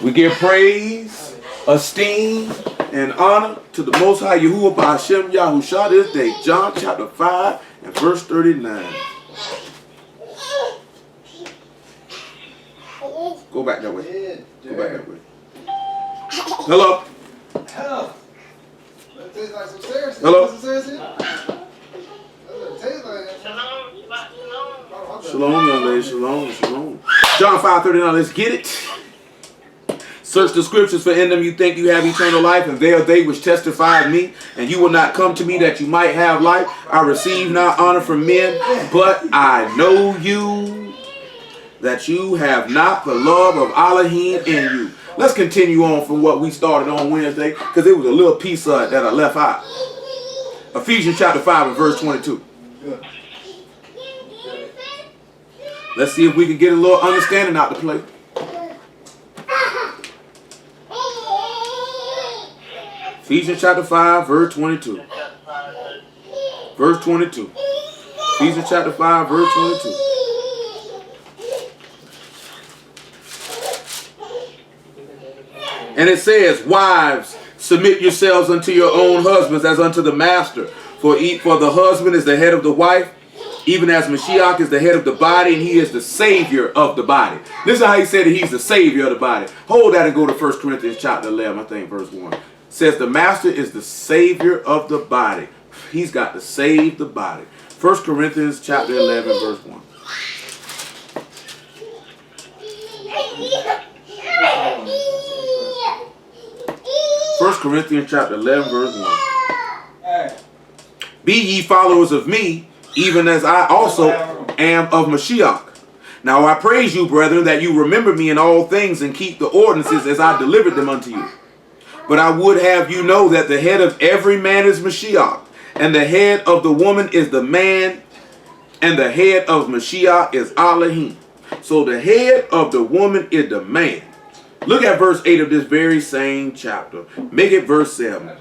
We give praise, esteem, and honor to the Most High Yahuwah by Hashem Yahusha this day. John chapter 5 and verse 39. Go back that way. Go back that way. Hello. Hello. That tastes like some serious. Hello. Shalom, young lady. Shalom, shalom. John 5:39. Let's get it. Search the scriptures, for in them you think you have eternal life, and they are they which testify of me. And you will not come to me that you might have life. I receive not honor from men, but I know you, that you have not the love of Elohim in you. Let's continue on from what we started on Wednesday, because it was a little piece of it that I left out. Ephesians chapter 5 and verse 22. Let's see if we can get a little understanding out to play. Ephesians chapter 5, verse 22. Verse 22. Ephesians chapter 5, verse 22. And it says, wives, submit yourselves unto your own husbands as unto the master. For the husband is the head of the wife, even as Mashiach is the head of the body, and he is the savior of the body. This is how he said that he's the savior of the body. Hold that and go to 1 Corinthians chapter 11, I think, verse 1. It says the master is the savior of the body. He's got to save the body. 1 Corinthians chapter 11, verse 1. First Corinthians chapter 11, verse 1. Be ye followers of me, even as I also am of Mashiach. Now I praise you, brethren, that you remember me in all things and keep the ordinances as I delivered them unto you. But I would have you know that the head of every man is Mashiach, and the head of the woman is the man, and the head of Mashiach is Elohim. So the head of the woman is the man. Look at verse 8 of this very same chapter. Make it verse 7.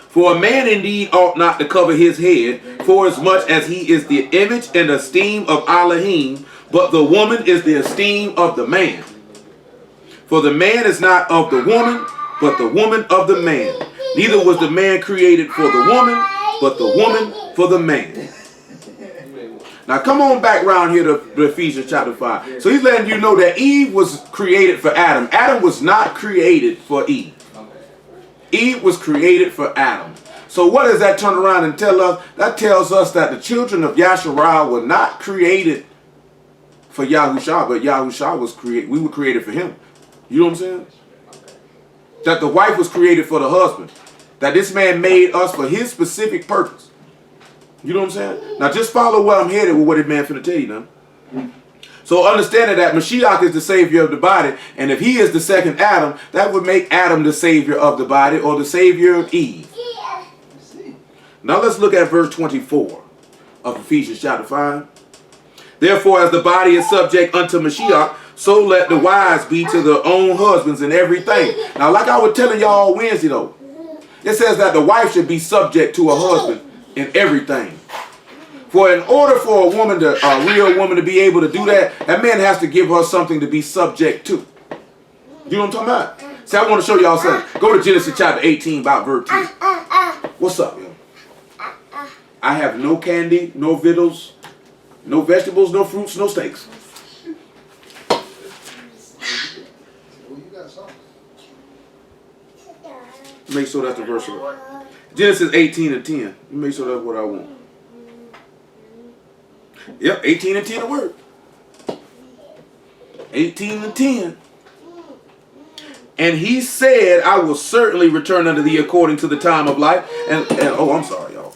For a man indeed ought not to cover his head, for as much as he is the image and esteem of Elohim, but the woman is the esteem of the man. For the man is not of the woman, but the woman of the man. Neither was the man created for the woman, but the woman for the man. Now come on back around here to Ephesians chapter 5. So he's letting you know that Eve was created for Adam. Adam was not created for Eve. Eve was created for Adam. So what does that turn around and tell us? That tells us that the children of Yahusha were not created for Yahusha, but Yahusha was created. We were created for him. You know what I'm saying? That the wife was created for the husband. That this man made us for his specific purpose. You know what I'm saying? Now just follow where I'm headed with what it man finna tell you now. So understanding that Mashiach is the savior of the body, and if he is the second Adam, that would make Adam the savior of the body, or the savior of Eve. Now let's look at verse 24 of Ephesians chapter 5. Therefore, as the body is subject unto Mashiach, so let the wives be to their own husbands in everything. Now, like I was telling y'all Wednesday though, it says that the wife should be subject to her husband in everything. For in order for a woman, a real woman, to be able to do that, that man has to give her something to be subject to. You know what I'm talking about? See, I want to show y'all something. Go to Genesis chapter 18, about verse 2. What's up, yo? I have no candy, no victuals, no vegetables, no fruits, no steaks. Make sure that's the verse. Genesis 18 and 10. Make sure that's what I want. Yep, 18 and 10 a word. 18 and 10. And he said, I will certainly return unto thee according to the time of life. And oh, I'm sorry, y'all.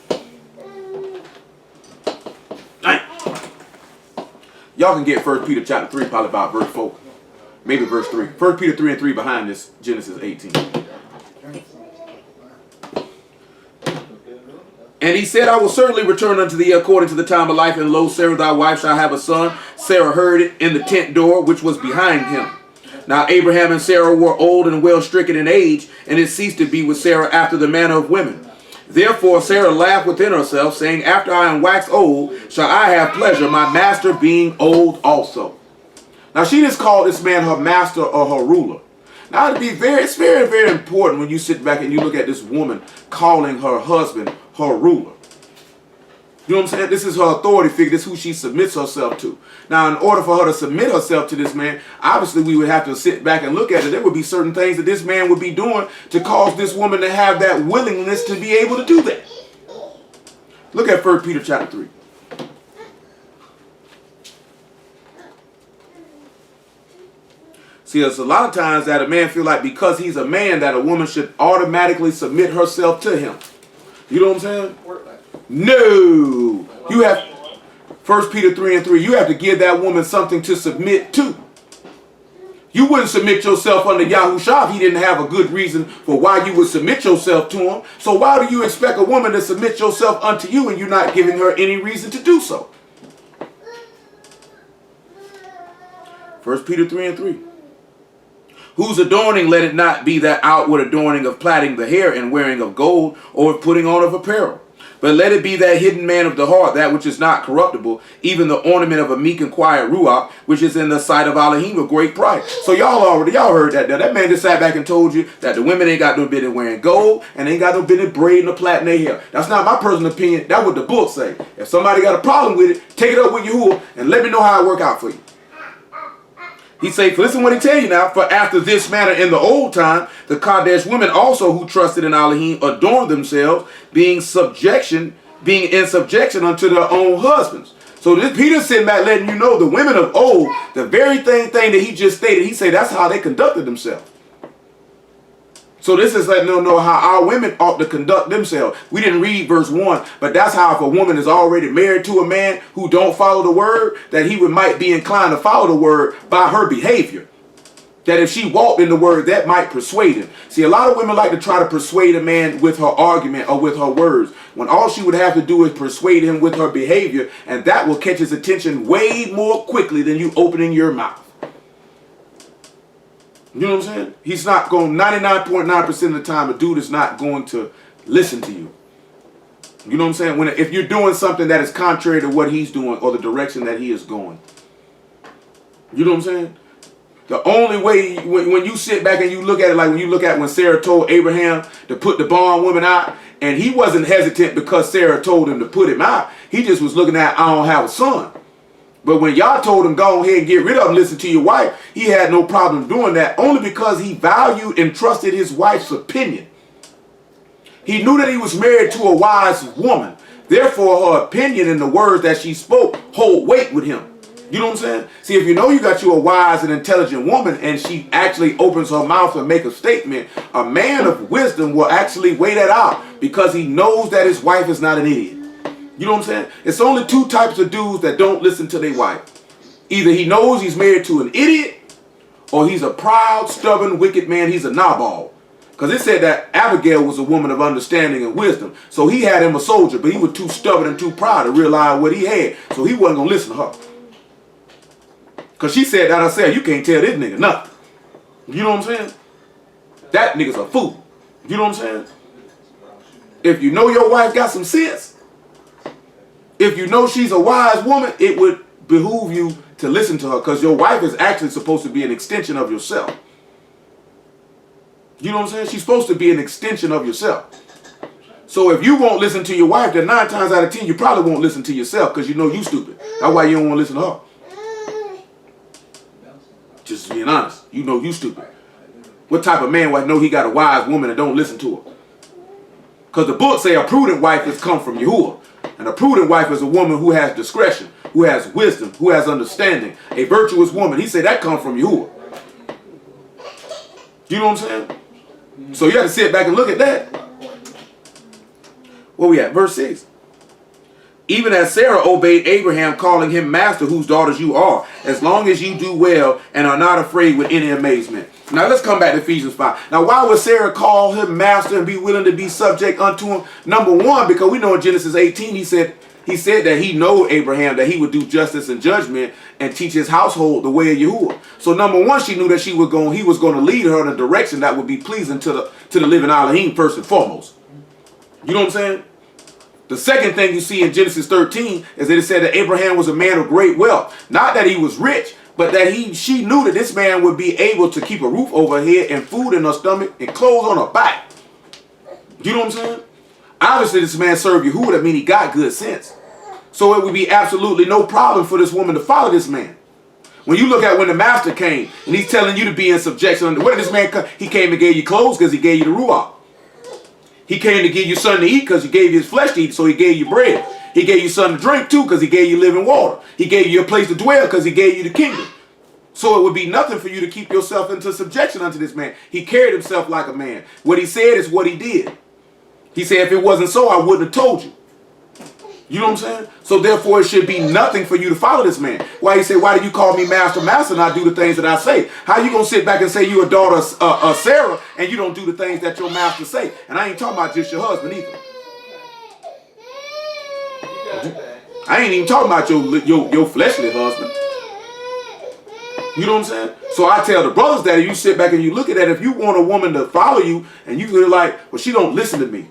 Y'all can get 1 Peter chapter 3, probably about verse 4. Maybe verse 3. 1 Peter 3 and 3 behind this Genesis 18. And he said, I will certainly return unto thee according to the time of life, and lo, Sarah thy wife shall have a son. Sarah heard it in the tent door, which was behind him. Now Abraham and Sarah were old and well stricken in age, and it ceased to be with Sarah after the manner of women. Therefore Sarah laughed within herself, saying, after I am waxed old, shall I have pleasure, my master being old also. Now she just called this man her master or her ruler. Now it's very, very important when you sit back and you look at this woman calling her husband her ruler. You know what I'm saying? This is her authority figure. This is who she submits herself to. Now, in order for her to submit herself to this man, obviously we would have to sit back and look at it. There would be certain things that this man would be doing to cause this woman to have that willingness to be able to do that. Look at 1 Peter chapter 3. See, there's a lot of times that a man feel like because he's a man that a woman should automatically submit herself to him. You know what I'm saying? No. You have 1 Peter 3:3. You have to give that woman something to submit to. You wouldn't submit yourself under YAHUSHA if he didn't have a good reason for why you would submit yourself to him. So why do you expect a woman to submit yourself unto you and you're not giving her any reason to do so? 1 Peter 3:3. Whose adorning let it not be that outward adorning of plaiting the hair and wearing of gold or of putting on of apparel. But let it be that hidden man of the heart, that which is not corruptible, even the ornament of a meek and quiet ruach, which is in the sight of Elohim of great price. So y'all heard that. That man just sat back and told you that the women ain't got no business wearing gold and ain't got no business braiding or plaiting their hair. That's not my personal opinion. That's what the book say. If somebody got a problem with it, take it up with Yahuwah and let me know how it work out for you. He say, listen what he tell you now. For after this manner in the old time, the Kadesh women also who trusted in Elohim adorned themselves, being in subjection unto their own husbands. So this Peter's sitting back letting you know the women of old, the very thing that he just stated, he say that's how they conducted themselves. So this is letting them know how our women ought to conduct themselves. We didn't read verse 1, but that's how if a woman is already married to a man who don't follow the word, that he might be inclined to follow the word by her behavior. That if she walked in the word, that might persuade him. See, a lot of women like to try to persuade a man with her argument or with her words, when all she would have to do is persuade him with her behavior, and that will catch his attention way more quickly than you opening your mouth. You know what I'm saying? He's not going, 99.9% of the time, a dude is not going to listen to you. You know what I'm saying? If you're doing something that is contrary to what he's doing or the direction that he is going. You know what I'm saying? The only way, when you sit back and you look at it, like when you look at when Sarah told Abraham to put the bondwoman out, and he wasn't hesitant because Sarah told him to put him out. He just was looking at, I don't have a son. But when y'all told him, go ahead and get rid of him, listen to your wife, he had no problem doing that, only because he valued and trusted his wife's opinion. He knew that he was married to a wise woman. Therefore, her opinion and the words that she spoke hold weight with him. You know what I'm saying? See, if you know you got you a wise and intelligent woman and she actually opens her mouth and make a statement, a man of wisdom will actually weigh that out because he knows that his wife is not an idiot. You know what I'm saying? It's only two types of dudes that don't listen to their wife. Either he knows he's married to an idiot, or he's a proud, stubborn, wicked man. He's a Nabal. Because it said that Abigail was a woman of understanding and wisdom. So he had him a soldier, but he was too stubborn and too proud to realize what he had. So he wasn't going to listen to her. Because she said that herself, you can't tell this nigga nothing. You know what I'm saying? That nigga's a fool. You know what I'm saying? If you know your wife got some sense, if you know she's a wise woman, it would behoove you to listen to her because your wife is actually supposed to be an extension of yourself. You know what I'm saying? She's supposed to be an extension of yourself. So if you won't listen to your wife, then 9 times out of 10, you probably won't listen to yourself because you know you stupid. That's why you don't want to listen to her. Just being honest. You know you stupid. What type of man would know he got a wise woman and don't listen to her? Because the book say a prudent wife has come from Yahuwah. And a prudent wife is a woman who has discretion, who has wisdom, who has understanding. A virtuous woman. He said that comes from Yahuwah. You know what I'm saying? So you have to sit back and look at that. Where we at? Verse 6. Even as Sarah obeyed Abraham, calling him master, whose daughters you are, as long as you do well and are not afraid with any amazement. Now let's come back to Ephesians 5. Now why would Sarah call him master and be willing to be subject unto him? Number one, because we know in Genesis 18 he said that he knew Abraham that he would do justice and judgment and teach his household the way of Yahuwah. So number one, she knew that he was going to lead her in a direction that would be pleasing to the living Elohim first and foremost. You know what I'm saying? The second thing you see in Genesis 13 is that it said that Abraham was a man of great wealth. Not that he was rich, but that she knew that this man would be able to keep a roof over her head and food in her stomach and clothes on her back. You know what I'm saying? Obviously, this man served Yahuwah. That means he got good sense. So it would be absolutely no problem for this woman to follow this man. When you look at when the master came and he's telling you to be in subjection, what did this man come? He came and gave you clothes because he gave you the ruach. He came to give you something to eat because he gave you his flesh to eat, so he gave you bread. He gave you something to drink too because he gave you living water. He gave you a place to dwell because he gave you the kingdom. So it would be nothing for you to keep yourself into subjection unto this man. He carried himself like a man. What he said is what he did. He said, if it wasn't so, I wouldn't have told you. You know what I'm saying? So therefore, it should be nothing for you to follow this man. Why he say, why do you call me master, master, and I do the things that I say? How you going to sit back and say you a daughter of Sarah, and you don't do the things that your master say? And I ain't talking about just your husband either. I ain't even talking about your fleshly husband. You know what I'm saying? So I tell the brothers that if you sit back and you look at that, if you want a woman to follow you, and you feel like, well, she don't listen to me,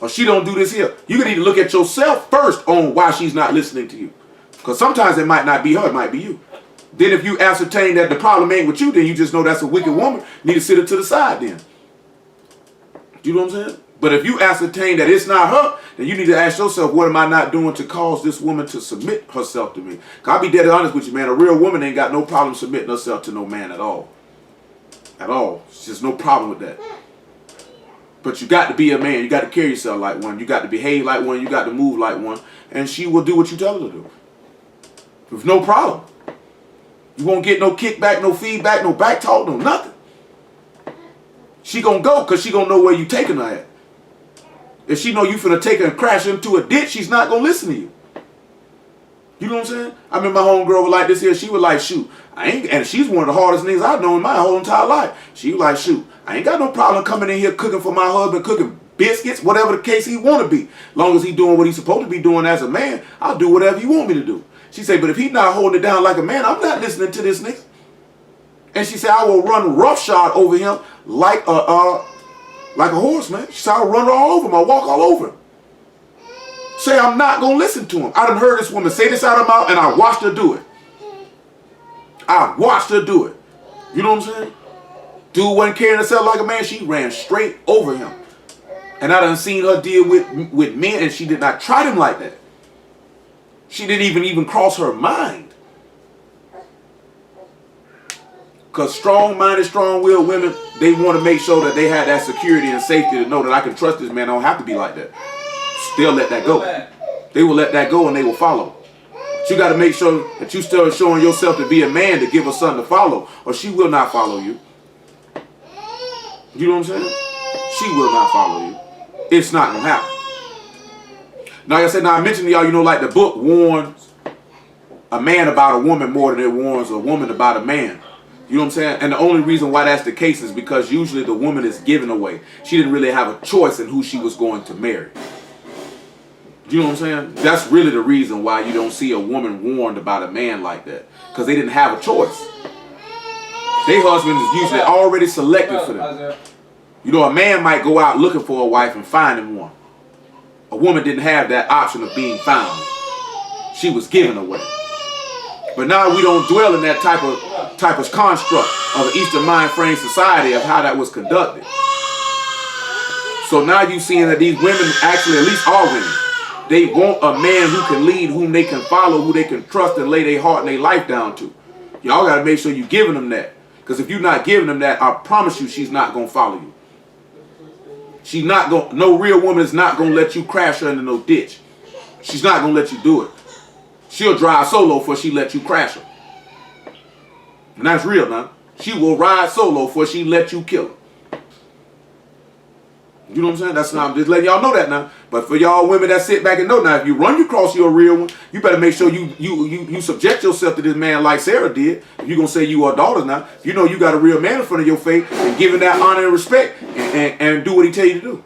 or she don't do this here, you need to look at yourself first on why she's not listening to you. Because sometimes it might not be her, it might be you. Then if you ascertain that the problem ain't with you, then you just know that's a wicked woman. You need to sit her to the side then. You know what I'm saying? But if you ascertain that it's not her, then you need to ask yourself, what am I not doing to cause this woman to submit herself to me? Because I'll be dead honest with you, man. A real woman ain't got no problem submitting herself to no man at all. At all. It's just no problem with that. But you got to be a man. You got to carry yourself like one. You got to behave like one. You got to move like one. And she will do what you tell her to do. With no problem. You won't get no kickback, no feedback, no back talk, no nothing. She gonna go because she gonna know where you taking her at. If she know you finna take her and crash into a ditch, she's not gonna listen to you. You know what I'm saying? I remember my homegirl was like this here. She was like, shoot, and she's one of the hardest niggas I've known in my whole entire life. She was like, shoot, I ain't got no problem coming in here cooking for my husband, cooking biscuits, whatever the case he want to be. Long as he doing what he's supposed to be doing as a man, I'll do whatever you want me to do. She said, but if he's not holding it down like a man, I'm not listening to this nigga. And she said, I will run roughshod over him like a horse, man. She said, I'll run all over him. I'll walk all over him. Say, I'm not going to listen to him. I done heard this woman say this out of her mouth, and I watched her do it. I watched her do it. You know what I'm saying? Dude wasn't carrying herself like a man. She ran straight over him. And I done seen her deal with men, and she did not try them like that. She didn't even cross her mind. Because strong-minded, strong-willed women, they want to make sure that they have that security and safety to know that I can trust this man. I don't have to be like that. They'll let that go. They will let that go and they will follow. But you got to make sure that you still showing yourself to be a man to give her something to follow, or she will not follow you. You know what I'm saying? She will not follow you. It's not going to happen. Now, like I said, I mentioned to y'all, you know, like the book warns a man about a woman more than it warns a woman about a man. You know what I'm saying? And the only reason why that's the case is because usually the woman is given away. She didn't really have a choice in who she was going to marry. You know what I'm saying? That's really the reason why you don't see a woman warned about a man like that. Because they didn't have a choice. Their husband is usually already selected for them. You know, a man might go out looking for a wife and find him one. A woman didn't have that option of being found. She was given away. But now we don't dwell in that type of construct of an Eastern mind frame society of how that was conducted. So now you're seeing that these women, actually at least all women, they want a man who can lead, whom they can follow, who they can trust and lay their heart and their life down to. Y'all got to make sure you're giving them that. Because if you're not giving them that, I promise you she's not going to follow you. She's not going, no real woman is not going to let you crash her into no ditch. She's not going to let you do it. She'll drive solo before she let you crash her. And that's real now. She will ride solo before she let you kill her. You know what I'm saying? That's not, I'm just letting y'all know that now. But for y'all women that sit back and know now, if you run across your real one, you better make sure you subject yourself to this man like Sarah did. If you're going to say you are daughters now, you know you got a real man in front of your face and give him that honor and respect and do what he tell you to do.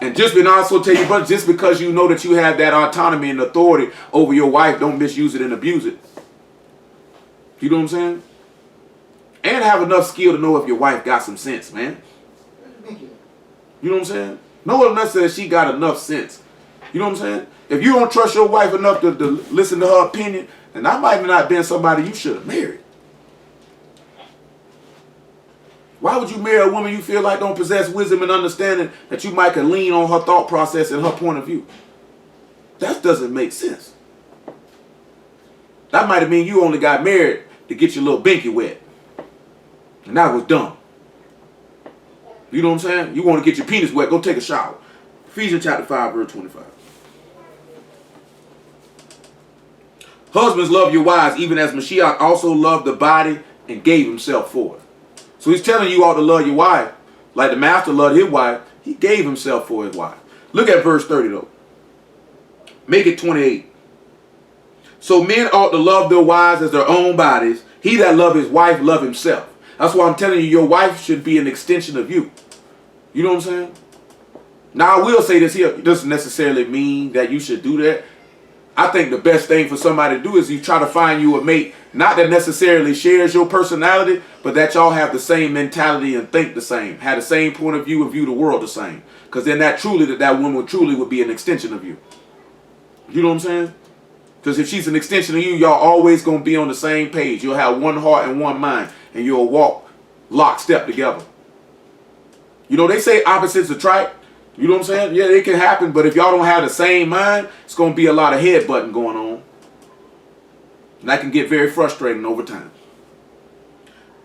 And just been also tell you, but just because you know that you have that autonomy and authority over your wife, don't misuse it and abuse it. You know what I'm saying? And have enough skill to know if your wife got some sense, man. You know what I'm saying? Know enough that she got enough sense. You know what I'm saying? If you don't trust your wife enough to listen to her opinion, then that might not have been somebody you should have married. Why would you marry a woman you feel like don't possess wisdom and understanding that you might can lean on her thought process and her point of view? That doesn't make sense. That might have been you only got married to get your little binky wet. And that was dumb. You know what I'm saying? You want to get your penis wet, go take a shower. Ephesians chapter 5, verse 25. Husbands, love your wives, even as Mashiach also loved the body and gave himself for it. So he's telling you ought to love your wife like the master loved his wife. He gave himself for his wife. Look at verse 30 though. Make it 28. So men ought to love their wives as their own bodies. He that love his wife love himself. That's why I'm telling you, your wife should be an extension of you. You know what I'm saying? Now I will say this here. It doesn't necessarily mean that you should do that. I think the best thing for somebody to do is you try to find you a mate, not that necessarily shares your personality, but that y'all have the same mentality and think the same, have the same point of view and view the world the same. Because then that woman truly would be an extension of you. You know what I'm saying? Because if she's an extension of you, y'all always going to be on the same page. You'll have one heart and one mind, and you'll walk lockstep together. You know, they say opposites attract. You know what I'm saying? Yeah, it can happen, but if y'all don't have the same mind, it's going to be a lot of headbutting going on. And that can get very frustrating over time.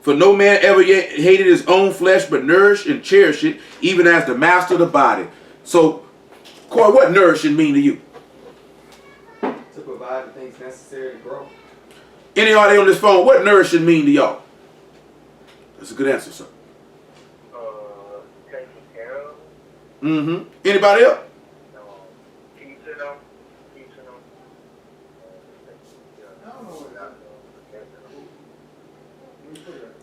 For no man ever yet hated his own flesh, but nourished and cherished it, even as the master of the body. So, Corey, what nourishing mean to you? To provide the things necessary to grow. Anybody on this phone, what nourishing mean to y'all? That's a good answer, sir. Taking care of. Mm-hmm. Anybody else? Teaching them. I don't know what that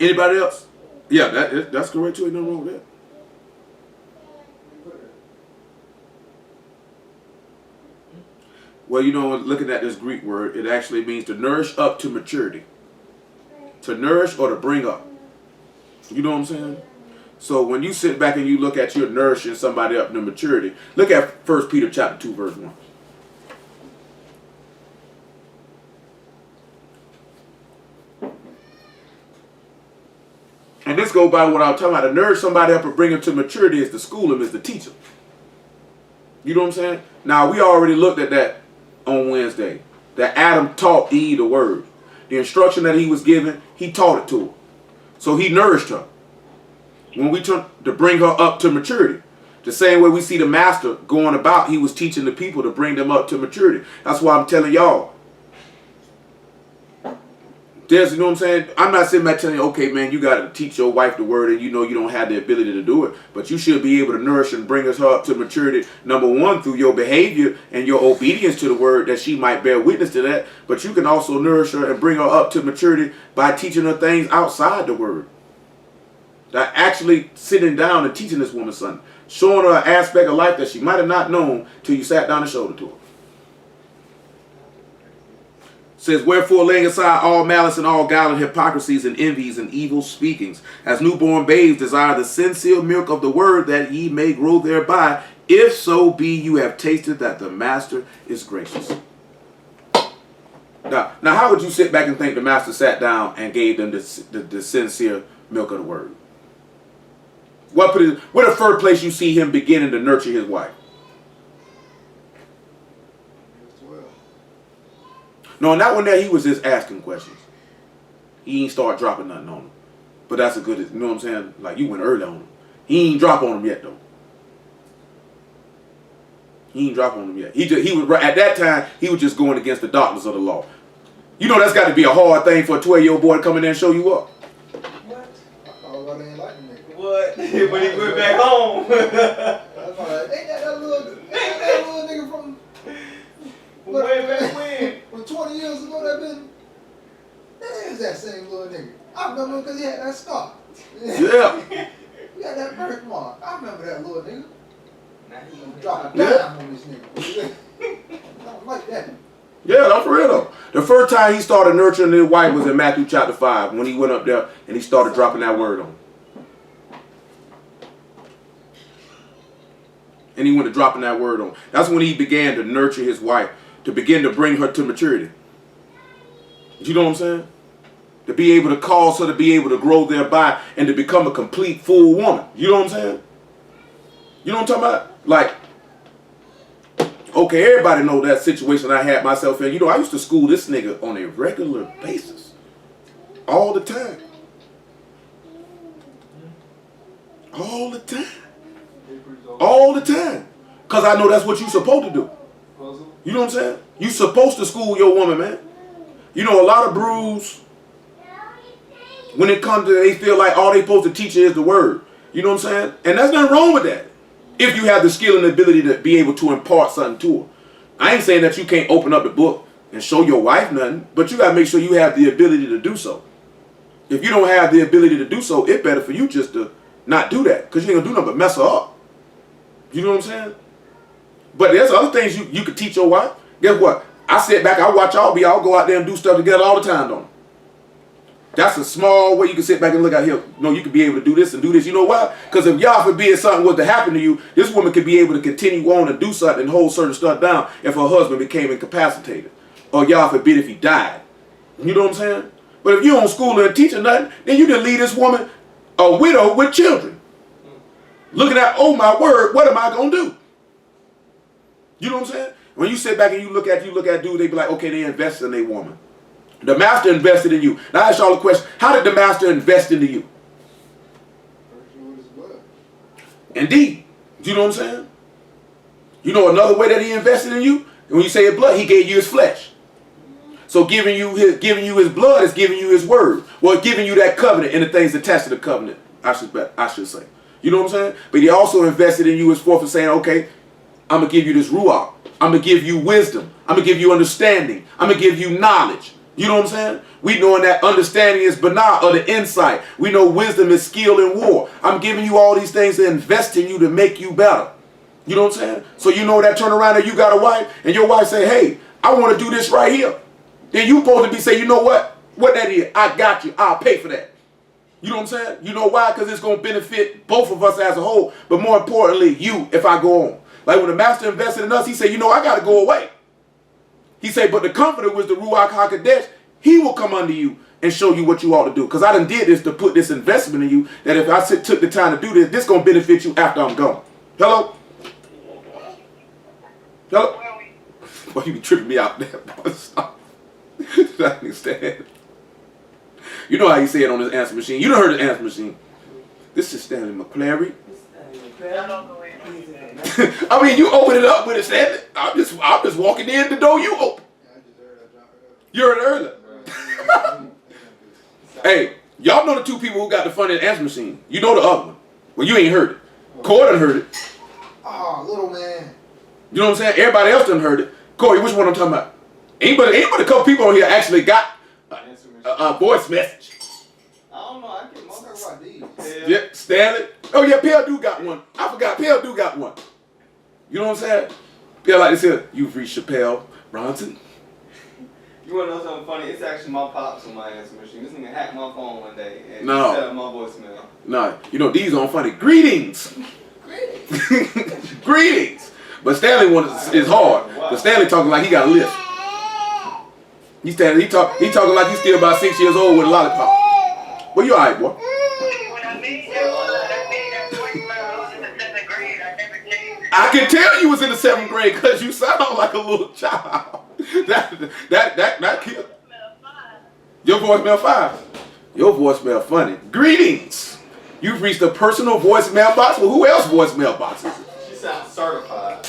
Anybody else? Yeah, that's correct too. Ain't nothing wrong with that. Well, you know, looking at this Greek word, it actually means to nourish up to maturity. To nourish or to bring up. You know what I'm saying? So when you sit back and you look at you're nourishing somebody up to maturity, look at 1 Peter chapter 2, verse 1. And this goes by what I was talking about. To nourish somebody up and bring them to maturity is to school them, is to teach them. You know what I'm saying? Now, we already looked at that on Wednesday. That Adam taught Eve the word. The instruction that he was given, he taught it to her. So he nourished her. When we turn to bring her up to maturity. The same way we see the master going about, he was teaching the people to bring them up to maturity. That's why I'm telling y'all. You know what I'm saying? I'm not sitting back telling you, okay, man, you got to teach your wife the word and you know you don't have the ability to do it. But you should be able to nourish and bring her up to maturity, number one, through your behavior and your obedience to the word that she might bear witness to that. But you can also nourish her and bring her up to maturity by teaching her things outside the word. That actually sitting down and teaching this woman something. Showing her an aspect of life that she might have not known till you sat down and showed it to her. Says, wherefore laying aside all malice and all guile and hypocrisies and envies and evil speakings, as newborn babes desire the sincere milk of the word, that ye may grow thereby, if so be you have tasted that the master is gracious. Now how would you sit back and think the master sat down and gave them the sincere milk of the word? What the first place you see him beginning to nurture his wife? No, not when that he was just asking questions. He ain't start dropping nothing on him. But that's a good, you know what I'm saying? Like you went early on him. He ain't drop on him yet though. He ain't drop on him yet. He was at that time he was just going against the doctrines of the law. You know that's got to be a hard thing for a 12-year-old boy to come in there and show you up. What? Oh, they ain't like me. What? When he went back home. That's why, ain't that little nigga from Way back when? From 20 years ago that is that same little nigga. I remember because he had that scar. Yeah. He had that birthmark. I remember that little nigga. Now he gonna Drop a dime on this nigga. I don't like that. Yeah, that's for real though. The first time he started nurturing his wife was in Matthew chapter 5 when he went up there and he started dropping that word on her. And he went to dropping that word on. That's when he began to nurture his wife, to begin to bring her to maturity. You know what I'm saying? To be able to cause her to be able to grow thereby and to become a complete, full woman. You know what I'm saying? You know what I'm talking about? Like, okay, everybody know that situation I had myself in. You know, I used to school this nigga on a regular basis. All the time. All the time. All the time. Because I know that's what you're supposed to do. You know what I'm saying? You're supposed to school your woman, man. You know, a lot of brews, when it comes to, they feel like all they supposed to teach you is the word. You know what I'm saying? And there's nothing wrong with that. If you have the skill and the ability to be able to impart something to her. I ain't saying that you can't open up the book and show your wife nothing, but you got to make sure you have the ability to do so. If you don't have the ability to do so, it's better for you just to not do that, because you ain't going to do nothing but mess her up. You know what I'm saying? But there's other things you could teach your wife. Guess what? I sit back, I watch y'all go out there and do stuff together all the time, don't I? That's a small way you can sit back and look out here. You know, you could be able to do this and do this. You know why? Because if y'all forbid something was to happen to you, this woman could be able to continue on and do something and hold certain stuff down if her husband became incapacitated. Or y'all forbid if he died. You know what I'm saying? But if you don't school her and teach her nothing, then you can leave this woman a widow with children. Looking at, oh my word, what am I going to do? You know what I'm saying? When you sit back and you look at dude, they be like, okay, they invested in a woman. The master invested in you. Now I ask y'all a question. How did the master invest into you? Indeed. You know what I'm saying? You know another way that he invested in you? When you say his blood, he gave you his flesh. So giving you his blood is giving you his word. Well, giving you that covenant and the things attached to the covenant, I should say. You know what I'm saying? But he also invested in you as forth of saying, okay, I'm going to give you this ruach. I'm going to give you wisdom. I'm going to give you understanding. I'm going to give you knowledge. You know what I'm saying? We knowing that understanding is banah, or the insight. We know wisdom is skill in war. I'm giving you all these things to invest in you to make you better. You know what I'm saying? So you know that turn around and you got a wife and your wife say, hey, I want to do this right here. Then you supposed to be saying, you know what? What that is, I got you. I'll pay for that. You know what I'm saying? You know why? Because it's going to benefit both of us as a whole. But more importantly, you, if I go on. Like when the master invested in us, he said, you know, I got to go away. He said, but the comforter was the Ruach HaKodesh. He will come under you and show you what you ought to do. Because I done did this to put this investment in you, that if I took the time to do this, this going to benefit you after I'm gone. Hello? Hello? Boy, you be tripping me out there, boy. Stop. I understand. You know how you say it on this answer machine. You done heard the answer machine. This is Stanley McClary. I mean, you open it up with it, Stanley. I'm just walking in the door you open. You heard it earlier. Hey, y'all know the two people who got the funniest answer machine. You know the other one. Well, you ain't heard it. Corey done heard it. Oh, little man. You know what I'm saying? Everybody else done heard it. Corey, which one I'm talking about? Anybody a couple people on here actually got a voice message. I don't know. I can talk about these. Yeah, Stanley. Oh yeah, Pell do got one. I forgot. Pell do got one. You know what I'm saying? Pell like this here. You've reached Chappelle Bronson. You want to know something funny? It's actually my pops on my answer machine. This nigga hacked my phone one day and set up my voicemail. No, you know these on funny. Greetings. Greetings. But Stanley one is hard. But Stanley talking like he got a list. He talking like he's still about 6 years old with a lollipop. Well, you alright, boy. I can tell you was in the 7th grade because you sound like a little child. That kid. Your voicemail 5. Your voicemail funny. Greetings. You've reached a personal voicemail box. Well, who else voicemail boxes? She sounds certified.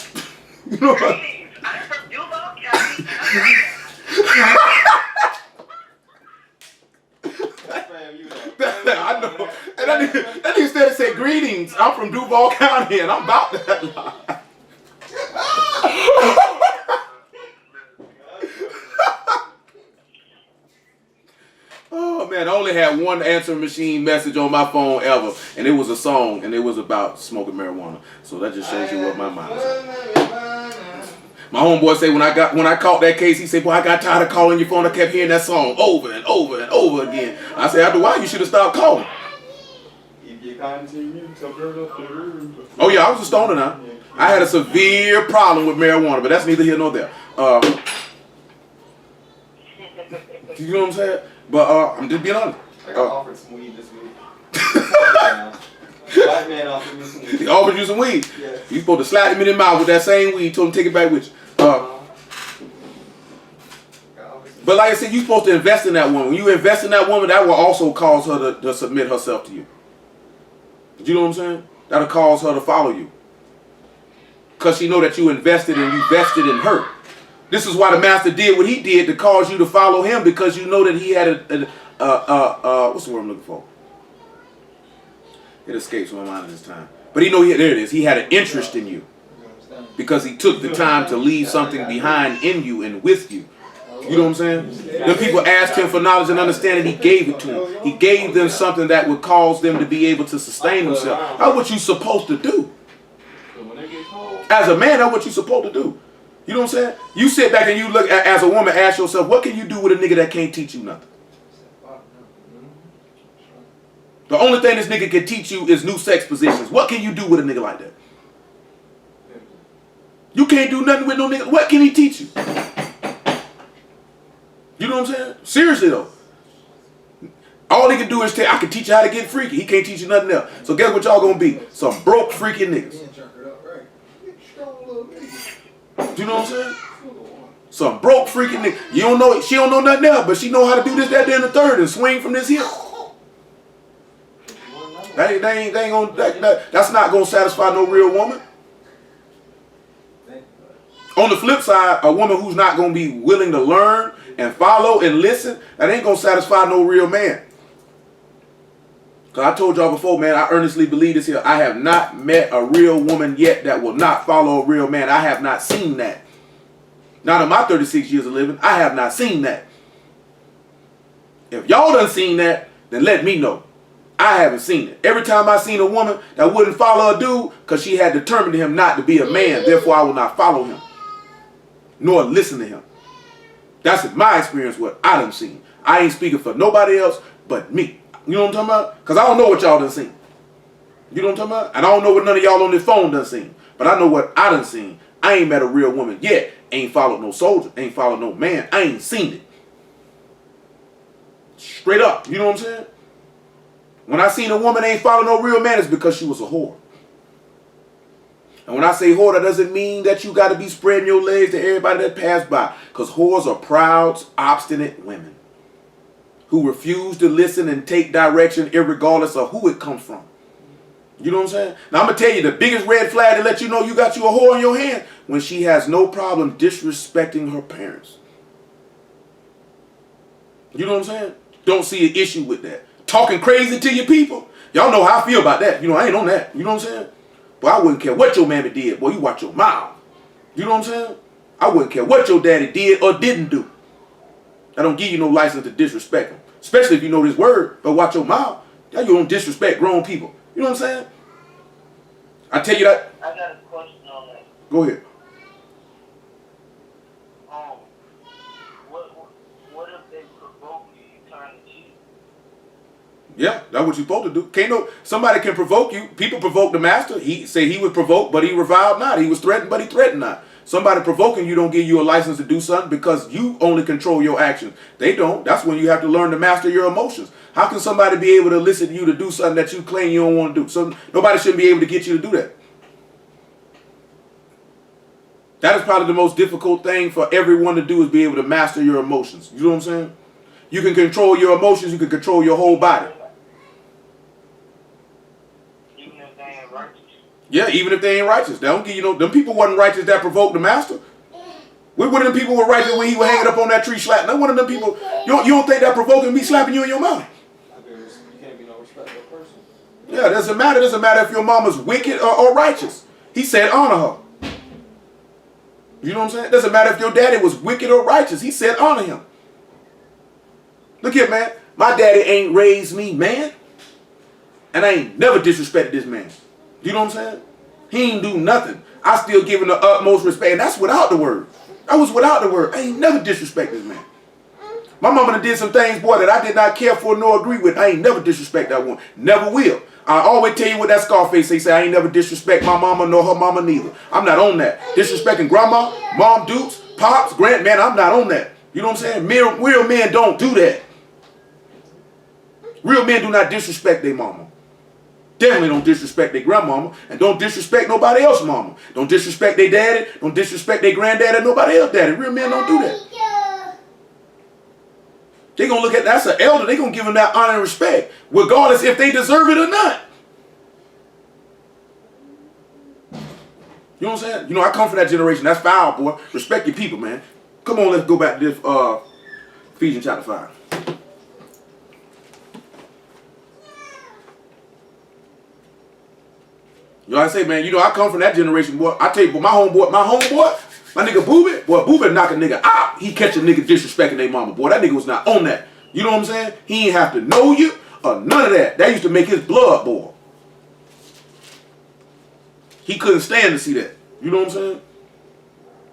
You know what? I'm from Duval County. I know. And that nigga instead of say greetings, I'm from Duval County and I'm about that line. Oh man, I only had one answering machine message on my phone ever, and it was a song, and it was about smoking marijuana. So that just shows you what my mind is at. My homeboy say when I caught that case, he said, boy, I got tired of calling your phone. I kept hearing that song over and over and over again. I said, after a while, you should have stopped calling. If you Oh yeah, I was a stoner now. I had a severe problem with marijuana, but that's neither here nor there. You know what I'm saying? But I'm just being honest. I got offered some weed this week. White man offered me some weed. He offered you some weed. Yeah. You supposed to slap him in the mouth with that same weed. Told him take it back with you. But like I said, you're supposed to invest in that woman. When you invest in that woman, that will also cause her to submit herself to you. You know what I'm saying? That'll cause her to follow you. Because she know that you invested and you vested in her. This is why the master did what he did to cause you to follow him, because you know that he had what's the word I'm looking for? It escapes my mind at this time. But he know there it is. He had an interest in you. Because he took the time to leave something behind in you and with you. You know what I'm saying? The people asked him for knowledge and understanding. He gave it to them. He gave them something that would cause them to be able to sustain themselves. That's what you're supposed to do. As a man, that's what you're supposed to do. You know what I'm saying? You sit back and you look at, as a woman, ask yourself, what can you do with a nigga that can't teach you nothing? The only thing this nigga can teach you is new sex positions. What can you do with a nigga like that? You can't do nothing with no nigga. What can he teach you? You know what I'm saying? Seriously though. All he can do is tell, I can teach you how to get freaky. He can't teach you nothing else. So guess what y'all gonna be? Some broke freaky niggas. You know what I'm saying? Some broke freaking nigga. You don't know, she don't know nothing else, but she know how to do this, that, then the third, and swing from this here. That's not gonna satisfy no real woman. On the flip side, a woman who's not gonna be willing to learn and follow and listen, that ain't gonna satisfy no real man. Cause I told y'all before, man, I earnestly believe this here. I have not met a real woman yet that will not follow a real man. I have not seen that. Not in my 36 years of living, I have not seen that. If y'all done seen that, then let me know. I haven't seen it. Every time I seen a woman that wouldn't follow a dude, because she had determined him not to be a man, therefore I will not follow him, nor listen to him. That's my experience, what I done seen. I ain't speaking for nobody else but me. You know what I'm talking about? Because I don't know what y'all done seen. You know what I'm talking about? And I don't know what none of y'all on this phone done seen. But I know what I done seen. I ain't met a real woman yet. Ain't followed no soldier. Ain't followed no man. I ain't seen it. Straight up. You know what I'm saying? When I seen a woman ain't follow no real man, it's because she was a whore. And when I say whore, that doesn't mean that you got to be spreading your legs to everybody that pass by. Because whores are proud, obstinate women who refuse to listen and take direction irregardless of who it comes from. You know what I'm saying? Now I'm going to tell you the biggest red flag to let you know you got you a whore in your hand, when she has no problem disrespecting her parents. You know what I'm saying? Don't see an issue with that. Talking crazy to your people. Y'all know how I feel about that. You know, I ain't on that. You know what I'm saying? But I wouldn't care what your mammy did. Boy, you watch your mouth. You know what I'm saying? I wouldn't care what your daddy did or didn't do. I don't give you no license to disrespect them. Especially if you know this word, but watch your mouth. Now you don't disrespect grown people. You know what I'm saying? I tell you that. I got a question on that. Go ahead. What if they provoke you, you turn to cheat? Yeah, that's what you're supposed to do. Can't no somebody can provoke you. People provoke the master. He say he was provoked, but he reviled not. He was threatened, but he threatened not. Somebody provoking you don't give you a license to do something, because you only control your actions. They don't. That's when you have to learn to master your emotions. How can somebody be able to listen to you to do something that you claim you don't want to do? So nobody shouldn't be able to get you to do that. That is probably the most difficult thing for everyone to do, is be able to master your emotions. You know what I'm saying? You can control your emotions. You can control your whole body. Even if they ain't righteous? Yeah, even if they ain't righteous. They don't give you no. Them people wasn't righteous that provoked the master. One of them people were righteous when he was hanging up on that tree slapping. Now one of them people, you don't think that provoking me slapping you in your mouth? You can't be no respectable person. Yeah, it doesn't matter. It doesn't matter if your mama's wicked or righteous. He said honor her. You know what I'm saying? It doesn't matter if your daddy was wicked or righteous. He said honor him. Look here, man. My daddy ain't raised me, man. And I ain't never disrespected this man. You know what I'm saying? He ain't do nothing. I still give him the utmost respect. And that's without the word. That was without the word. I ain't never disrespected this man. My mama done did some things, boy, that I did not care for nor agree with. I ain't never disrespect that woman. Never will. I always tell you what that Scarface say I ain't never disrespect my mama nor her mama neither. I'm not on that. Disrespecting grandma, mom, dukes, pops, grand, man, I'm not on that. You know what I'm saying? Real men don't do that. Real men do not disrespect their mama. Definitely don't disrespect their grandmama, and don't disrespect nobody else's mama. Don't disrespect their daddy, don't disrespect their granddaddy or nobody else's daddy. Real men don't do that. They gonna look at that's an elder, they gonna give him that honor and respect, regardless if they deserve it or not. You know what I'm saying? You know, I come from that generation. That's foul, boy. Respect your people, man. Come on, let's go back to this Ephesians chapter 5. You know what I say, man? You know, I come from that generation, boy. I tell you, boy, my homeboy, my nigga Boobie, boy, Boobie knock a nigga out. He catch a nigga disrespecting their mama, boy. That nigga was not on that. You know what I'm saying? He ain't have to know you or none of that. That used to make his blood boil. He couldn't stand to see that. You know what I'm saying?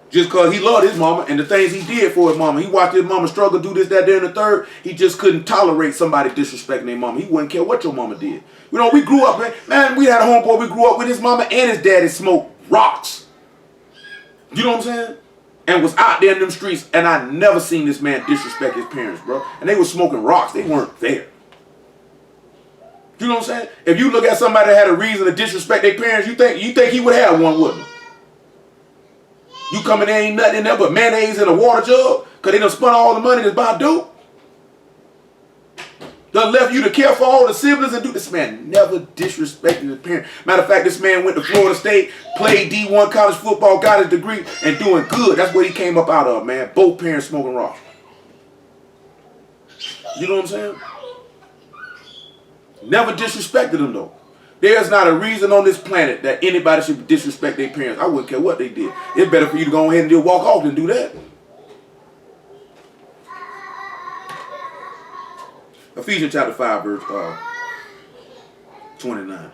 Just because he loved his mama and the things he did for his mama. He watched his mama struggle, do this, that, there, and the third. He just couldn't tolerate somebody disrespecting their mama. He wouldn't care what your mama did. You know, we grew up, man, we had a homeboy, we grew up with his mama and his daddy smoked rocks. You know what I'm saying? And was out there in them streets, and I never seen this man disrespect his parents, bro. And they were smoking rocks. They weren't there. You know what I'm saying? If you look at somebody that had a reason to disrespect their parents, you think he would have one, wouldn't he? You come in there, ain't nothing in there but mayonnaise and a water jug because they done spent all the money to buy dope. Done left you to care for all the siblings and do this. Man never disrespected his parents. Matter of fact, this man went to Florida State, played D1 college football, got his degree, and doing good. That's what he came up out of, man. Both parents smoking rock. You know what I'm saying? Never disrespected them, though. There's not a reason on this planet that anybody should disrespect their parents. I wouldn't care what they did. It's better for you to go ahead and just walk off than do that. Ephesians chapter 5, verse 29.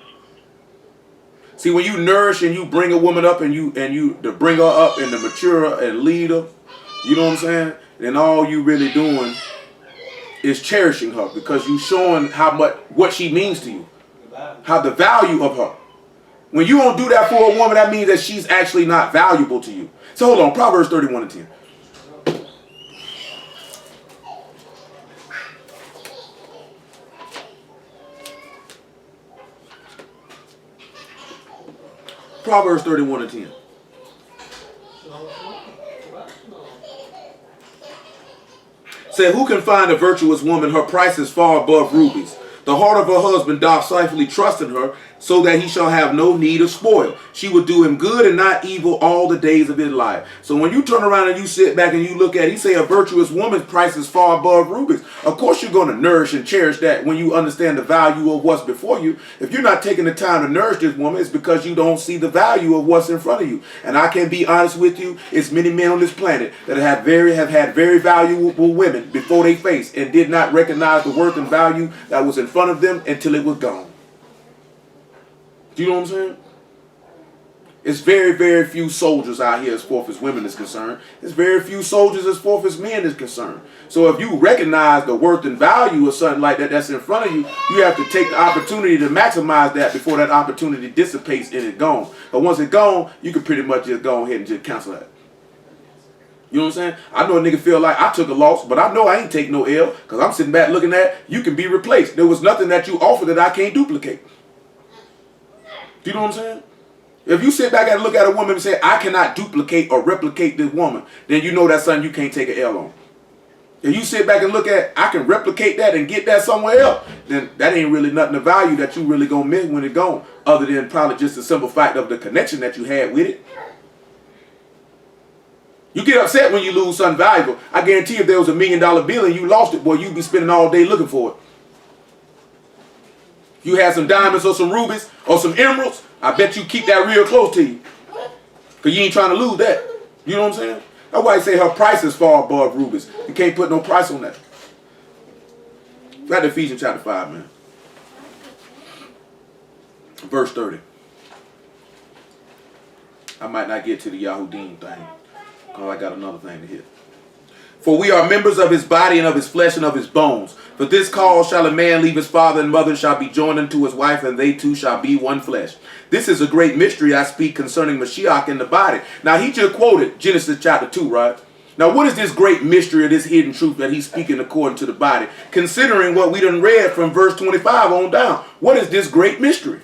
See, when you nourish and you bring a woman up and you to bring her up and to mature her and lead her, you know what I'm saying? Then all you really doing is cherishing her because you showing what she means to you. How the value of her. When you don't do that for a woman, that means that she's actually not valuable to you. So hold on, Proverbs 31 and 10. Proverbs 31 and 10. Say, who can find a virtuous woman? Her price is far above rubies. The heart of her husband doth safely trust in her, so that he shall have no need of spoil. She will do him good and not evil all the days of his life. So when you turn around and you sit back and you look at it, he say a virtuous woman's price is far above rubies. Of course you're going to nourish and cherish that when you understand the value of what's before you. If you're not taking the time to nourish this woman, it's because you don't see the value of what's in front of you. And I can be honest with you, it's many men on this planet that have had very valuable women before they face and did not recognize the worth and value that was in front of them until it was gone. Do you know what I'm saying? It's very, very few soldiers out here as far as women is concerned. It's very few soldiers as far as men is concerned. So if you recognize the worth and value of something like that that's in front of you, you have to take the opportunity to maximize that before that opportunity dissipates and it's gone. But once it's gone, you can pretty much just go ahead and just cancel that. You know what I'm saying? I know a nigga feel like I took a loss, but I know I ain't take no L because I'm sitting back looking at you can be replaced. There was nothing that you offered that I can't duplicate. Do you know what I'm saying? If you sit back and look at a woman and say, I cannot duplicate or replicate this woman, then you know that's something you can't take an L on. If you sit back and look at, I can replicate that and get that somewhere else, then that ain't really nothing of value that you really gonna miss when it's gone, other than probably just the simple fact of the connection that you had with it. You get upset when you lose something valuable. I guarantee if there was $1 million bill and you lost it, boy, you'd be spending all day looking for it. You had some diamonds or some rubies or some emeralds, I bet you keep that real close to you. Because you ain't trying to lose that. You know what I'm saying? That's why I say her price is far above rubies. You can't put no price on that. Got to Ephesians chapter 5, man. Verse 30. I might not get to the Yahudim thing because I got another thing to hit. For we are members of his body and of his flesh and of his bones. For this cause shall a man leave his father and mother, and shall be joined unto his wife, and they two shall be one flesh. This is a great mystery I speak concerning Mashiach in the body. Now he just quoted Genesis chapter 2, right? Now what is this great mystery of this hidden truth that he's speaking according to the body? Considering what we done read from verse 25 on down. What is this great mystery?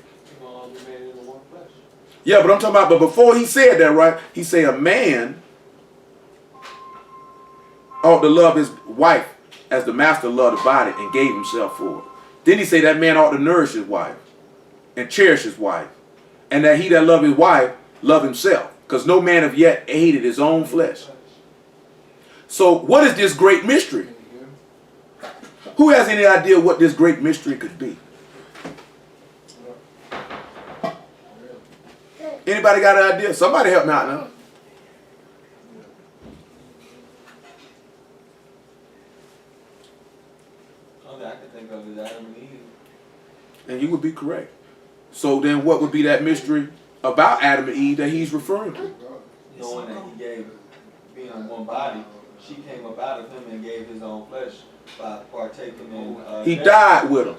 Yeah, but I'm talking about, but before he said that, right? He said a man ought to love his wife as the master loved the body and gave himself for it. Then he said that man ought to nourish his wife and cherish his wife. And that he that love his wife love himself. Because no man have yet hated his own flesh. So what is this great mystery? Who has any idea what this great mystery could be? Anybody got an idea? Somebody help me out now. I can think of is Adam and Eve. And you would be correct. So then what would be that mystery about Adam and Eve that he's referring to? Knowing that he gave, being in one body, she came up out of him and gave his own flesh by partaking in He death. died with him.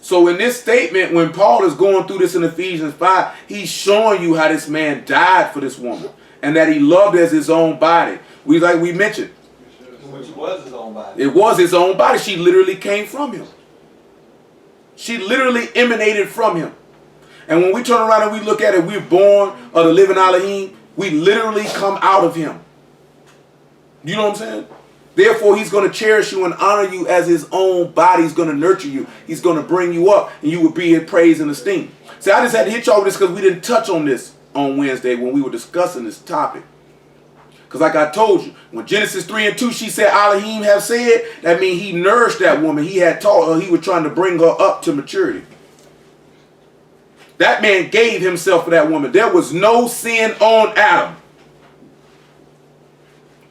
So in this statement, when Paul is going through this in Ephesians 5, he's showing you how this man died for this woman. And that he loved as his own body. Like we mentioned. Which was his own body. It was his own body. She literally came from him. She literally emanated from him. And when we turn around and we look at it, we're born of the living Elohim. We literally come out of him. You know what I'm saying? Therefore, he's going to cherish you and honor you as his own body. He's going to nurture you. He's going to bring you up, and you will be in praise and esteem. See, I just had to hit you over this because we didn't touch on this on Wednesday when we were discussing this topic. Because like I told you, when Genesis 3 and 2, she said, Elohim have said, that means he nourished that woman. He had taught her. He was trying to bring her up to maturity. That man gave himself for that woman. There was no sin on Adam.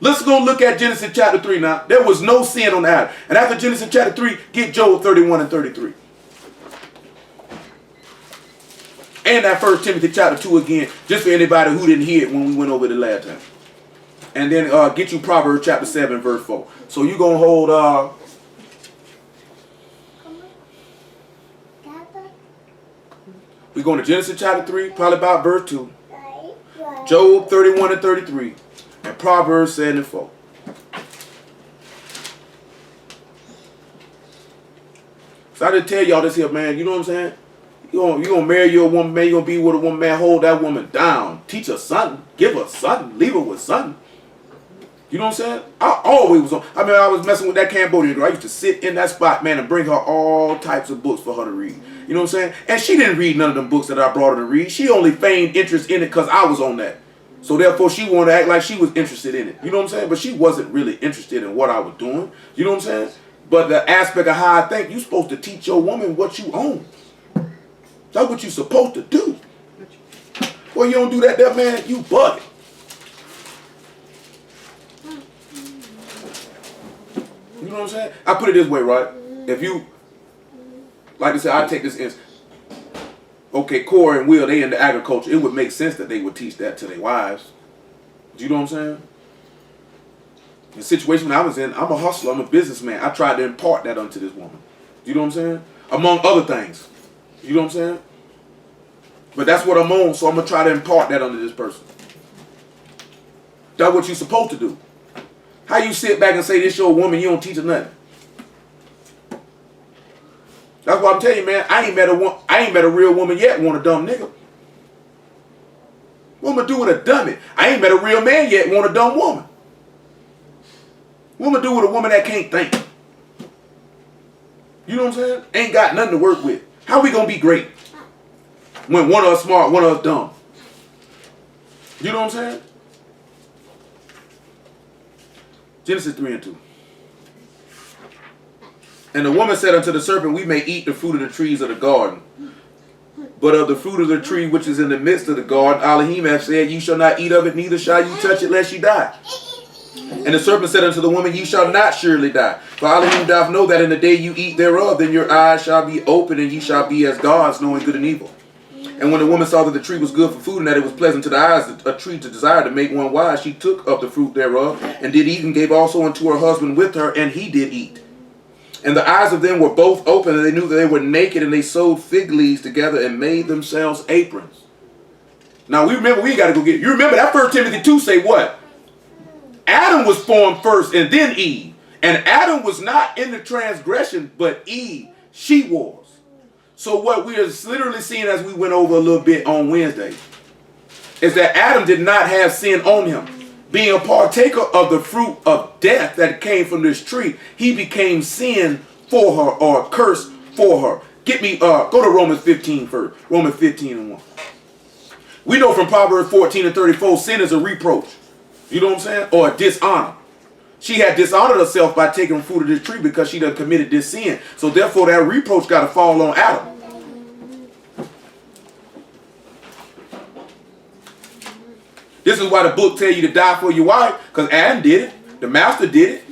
Let's go look at Genesis chapter 3 now. There was no sin on Adam. And after Genesis chapter 3, get Job 31 and 33. And that 1 Timothy chapter 2 again, just for anybody who didn't hear it when we went over the last time. And then get you Proverbs chapter 7 verse 4. So you're going to hold... we're going to Genesis chapter 3, probably about verse 2. Job 31 and 33. And Proverbs 7 and 4. So I just tell y'all this here, man. You know what I'm saying? You're gonna marry your woman, man. You're going to be with a woman, man. Hold that woman down. Teach her something. Give her something. Leave her with something. You know what I'm saying? I always was on. I mean, I was messing with that Cambodian girl. I used to sit in that spot, man, and bring her all types of books for her to read. You know what I'm saying? And she didn't read none of them books that I brought her to read. She only feigned interest in it because I was on that. So therefore, she wanted to act like she was interested in it. You know what I'm saying? But she wasn't really interested in what I was doing. You know what I'm saying? But the aspect of how I think, you're supposed to teach your woman what you own. That's what you're supposed to do. Well, you don't do that there, man, you bugging. You know what I'm saying? I put it this way, right? If you, like I said, I take this instance. Okay, Corey and Will, they into agriculture. It would make sense that they would teach that to their wives. Do you know what I'm saying? The situation I was in, I'm a hustler, I'm a businessman. I tried to impart that onto this woman. Do you know what I'm saying? Among other things. You know what I'm saying? But that's what I'm on, so I'm going to try to impart that onto this person. That's what you're supposed to do. How you sit back and say this your woman, you don't teach her nothing? That's what I'm telling you, man. I ain't met a real woman yet want a dumb nigga. What am I do with a dummy? I ain't met a real man yet want a dumb woman. What am I do with a woman that can't think? You know what I'm saying? Ain't got nothing to work with. How we gonna be great when one of us smart, one of us dumb? You know what I'm saying? Genesis 3 and 2. And the woman said unto the serpent, we may eat the fruit of the trees of the garden. But of the fruit of the tree which is in the midst of the garden, Elohim hath said, you shall not eat of it, neither shall you touch it, lest you die. And the serpent said unto the woman, you shall not surely die. For Elohim doth know that in the day you eat thereof, then your eyes shall be open, and ye shall be as gods, knowing good and evil. And when the woman saw that the tree was good for food, and that it was pleasant to the eyes, a tree to desire to make one wise, she took of the fruit thereof, and did eat, and gave also unto her husband with her, and he did eat. And the eyes of them were both open, and they knew that they were naked, and they sewed fig leaves together and made themselves aprons. Now we got to go get, you remember that 1 Timothy 2 say what? Adam was formed first and then Eve. And Adam was not in the transgression, but Eve, she was. So what we are literally seeing as we went over a little bit on Wednesday is that Adam did not have sin on him. Being a partaker of the fruit of death that came from this tree, he became sin for her, or a curse for her. Go to Romans 15 first. Romans 15 and 1. We know from Proverbs 14 and 34, sin is a reproach. You know what I'm saying? Or a dishonor. She had dishonored herself by taking fruit of this tree because she done committed this sin. So therefore that reproach got to fall on Adam. This is why the book tell you to die for your wife, because Adam did it. The master did it.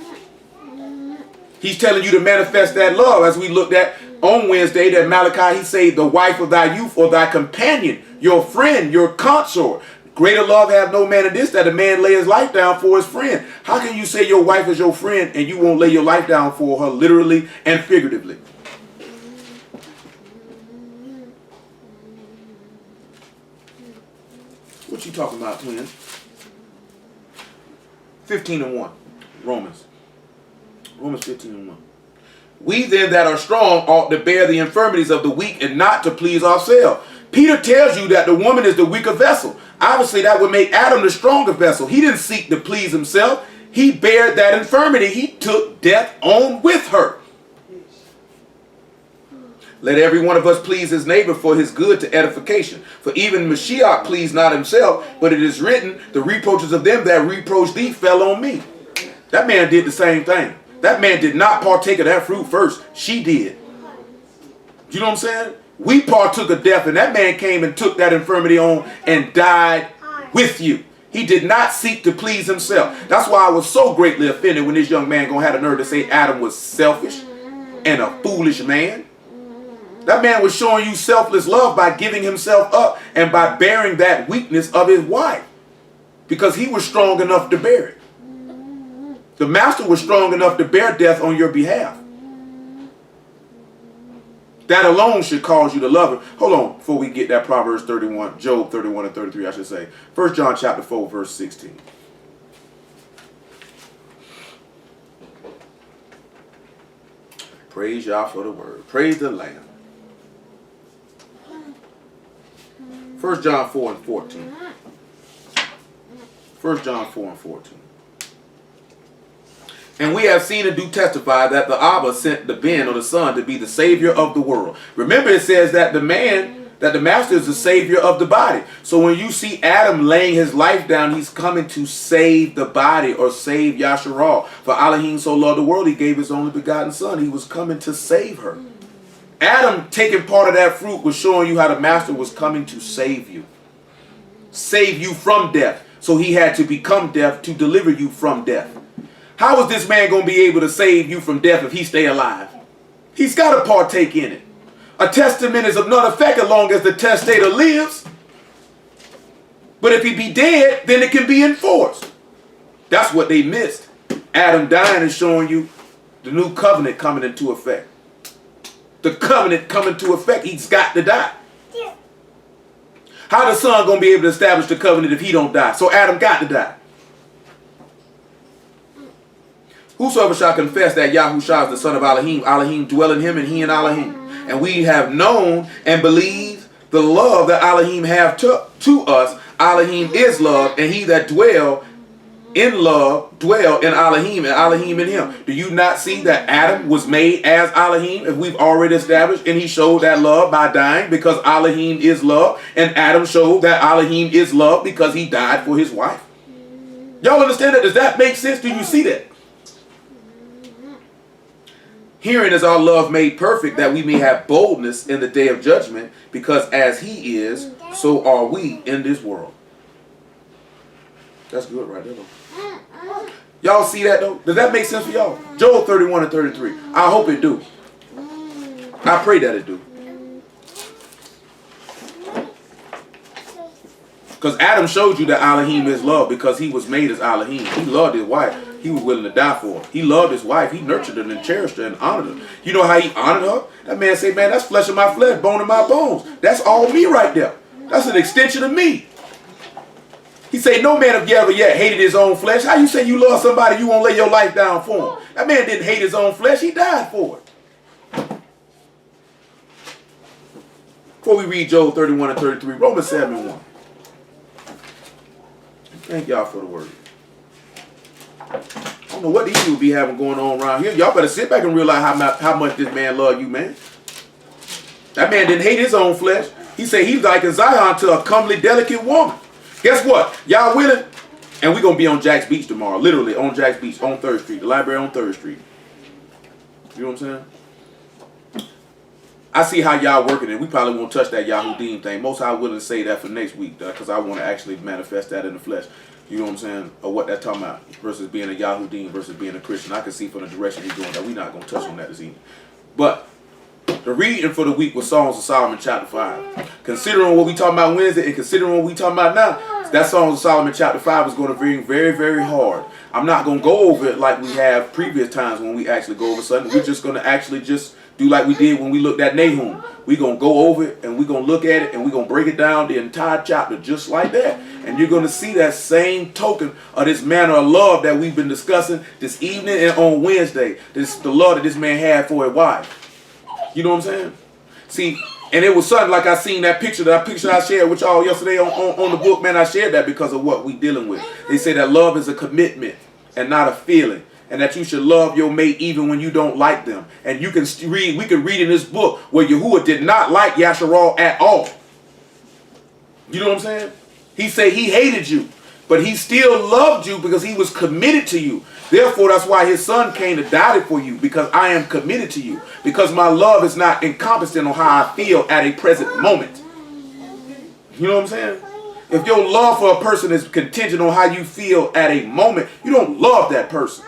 He's telling you to manifest that love, as we looked at on Wednesday, that Malachi, he said, the wife of thy youth, or thy companion, your friend, your consort. Greater love have no man than this, that a man lay his life down for his friend. How can you say your wife is your friend and you won't lay your life down for her, literally and figuratively? What you talking about, twins? 15 and 1. Romans 15 and 1. We then that are strong ought to bear the infirmities of the weak and not to please ourselves. Peter tells you that the woman is the weaker vessel. Obviously, that would make Adam the stronger vessel. He didn't seek to please himself. He bared that infirmity. He took death on with her. Let every one of us please his neighbor for his good to edification. For even Mashiach pleased not himself, but it is written, the reproaches of them that reproach thee fell on me. That man did the same thing. That man did not partake of that fruit first. She did. You know what I'm saying? We partook of death, and that man came and took that infirmity on and died with you. He did not seek to please himself. That's why I was so greatly offended when this young man gonna have the nerve to say Adam was selfish and a foolish man. That man was showing you selfless love by giving himself up and by bearing that weakness of his wife, because he was strong enough to bear it. The master was strong enough to bear death on your behalf. That alone should cause you to love her. Hold on, before we get that Proverbs 31, Job 31 and 33, I should say. 1 John chapter 4, verse 16. Praise Yah for the word. Praise the Lamb. 1 John 4 and 14. 1 John 4 and 14. And we have seen and do testify that the Abba sent the Ben, or the Son, to be the Savior of the world. Remember, it says that the master is the Savior of the body. So when you see Adam laying his life down, he's coming to save the body, or save Yasharal. For Elohim so loved the world, he gave his only begotten Son. He was coming to save her. Adam taking part of that fruit was showing you how the master was coming to save you. Save you from death. So he had to become death to deliver you from death. How is this man going to be able to save you from death if he stay alive? He's got to partake in it. A testament is of none effect as long as the testator lives. But if he be dead, then it can be enforced. That's what they missed. Adam dying is showing you the new covenant coming into effect. The covenant coming into effect, he's got to die. How the son going to be able to establish the covenant if he don't die? So Adam got to die. Whosoever shall confess that YAHUSHA is the son of Elohim, Elohim dwell in him and he in Elohim. And we have known and believed the love that Elohim have to us. Elohim is love, and he that dwell in love dwell in Elohim, and Elohim in him. Do you not see that Adam was made as Elohim, as we've already established, and he showed that love by dying because Elohim is love, and Adam showed that Elohim is love because he died for his wife? Y'all understand that? Does that make sense? Do you see that? Herein is our love made perfect, that we may have boldness in the day of judgment, because as he is, so are we in this world. That's good right there, though. Y'all see that, though? Does that make sense for y'all? Job 31 and 33. I hope it do. I pray that it do. Because Adam showed you that Elohim is love because he was made as Elohim. He loved his wife. He was willing to die for her. He loved his wife. He nurtured her and cherished her and honored her. You know how he honored her? That man said, man, that's flesh of my flesh, bone of my bones. That's all me right there. That's an extension of me. He said, no man have ever yet hated his own flesh. How you say you love somebody you won't lay your life down for him? That man didn't hate his own flesh. He died for it. Before we read Job 31 and 33, Romans 7 and 1. Thank y'all for the word. I don't know what these people be having going on around here. Y'all better sit back and realize how much this man love you, man. That man didn't hate his own flesh. He said he's like a Zion to a comely, delicate woman. Guess what? Y'all willing? And we're going to be on Jack's Beach tomorrow. Literally on Jack's Beach on 3rd Street. The library on 3rd Street. You know what I'm saying? I see how y'all working it. We probably won't touch that Yahudim thing. Most I willing to say that for next week, because I want to actually manifest that in the flesh. You know what I'm saying? Or what that's talking about versus being a Yahudim versus being a Christian. I can see from the direction we're going that we're not going to touch on that this evening. But the reading for the week was Songs of Solomon chapter 5. Considering what we talking about Wednesday and considering what we talking about now, that Songs of Solomon chapter 5 is going to be very, very hard. I'm not going to go over it like we have previous times when we actually go over something. We're just going to actually just do like we did when we looked at Nahum. We're going to go over it and we're going to look at it and we're going to break it down the entire chapter just like that. And you're going to see that same token of this manner of love that we've been discussing this evening and on Wednesday. The love that this man had for his wife. You know what I'm saying? See, and it was something like I seen that picture I shared with y'all yesterday on the book, man. I shared that because of what we dealing with. They say that love is a commitment and not a feeling. And that you should love your mate even when you don't like them. And you can read, we can read in this book where Yahuwah did not like Yasharal at all. You know what I'm saying? He said he hated you, but he still loved you because he was committed to you. Therefore, that's why his son came to die for you, because I am committed to you. Because my love is not encompassing on how I feel at a present moment. You know what I'm saying? If your love for a person is contingent on how you feel at a moment, you don't love that person.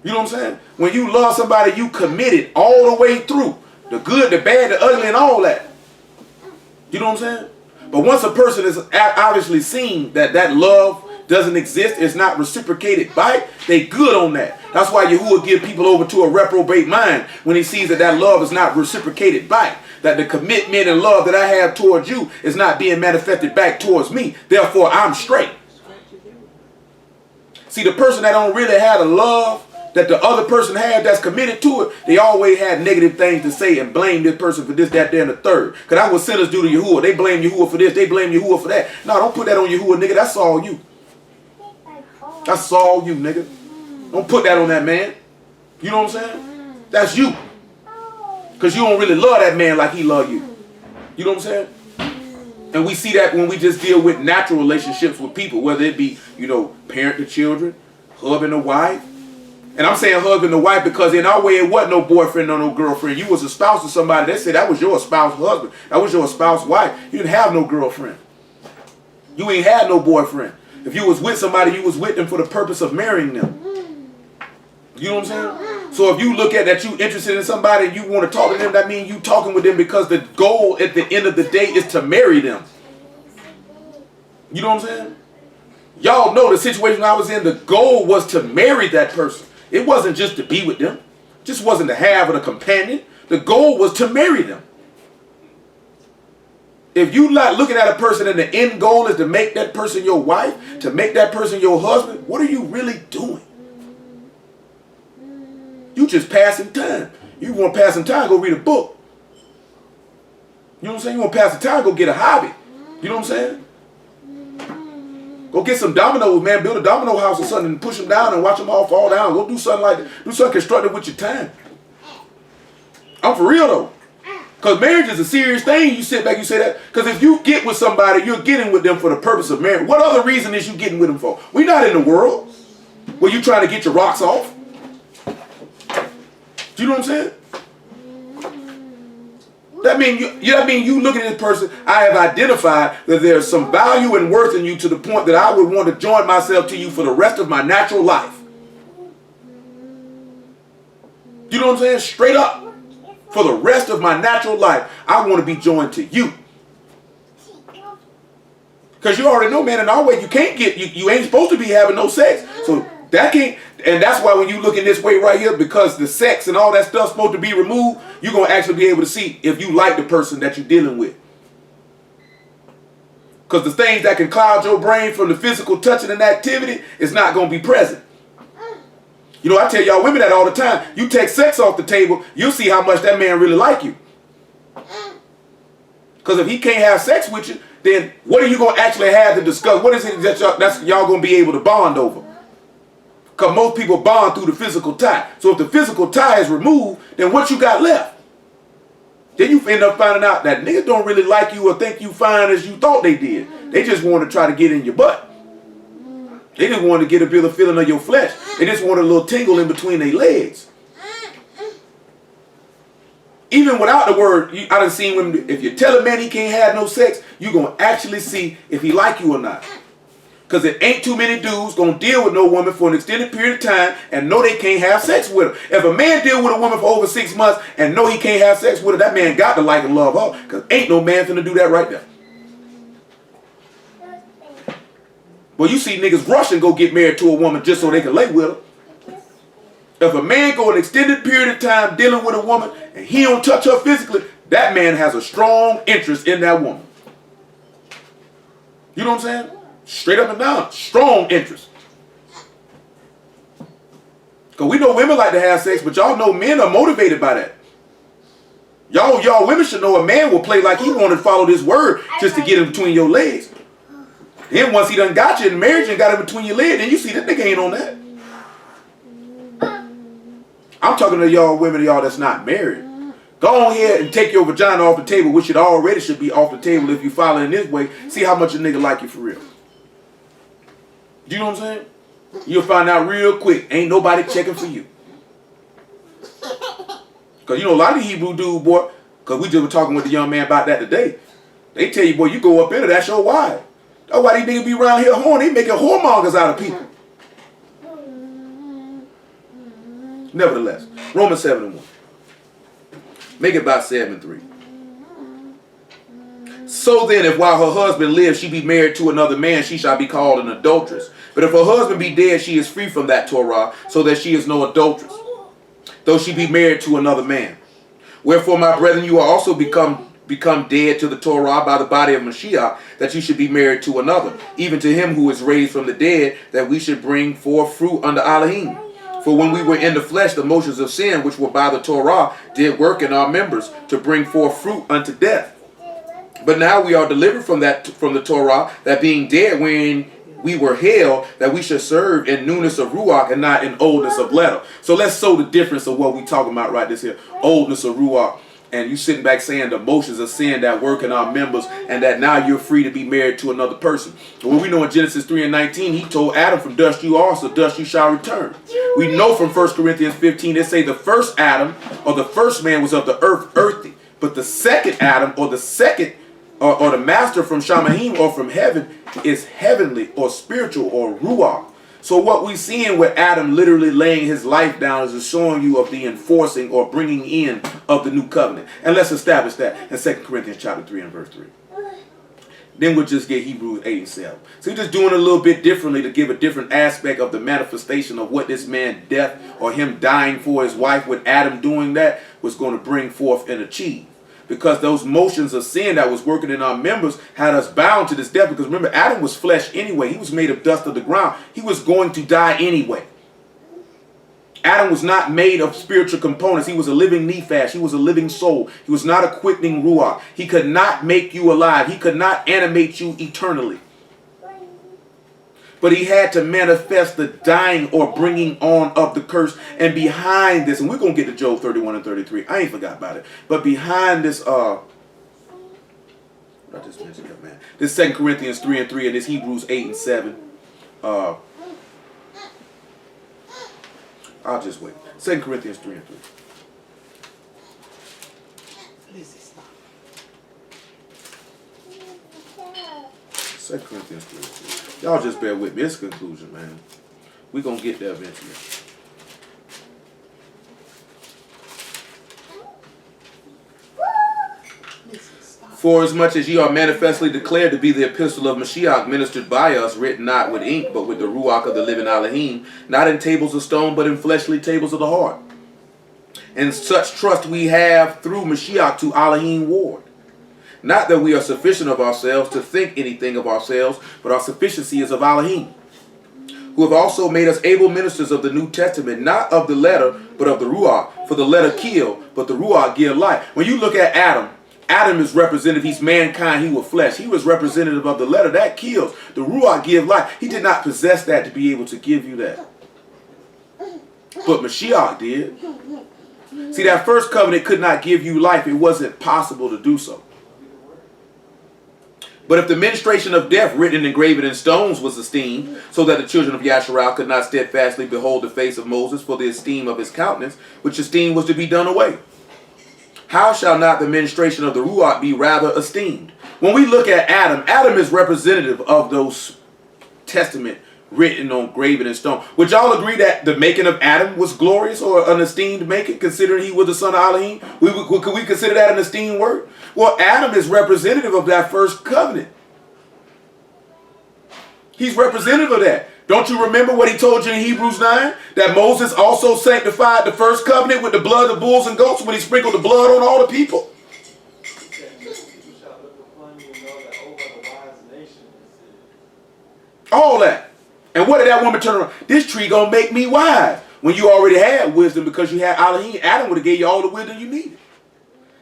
You know what I'm saying? When you love somebody, you committed all the way through. The good, the bad, the ugly, and all that. You know what I'm saying? But once a person is obviously seen that that love doesn't exist, it's not reciprocated by it, they good on that. That's why Yahuwah give people over to a reprobate mind when he sees that that love is not reciprocated by it. That the commitment and love that I have towards you is not being manifested back towards me. Therefore, I'm straight. See, the person that don't really have the love that the other person had that's committed to it, they always had negative things to say and blame this person for this, that, there, and the third. Because that's what sinners do to Yahuwah. They blame Yahuwah for this, they blame Yahuwah for that. No, don't put that on Yahuwah, nigga. That's all you. That's all you, nigga. Don't put that on that man. You know what I'm saying? That's you. Because you don't really love that man like he love you. You know what I'm saying? And we see that when we just deal with natural relationships with people, whether it be, you know, parent to children, husband to wife. And I'm saying husband to wife because in our way it wasn't no boyfriend or no girlfriend. You was a spouse to somebody. They said that was your spouse husband. That was your spouse wife. You didn't have no girlfriend. You ain't had no boyfriend. If you was with somebody, you was with them for the purpose of marrying them. You know what I'm saying? So if you look at that, you interested in somebody and you want to talk to them, that means you talking with them because the goal at the end of the day is to marry them. You know what I'm saying? Y'all know the situation I was in, the goal was to marry that person. It wasn't just to be with them. It just wasn't to have a companion. The goal was to marry them. If you not looking at a person and the end goal is to make that person your wife, to make that person your husband, what are you really doing? You just passing time. You want to pass some time, go read a book. You know what I'm saying? You want to pass the time, go get a hobby. You know what I'm saying? Go get some dominoes, man. Build a domino house or something and push them down and watch them all fall down. Go do something like that. Do something constructive with your time. I'm for real, though. Because marriage is a serious thing. You sit back, you say that. Because if you get with somebody, you're getting with them for the purpose of marriage. What other reason is you getting with them for? We're not in the world where you trying to get your rocks off. Do you know what I'm saying? That mean you looking at this person, I have identified that there's some value and worth in you to the point that I would want to join myself to you for the rest of my natural life. You know what I'm saying? Straight up. For the rest of my natural life, I want to be joined to you. Because you already know, man, in our way, you can't get, you ain't supposed to be having no sex. So that can't, and that's why when you look in this way right here, because the sex and all that stuff's supposed to be removed, you're going to actually be able to see if you like the person that you're dealing with. Because the things that can cloud your brain from the physical touching and activity is not going to be present. You know, I tell y'all women that all the time. You take sex off the table, you'll see how much that man really like you. Because if he can't have sex with you, then what are you going to actually have to discuss? What is it that y'all going to be able to bond over? Because most people bond through the physical tie. So if the physical tie is removed, then what you got left? Then you end up finding out that niggas don't really like you or think you fine as you thought they did. They just want to try to get in your butt. They just want to get a bit of feeling of your flesh. They just want a little tingle in between their legs. Even without the word, I done seen women, if you tell a man he can't have no sex, you're going to actually see if he like you or not. Because it ain't too many dudes going to deal with no woman for an extended period of time and know they can't have sex with her. If a man deal with a woman for over 6 months and know he can't have sex with her, that man got to like and love her. Because ain't no man finna do that right there. Well, you see niggas rush and go get married to a woman just so they can lay with her. If a man go an extended period of time dealing with a woman and he don't touch her physically, that man has a strong interest in that woman. You know what I'm saying? Straight up and down. Strong interest. Because we know women like to have sex, but y'all know men are motivated by that. Y'all women should know a man will play like he wanted to follow this word just to get in between your legs. Then once he done got you in marriage and got in between your legs, then you see this nigga ain't on that. I'm talking to y'all women, y'all that's not married. Go on here and take your vagina off the table, which it already should be off the table if you follow in this way. See how much a nigga like you for real. Do you know what I'm saying? You'll find out real quick. Ain't nobody checking for you. Because you know a lot of the Hebrew dudes, boy, because we just were talking with the young man about that today. They tell you, boy, you go up in it, that's your wife. That's why these niggas be around here horny. They making whoremongers out of people. Nevertheless, Romans 7:1. Make it about 7:3. So then, if while her husband lives, she be married to another man, she shall be called an adulteress. But if her husband be dead, she is free from that Torah, so that she is no adulteress, though she be married to another man. Wherefore, my brethren, you are also become dead to the Torah by the body of Mashiach, that you should be married to another, even to him who is raised from the dead, that we should bring forth fruit unto Elohim. For when we were in the flesh, the motions of sin, which were by the Torah, did work in our members to bring forth fruit unto death. But now we are delivered from the Torah, that being dead when we were held, that we should serve in newness of Ruach and not in oldness of letter. So let's show the difference of what we talking about right this here. Oldness of Ruach. And you sitting back saying the motions of sin that work in our members, and that now you're free to be married to another person. Well, we know in Genesis 3:19, he told Adam, from dust you are, so dust you shall return. We know from 1 Corinthians 15, they say the first Adam, or the first man, was of the earth, earthy. But the second Adam, or the second, or the master from Shamahim, or from heaven, is heavenly, or spiritual, or Ruach. So what we're seeing with Adam literally laying his life down is showing you of the enforcing or bringing in of the new covenant. And let's establish that in 2 Corinthians chapter 3 and verse 3. Then we'll just get Hebrews 8 and 7. So we're just doing it a little bit differently to give a different aspect of the manifestation of what this man's death or him dying for his wife, with Adam doing that, was going to bring forth and achieve. Because those motions of sin that was working in our members had us bound to this death. Because remember, Adam was flesh anyway. He was made of dust of the ground. He was going to die anyway. Adam was not made of spiritual components. He was a living nephash. He was a living soul. He was not a quickening ruach. He could not make you alive. He could not animate you eternally. But he had to manifest the dying or bringing on of the curse. And behind this, and we're going to get to Job 31 and 33. I ain't forgot about it. But behind this, I just mentioned that, man. This 2 Corinthians 3 and 3 and this Hebrews 8 and 7. I'll just wait. 2 Corinthians 3 and 3. 2 Corinthians 3 and 3. Y'all just bear with me. It's conclusion, man. We're going to get there eventually. For as much as ye are manifestly declared to be the epistle of Mashiach, ministered by us, written not with ink, but with the ruach of the living Elohim, not in tables of stone, but in fleshly tables of the heart. And such trust we have through Mashiach to Elohim ward. Not that we are sufficient of ourselves to think anything of ourselves, but our sufficiency is of Elohim, who have also made us able ministers of the New Testament, not of the letter, but of the ruach. For the letter kill, but the ruach give life. When you look at Adam, Adam is representative. He's mankind. He was flesh. He was representative of the letter. That kills. The ruach give life. He did not possess that to be able to give you that. But Mashiach did. See, that first covenant could not give you life. It wasn't possible to do so. But if the ministration of death written and engraven in stones was esteemed, so that the children of Yasharal could not steadfastly behold the face of Moses for the esteem of his countenance, which esteem was to be done away, how shall not the ministration of the Ruach be rather esteemed? When we look at Adam, Adam is representative of those testament written on graven in stone. Would y'all agree that the making of Adam was glorious or an esteemed making, considering he was the son of Elohim? Could we consider that an esteemed word? Well, Adam is representative of that first covenant. He's representative of that. Don't you remember what he told you in Hebrews 9? That Moses also sanctified the first covenant with the blood of bulls and goats when he sprinkled the blood on all the people? All that. And what did that woman turn around? This tree gonna make me wise. When you already had wisdom because you had Elohim, Adam would have gave you all the wisdom you needed.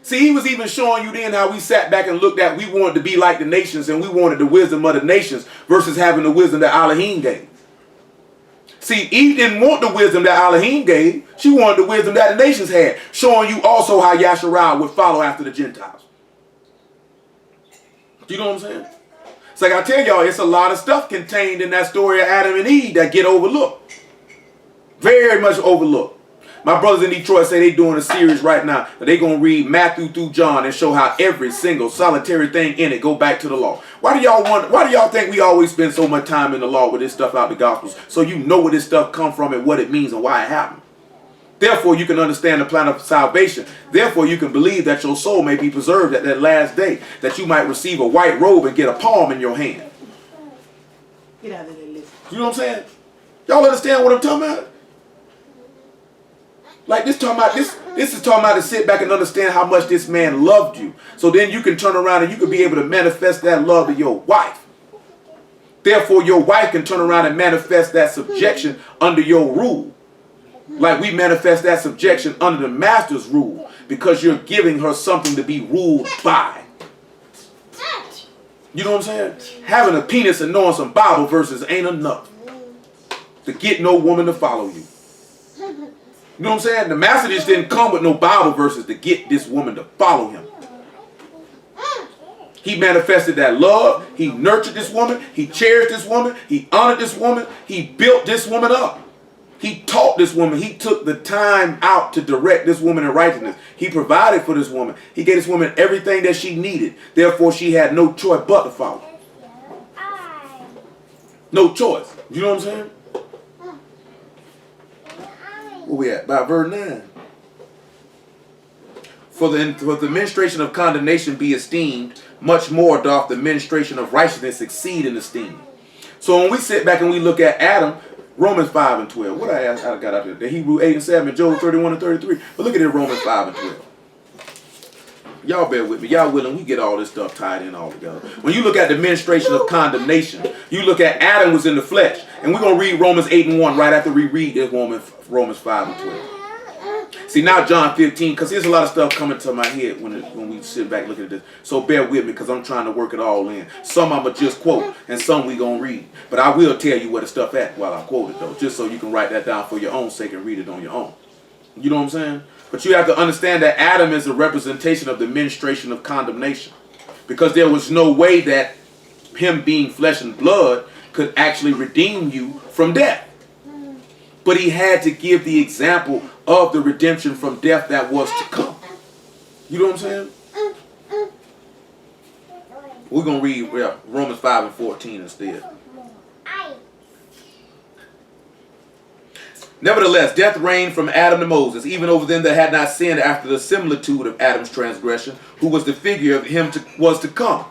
See, he was even showing you then how we sat back and looked at, we wanted to be like the nations and we wanted the wisdom of the nations versus having the wisdom that Elohim gave. See, Eve didn't want the wisdom that Elohim gave. She wanted the wisdom that the nations had, showing you also how Yasharal would follow after the Gentiles. You know what I'm saying? It's like I tell y'all, it's a lot of stuff contained in that story of Adam and Eve that get overlooked. Very much overlooked. My brothers in Detroit say they're doing a series right now that they're going to read Matthew through John and show how every single solitary thing in it go back to the law. Why do y'all think we always spend so much time in the law with this stuff out the Gospels? So you know where this stuff come from and what it means and why it happened. Therefore, you can understand the plan of salvation. Therefore, you can believe that your soul may be preserved at that last day, that you might receive a white robe and get a palm in your hand. Get out of there, listen. You know what I'm saying? Y'all understand what I'm talking about? Like this is talking about to sit back and understand how much this man loved you. So then you can turn around and you can be able to manifest that love to your wife. Therefore, your wife can turn around and manifest that subjection under your rule. Like we manifest that subjection under the master's rule because you're giving her something to be ruled by. You know what I'm saying? Having a penis and knowing some Bible verses ain't enough to get no woman to follow you. You know what I'm saying? The master just didn't come with no Bible verses to get this woman to follow him. He manifested that love. He nurtured this woman. He cherished this woman. He honored this woman. He built this woman up. He taught this woman. He took the time out to direct this woman in righteousness. He provided for this woman. He gave this woman everything that she needed. Therefore, she had no choice but to follow. No choice. You know what I'm saying? Where we at? About verse 9. For the ministration of condemnation be esteemed, much more doth the ministration of righteousness exceed in esteem. So when we sit back and we look at Adam, Romans 5 and 12. What I got out there? The Hebrew 8 and 7, Job 31 and 33. But look at it, Romans 5 and 12. Y'all bear with me. Y'all willing, we get all this stuff tied in all together. When you look at the ministration of condemnation, you look at Adam was in the flesh. And we're going to read Romans 8 and 1 right after we read this Romans 5 and 12. See, now John 15, because there's a lot of stuff coming to my head when we sit back looking at this. So bear with me, because I'm trying to work it all in. Some I'm going to just quote, and some we going to read. But I will tell you where the stuff at while I quote it, though, just so you can write that down for your own sake and read it on your own. You know what I'm saying? But you have to understand that Adam is a representation of the ministration of condemnation. Because there was no way that him being flesh and blood could actually redeem you from death. But he had to give the example of the redemption from death that was to come. You know what I'm saying? We're going to read Romans 5 and 14 instead. Nevertheless, death reigned from Adam to Moses, even over them that had not sinned after the similitude of Adam's transgression, who was the figure of him was to come.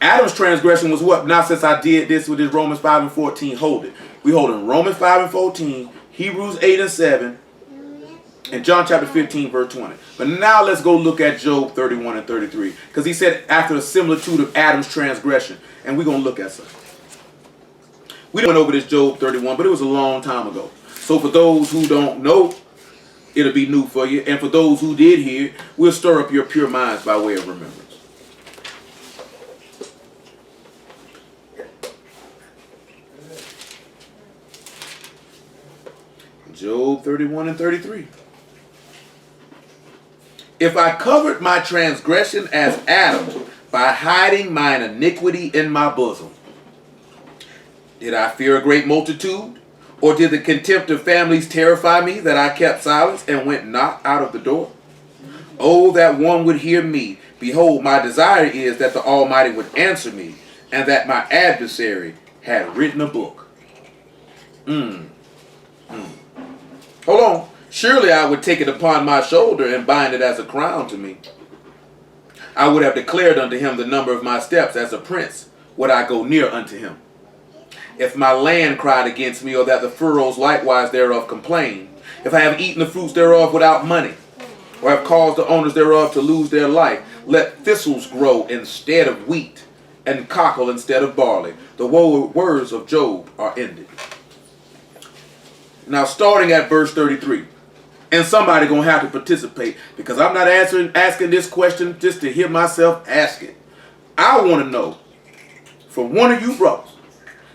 Adam's transgression was what? Now since I did this with this Romans 5 and 14, hold it. We hold in Romans 5 and 14, Hebrews 8 and 7, and John chapter 15 verse 20. But now let's go look at Job 31 and 33. Because he said after the similitude of Adam's transgression. And we're going to look at something. We went over this Job 31, but it was a long time ago. So for those who don't know, it'll be new for you. And for those who did hear, we'll stir up your pure minds by way of remembrance. Job 31 and 33. If I covered my transgression as Adam by hiding mine iniquity in my bosom, did I fear a great multitude? Or did the contempt of families terrify me that I kept silence and went not out of the door? Oh, that one would hear me. Behold, my desire is that the Almighty would answer me, and that my adversary had written a book. Hold on. Surely I would take it upon my shoulder and bind it as a crown to me. I would have declared unto him the number of my steps. As a prince would I go near unto him. If my land cried against me, or that the furrows likewise thereof complain, if I have eaten the fruits thereof without money, or have caused the owners thereof to lose their life, let thistles grow instead of wheat, and cockle instead of barley. The words of Job are ended. Now starting at verse 33, and somebody gonna have to participate, because I'm not asking this question just to hear myself ask it. I want to know from one of you brothers.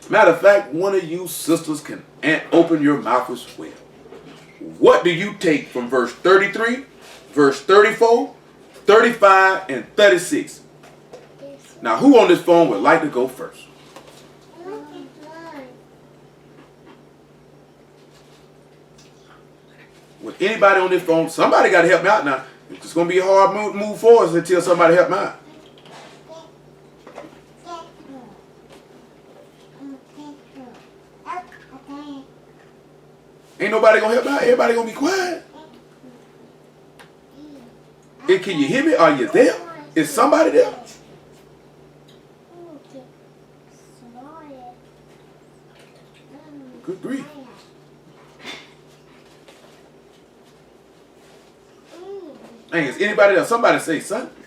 Matter of fact, one of you sisters can open your mouth as well. What do you take from verse 33, verse 34, 35, and 36? Now, who on this phone would like to go first? With anybody on this phone, somebody got to help me out now. It's going to be a hard move for us until somebody help me out. Ain't nobody gonna help out. Everybody gonna be quiet. And can you hear me? Are you there? Is somebody there? Good grief. Hey, is anybody there? Somebody say something.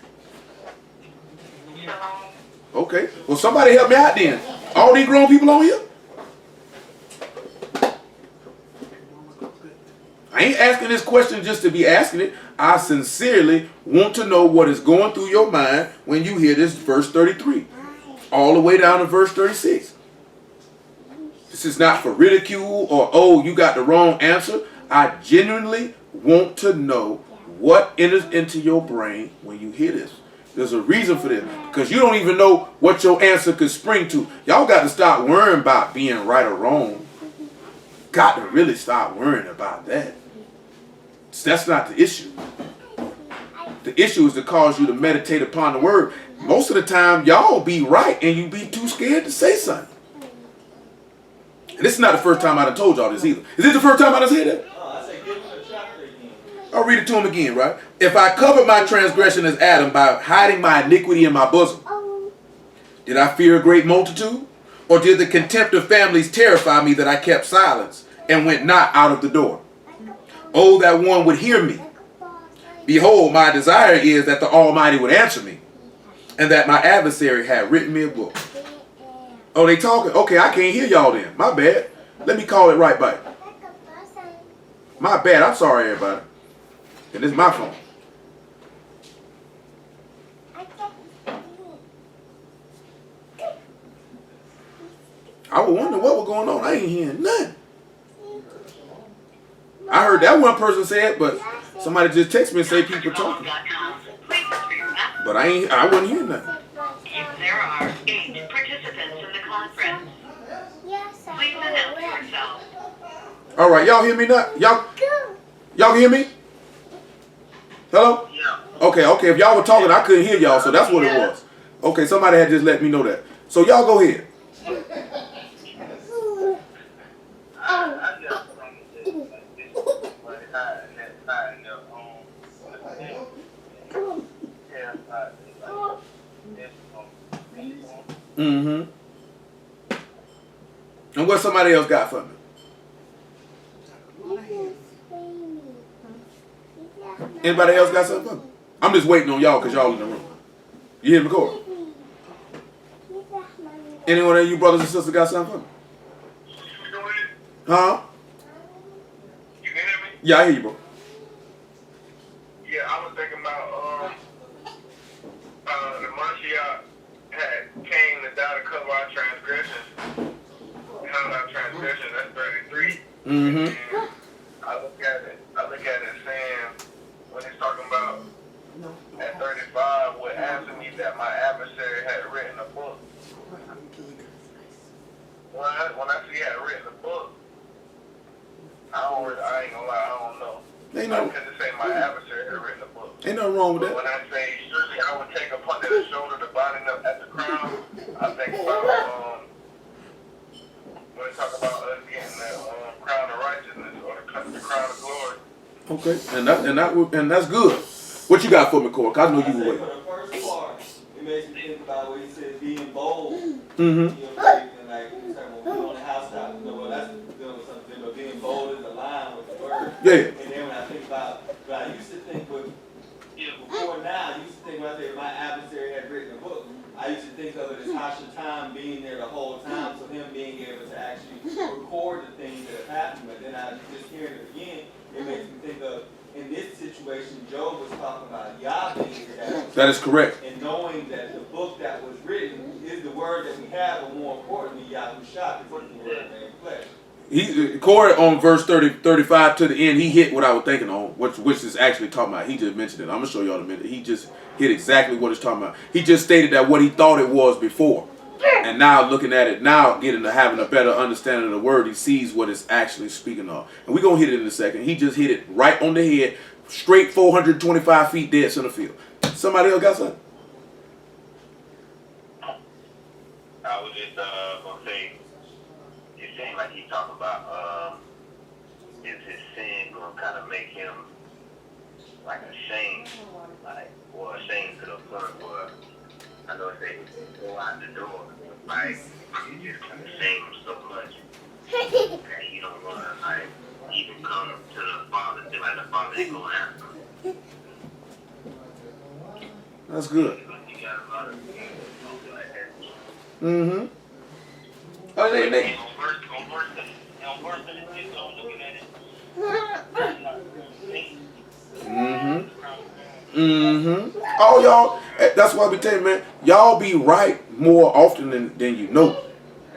Okay. Well, somebody help me out then. All these grown people on here? I ain't asking this question just to be asking it. I sincerely want to know what is going through your mind when you hear this verse 33. All the way down to verse 36. This is not for ridicule or, oh, you got the wrong answer. I genuinely want to know what enters into your brain when you hear this. There's a reason for this. Because you don't even know what your answer could spring to. Y'all got to stop worrying about being right or wrong. Got to really stop worrying about that. That's not the issue. The issue is to cause you to meditate upon the word. Most of the time, y'all be right and you be too scared to say something. And this is not the first time I done told y'all this either. Is this the first time I done said that? I'll read it to him again, right? If I covered my transgression as Adam by hiding my iniquity in my bosom, did I fear a great multitude? Or did the contempt of families terrify me that I kept silence and went not out of the door? Oh, that one would hear me. Behold, my desire is that the Almighty would answer me, and that my adversary had written me a book. Oh, they talking? Okay, I can't hear y'all then. My bad. Let me call it right back. My bad. I'm sorry, everybody. And this is my phone. I was wondering what was going on. I ain't hearing nothing. I heard that one person say it, but somebody just texted me and say people talking. But I wasn't hearing nothing. There are 8 participants in the conference. Please announce yourself. All right, y'all hear me now? Y'all can hear me? Hello? Okay. If y'all were talking, I couldn't hear y'all, so that's what it was. Okay, somebody had just let me know that. So y'all go ahead. Mm-hmm. And what somebody else got for me? Anybody else got something for me? I'm just waiting on y'all because y'all in the room. You hear me, Corey? Anyone of you brothers and sisters got something for me? Huh? You can hear me? Yeah, I hear you, bro. Yeah, I was thinking about the Mashiach had came to die to cover our transgressions. Cover our transgressions. That's 33. Mm-hmm. And I look at it saying when it's talking about at 35, what answered me that my adversary had written a book. When I see he had written a book, I ain't gonna lie, I don't know. Ain't no, Because it say my adversary had written a book. ain't nothing wrong with But that. when I say surely I would take upon their shoulder the binding up at the crown, I think about when they talk about us getting the crown of righteousness or the crown of glory. Okay, and that's good. What you got for me, Corey? 'Cause I know you were For waiting. the first part, it makes me think about what he said, being bold. Mm-hmm. You know, and like, he's talking about being on the housetop. You know, well, that's dealing with something, but being bold is aligned with the word. Yeah. And then when I think about, but I used to think with, before now, I used to think when I say my adversary had written a book, I used to think of it as Hashatam being there the whole time, so him being able to actually record the things that have happened. But then I just hearing it again, it makes me think of, in this situation, Job was talking about Yah being his adversary. That is correct. And knowing that the book that was written is the word that we have, but more importantly, Yahusha is the word made flesh. Corey on verse 35 to the end, he hit what I was thinking on, which is actually talking about. He just mentioned it. I'm gonna show y'all in a minute. He just hit exactly what it's talking about. He just stated that what he thought it was before, and now looking at it now, having a better understanding of the word, he sees what it's actually speaking of. And we're gonna hit it in a second. He just hit it right on the head, straight 425 feet dead center field. Somebody else got something? I was just gonna say, it seemed like he talked about is his sin gonna kind of make him like ashamed, or ashamed to the point where I know they go out the door, like he just kind of shame him so much that he don't wanna like even come to the Father, feel like the Father ain't gonna answer him. That's good. You got a lot of people like that. Mm-hmm. Oh, they. On first, just don't looking at it. Mm-hmm. Mm-hmm. Oh, y'all. That's why we tell you, man. Y'all be right more often than you know.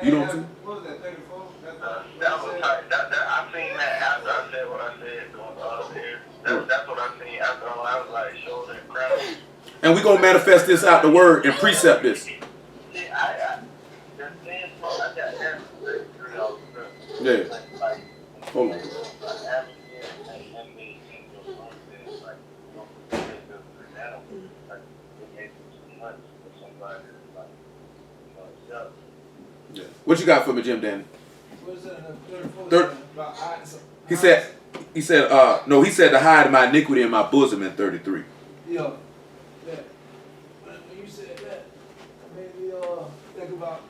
You know what I'm saying? What was that, 34? That was tight. I seen that after I said what I said going the other year. That's what I seen after I was like shoulder and crown. And we gonna manifest this out the word and precept this. Yeah. Hold on. Yeah. What you got for me, Jim Danny? What is that, 34? Third. He said, no, he said to hide my iniquity in my bosom in 33. Yeah. Yeah. When you said that, it made me think about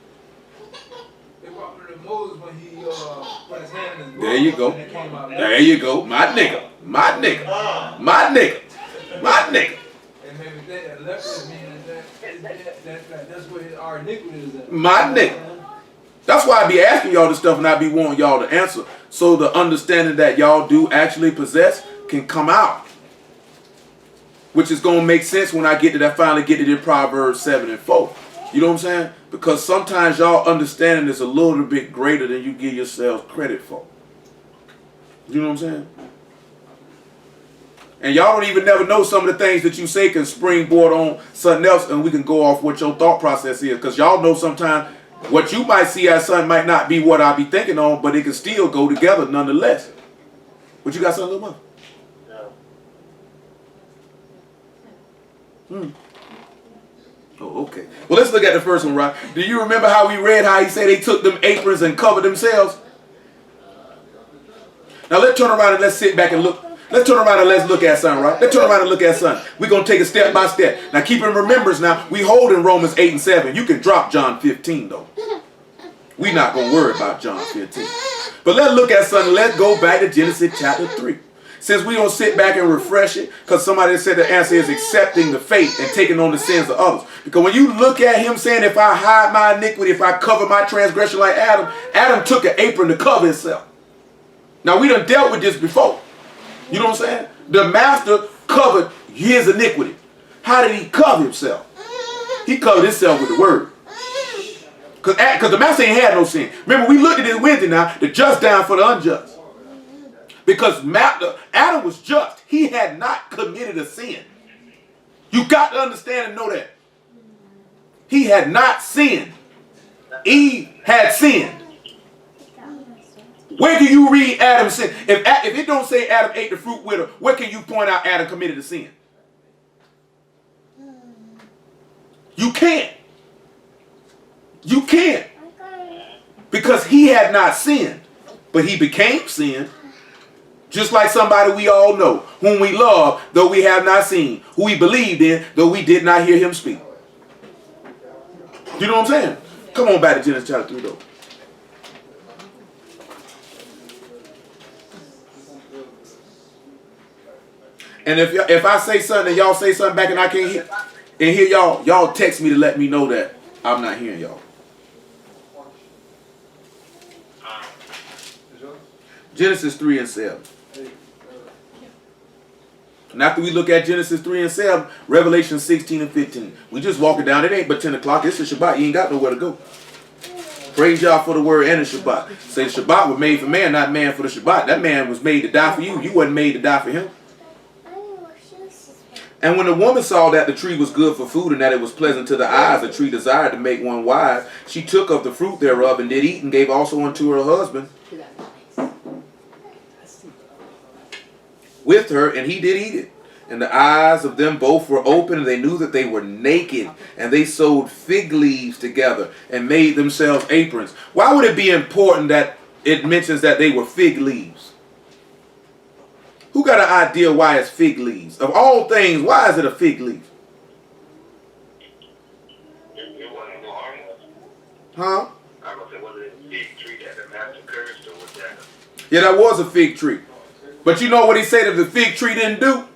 it brought me to Moses when he put his hand in his book. There you go. And it came out. There you go. My nigga. My nigga. My nigga. My nigga. And made me think that leprosy means that's where our iniquity is at. My nigga. That's why I be asking y'all this stuff and I be wanting y'all to answer. So the understanding that y'all do actually possess can come out. Which is going to make sense when I finally get to Proverbs 7 and 4. You know what I'm saying? Because sometimes y'all understanding is a little bit greater than you give yourselves credit for. You know what I'm saying? And y'all don't even never know some of the things that you say can springboard on something else, and we can go off what your thought process is. Because y'all know sometimes what you might see as something might not be what I be thinking on, but it can still go together nonetheless. But you got something, little mother? Oh, okay. Well, let's look at the first one, right? Do you remember how we read how he said they took them aprons and covered themselves? Now let's turn around and let's sit back and look. Let's turn around and let's look at something, right? Let's turn around and look at something. We're going to take it step by step. Now keep in remembrance now, we hold in Romans 8 and 7. You can drop John 15 though. We're not going to worry about John 15. But let's look at something. Let's go back to Genesis chapter 3. Since we don't sit back and refresh it, because somebody said the answer is accepting the faith and taking on the sins of others. Because when you look at him saying, if I hide my iniquity, if I cover my transgression like Adam, Adam took an apron to cover himself. Now we done dealt with this before. You know what I'm saying? The master covered his iniquity. How did he cover himself? He covered himself with the word. Because the master ain't had no sin. Remember, we looked at this Wednesday now, the just down for the unjust. Because Adam was just. He had not committed a sin. You got to understand and know that. He had not sinned. Eve had sinned. Where do you read Adam sin? If it don't say Adam ate the fruit with her, where can you point out Adam committed a sin? You can't. You can't. Because he had not sinned. But he became sin. Just like somebody we all know, whom we love, though we have not seen, who we believed in, though we did not hear him speak. You know what I'm saying? Come on back to Genesis chapter 3 though. And if I say something and y'all say something back and I can't hear y'all, y'all text me to let me know that I'm not hearing y'all. Genesis 3 and 7. And after we look at Genesis 3 and 7, Revelation 16 and 15. We just walking down. It ain't but 10 o'clock. It's the Shabbat. You ain't got nowhere to go. Praise y'all for the word and the Shabbat. Say the Shabbat was made for man, not man for the Shabbat. That man was made to die for you. You wasn't made to die for him. And when the woman saw that the tree was good for food and that it was pleasant to the eyes, the tree desired to make one wise, she took of the fruit thereof and did eat and gave also unto her husband with her, and he did eat it. And the eyes of them both were open, and they knew that they were naked, and they sewed fig leaves together and made themselves aprons. Why would it be important that it mentions that they were fig leaves? Who got an idea why it's fig leaves? Of all things, why is it a fig leaf? It wasn't no harm. Huh? I was gonna say, was it a fig tree that the master cursed, or was that? Yeah, that was a fig tree. But you know what he said if the fig tree didn't do?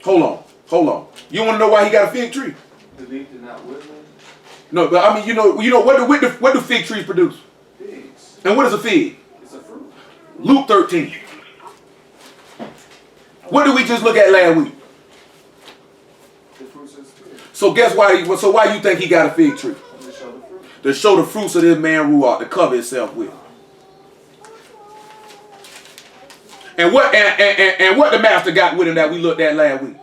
Hold on. You want to know why he got a fig tree? The leaf did not wither. No, but I mean, you know what do fig trees produce? Figs. And what is a fig? It's a fruit. Luke 13. What did we just look at last week? The fruits of the spirit. So guess why? So why you think he got a fig tree? To show the fruit. To show the fruits of this man Ruach, to cover himself with. And what the master got with him that we looked at last week?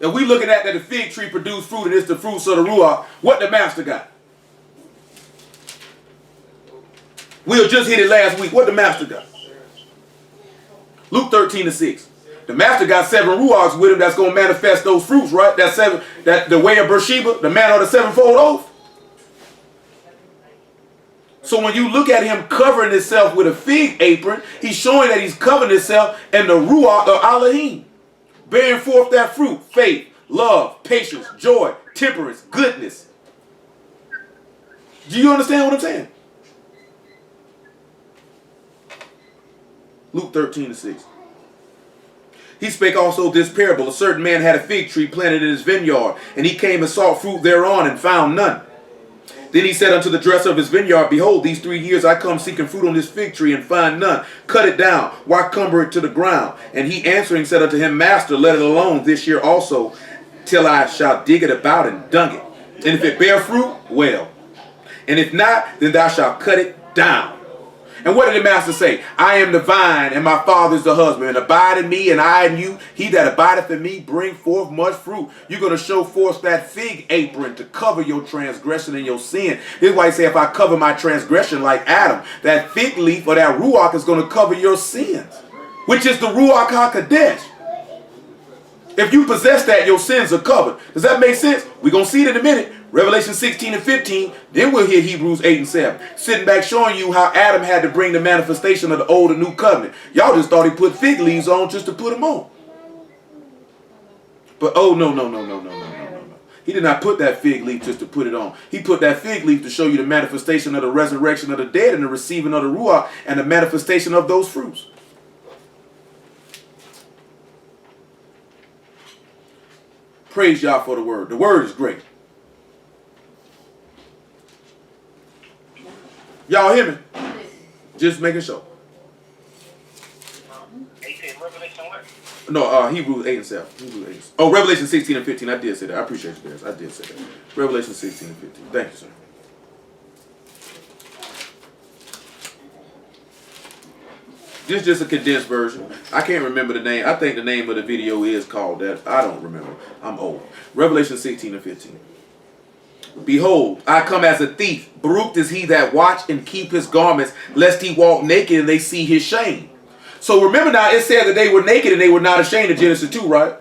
If we looking at that the fig tree produced fruit and it's the fruits of the Ruach, what the master got? We'll just hit it last week. What the master got? Luke 13 and 6. The master got 7 Ruachs with him that's going to manifest those fruits, right? That the way of Beersheba, the man of the sevenfold oath. So when you look at him covering himself with a fig apron, he's showing that he's covering himself in the Ruach of Elohim, bearing forth that fruit: faith, love, patience, joy, temperance, goodness. Do you understand what I'm saying? Luke 13 and 6. He spake also this parable: a certain man had a fig tree planted in his vineyard, and he came and sought fruit thereon, and found none. Then he said unto the dresser of his vineyard, Behold, these 3 years I come seeking fruit on this fig tree, and find none. Cut it down. Why cumber it to the ground? And he answering said unto him, Master, let it alone this year also, till I shall dig it about and dung it. And if it bear fruit, well. And if not, then thou shalt cut it down. And what did the master say? I am the vine, and my father is the husband. And abide in me, and I in you. He that abideth in me bring forth much fruit. You're going to show forth that fig apron to cover your transgression and your sin. This is why he say, if I cover my transgression like Adam, that fig leaf or that Ruach is going to cover your sins, which is the Ruach HaKodesh. If you possess that, your sins are covered. Does that make sense? We're going to see it in a minute. Revelation 16 and 15, then we'll hear Hebrews 8 and 7. Sitting back showing you how Adam had to bring the manifestation of the old and new covenant. Y'all just thought he put fig leaves on just to put them on. But oh, no. He did not put that fig leaf just to put it on. He put that fig leaf to show you the manifestation of the resurrection of the dead and the receiving of the Ruach and the manifestation of those fruits. Praise y'all for the word. The word is great. Y'all hear me? Just making sure. Revelation what? No, Hebrews 8 and 7. Hebrews 8 and 7. Oh, Revelation 16 and 15. I did say that. I appreciate you guys. I did say that. Revelation 16 and 15. Thank you, sir. This is just a condensed version. I can't remember the name. I think the name of the video is called that. I don't remember. I'm old. Revelation 16 and 15. Behold, I come as a thief. Baruch is he that watch and keep his garments, lest he walk naked and they see his shame. So remember now, it said that they were naked and they were not ashamed in Genesis 2, right?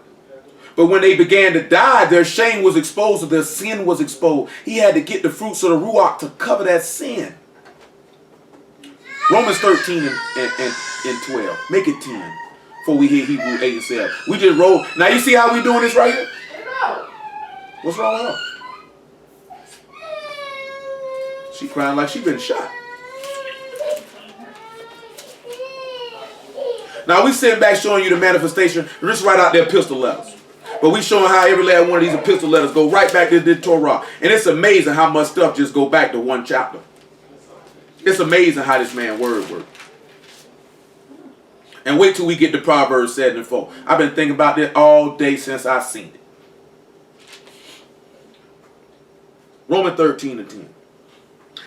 But when they began to die, their shame was exposed, or their sin was exposed. He had to get the fruits of the Ruach to cover that sin. Romans 13 and 12. Make it 10 before we hit Hebrews 8 and 7. We just roll. Now you see how we doing this right here? What's wrong with her? She crying like she been shot. Now we sitting back showing you the manifestation. Just right out there epistle letters. But we showing how every last one of these epistle letters go right back to the Torah. And it's amazing how much stuff just go back to one chapter. It's amazing how this man's word works. And wait till we get to Proverbs 7 and 4. I've been thinking about this all day since I seen it. Romans 13 and 10.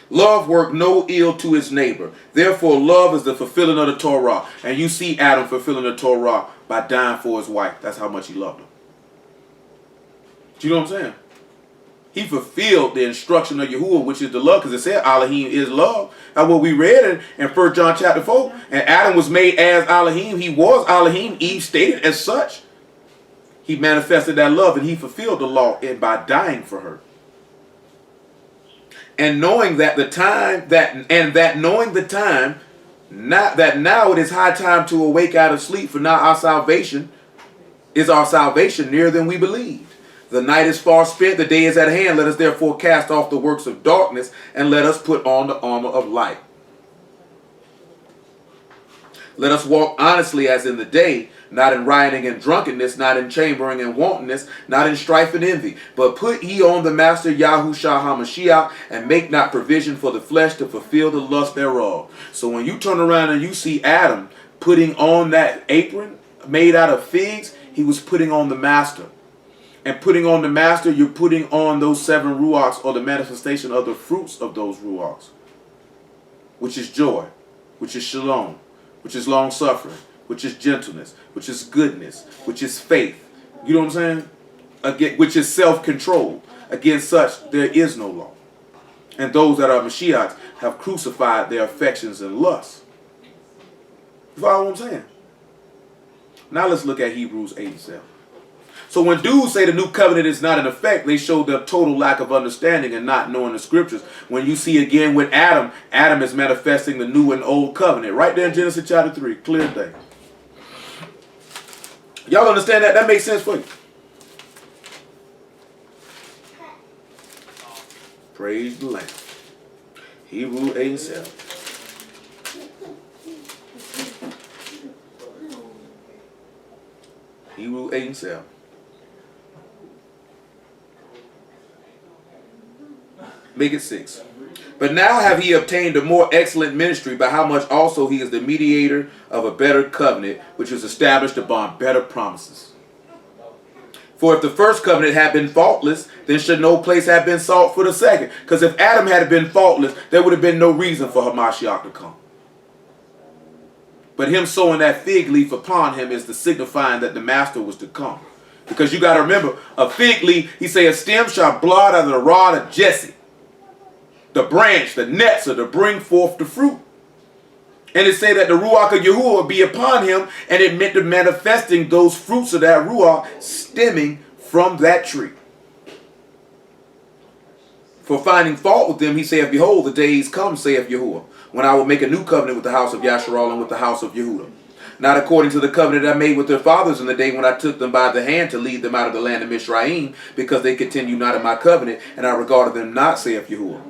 Love work no ill to his neighbor. Therefore, love is the fulfilling of the Torah. And you see Adam fulfilling the Torah by dying for his wife. That's how much he loved her. Do you know what I'm saying? He fulfilled the instruction of Yahuwah, which is the love, because it said Elohim is love. That's what we read in 1 John chapter 4. And Adam was made as Elohim. He was Elohim. Eve stated as such. He manifested that love and he fulfilled the law by dying for her. And knowing that the time now it is high time to awake out of sleep, for now our salvation nearer than we believed. The night is far spent, the day is at hand. Let us therefore cast off the works of darkness and let us put on the armor of light. Let us walk honestly as in the day, not in rioting and drunkenness, not in chambering and wantonness, not in strife and envy. But put ye on the Master YAHUSHA HaMashiach, and make not provision for the flesh to fulfill the lust thereof. So when you turn around and you see Adam putting on that apron made out of figs, he was putting on the Master. And putting on the Master, you're putting on those 7 Ruachs, or the manifestation of the fruits of those Ruachs, which is joy, which is shalom, which is long-suffering, which is gentleness, which is goodness, which is faith. You know what I'm saying? Again, which is self-control. Against such, there is no law. And those that are Mashiachs have crucified their affections and lusts. You follow what I'm saying? Now let's look at Hebrews 8 and 7. So when dudes say the new covenant is not in effect, they show their total lack of understanding and not knowing the scriptures. When you see again with Adam, Adam is manifesting the new and old covenant. Right there in Genesis chapter 3. Clear thing. Y'all understand that? That makes sense for you? Praise the Lamb. Hebrews 8 and 7. Hebrews 8 and 7. Make it 6. But now have he obtained a more excellent ministry, by how much also he is the mediator of a better covenant, which was established upon better promises. For if the first covenant had been faultless, then should no place have been sought for the second. Because if Adam had been faultless, there would have been no reason for Hamashiach to come. But him sowing that fig leaf upon him is the signifying that the Master was to come. Because you got to remember, a fig leaf, he say, a stem shall blot out of the rod of Jesse. The branch, the netzer, to bring forth the fruit. And it say that the Ruach of Yahuwah would be upon him, and it meant the manifesting those fruits of that Ruach stemming from that tree. For finding fault with them, he saith, behold, the days come, saith Yahuwah, when I will make a new covenant with the house of Yasharal and with the house of Yehudah. Not according to the covenant I made with their fathers in the day when I took them by the hand to lead them out of the land of Mizraim, because they continue not in my covenant, and I regarded them not, saith Yahuwah.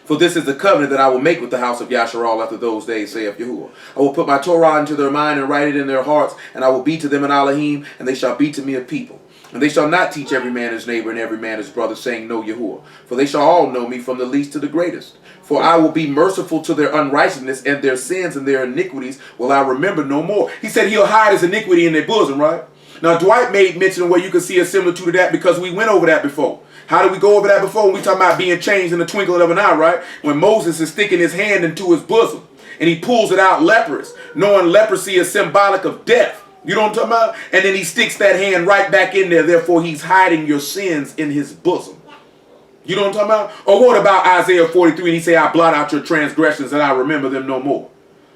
For this is the covenant that I will make with the house of Yasharal after those days, saith Yahuwah. I will put my Torah into their mind and write it in their hearts, and I will be to them an Elohim, and they shall be to me a people. And they shall not teach every man his neighbor and every man his brother, saying, Know Yahuwah. For they shall all know me, from the least to the greatest. For I will be merciful to their unrighteousness, and their sins and their iniquities will I remember no more. He said he'll hide his iniquity in their bosom, right? Now, Dwight made mention of where you can see a similitude to that, because we went over that before. How did we go over that before? When we talking about being changed in the twinkling of an eye, right? When Moses is sticking his hand into his bosom, and he pulls it out leprous, knowing leprosy is symbolic of death. You know what I'm talking about? And then he sticks that hand right back in there. Therefore, he's hiding your sins in his bosom. You know what I'm talking about? Or what about Isaiah 43? And he say, I blot out your transgressions and I remember them no more.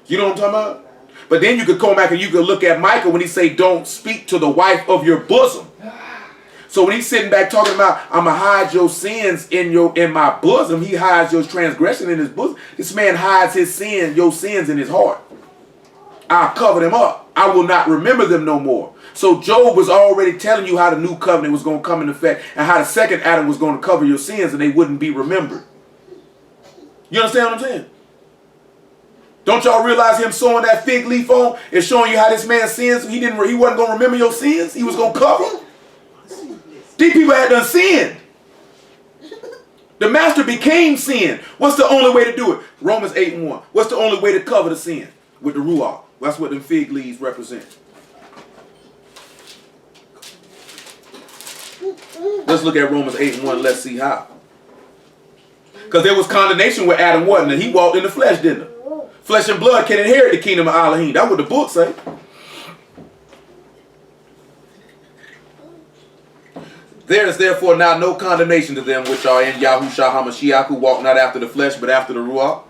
You know what I'm talking about? But then you could come back and you could look at Micah when he say, don't speak to the wife of your bosom. So when he's sitting back talking about, I'm going to hide your sins in my bosom, he hides your transgression in his bosom. This man hides his sin, your sins in his heart. I'll cover them up. I will not remember them no more. So Job was already telling you how the new covenant was going to come in effect, and how the second Adam was going to cover your sins and they wouldn't be remembered. You understand what I'm saying? Don't y'all realize him sewing that fig leaf on is showing you how this man's sins, he wasn't going to remember your sins. He was going to cover them. These people had done sinned. The master became sin. What's the only way to do it? Romans 8:1. What's the only way to cover the sin? With the Ruach. That's what them fig leaves represent. Let's look at Romans 8:1. Let's see how. Because there was condemnation with Adam, wasn't it? He walked in the flesh, didn't he? Flesh and blood can inherit the kingdom of Elohim. That's what the book say. There is therefore now no condemnation to them which are in Yahusha HaMashiach, who walk not after the flesh, but after the Ruach.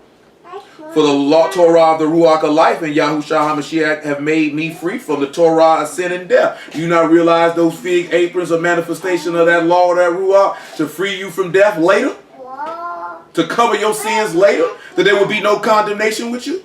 For the law, Torah of the Ruach of life and Yahusha HaMashiach have made me free from the Torah of sin and death. Do you not realize those fig aprons are manifestation of that law, that Ruach, to free you from death later? To cover your sins later? That there would be no condemnation with you?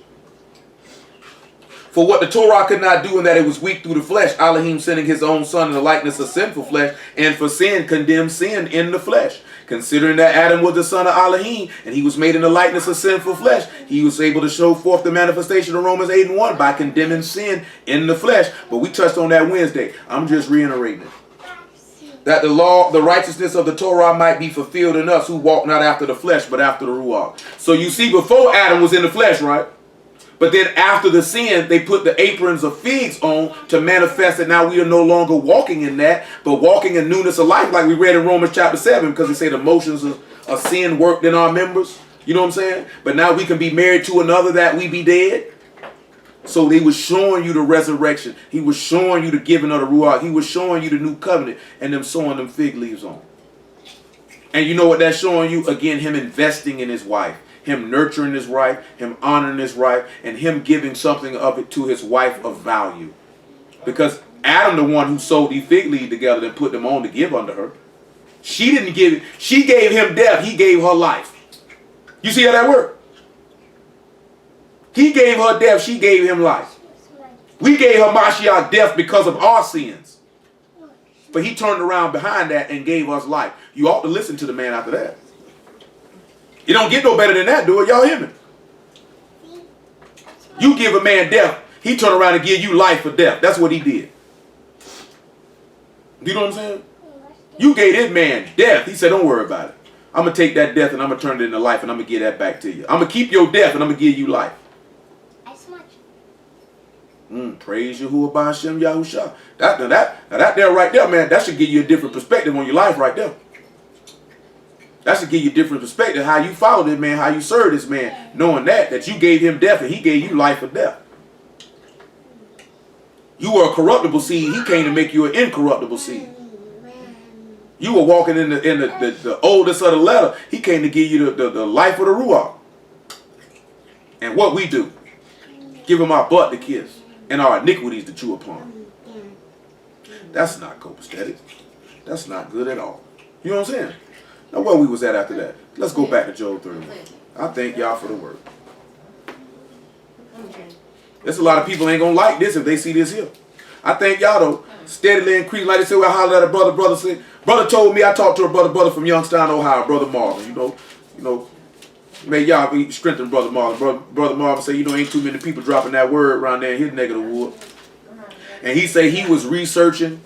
For what the Torah could not do in that it was weak through the flesh, Elohim sending his own son in the likeness of sinful flesh, and for sin condemned sin in the flesh. Considering that Adam was the son of Elohim, and he was made in the likeness of sinful flesh, he was able to show forth the manifestation of Romans 8:1 by condemning sin in the flesh. But we touched on that Wednesday. I'm just reiterating it. That the law, the righteousness of the Torah might be fulfilled in us who walk not after the flesh, but after the Ruach. So you see, before Adam was in the flesh, right? But then after the sin, they put the aprons of figs on to manifest that now we are no longer walking in that, but walking in newness of life, like we read in Romans chapter 7, because they say the motions of sin worked in our members. You know what I'm saying? But now we can be married to another that we be dead. So he was showing you the resurrection. He was showing you the giving of the Ruach. He was showing you the new covenant and them sewing them fig leaves on. And you know what that's showing you? Again, him investing in his wife. Him nurturing his wife, him honoring his wife, and him giving something of it to his wife of value. Because Adam, the one who sewed these fig leaves together and put them on to give unto her, she didn't give it. She gave him death. He gave her life. You see how that worked? He gave her death. She gave him life. We gave her Mashiach death because of our sins. But he turned around behind that and gave us life. You ought to listen to the man after that. You don't get no better than that, do it? Y'all hear me? You give a man death, he turn around and give you life for death. That's what he did. You know what I'm saying? You gave this man death. He said, don't worry about it. I'm going to take that death and I'm going to turn it into life and I'm going to give that back to you. I'm going to keep your death and I'm going to give you life. Praise Yahuwah B'Hashem Yahusha. That there right there, man, that should give you a different perspective on your life right there. That should give you a different perspective, how you follow this man, how you serve this man, knowing that you gave him death and he gave you life or death. You were a corruptible seed. He came to make you an incorruptible seed. You were walking in the oldest of the letter. He came to give you the life of the Ruach. And what we do, give him our butt to kiss and our iniquities to chew upon. That's not copacetic. That's not good at all. You know what I'm saying? Now where we was at after that? Let's go back to Job 31. I thank y'all for the word. There's a lot of people ain't gonna like this if they see this here. I thank y'all though. Steadily increasing, like they say, I hollered at a brother. Brother said, brother told me I talked to a brother from Youngstown, Ohio, Brother Marvin. You know, may y'all be strengthened, Brother Marvin. Brother Marvin said, ain't too many people dropping that word around there in his neck of the wood. And he said he was researching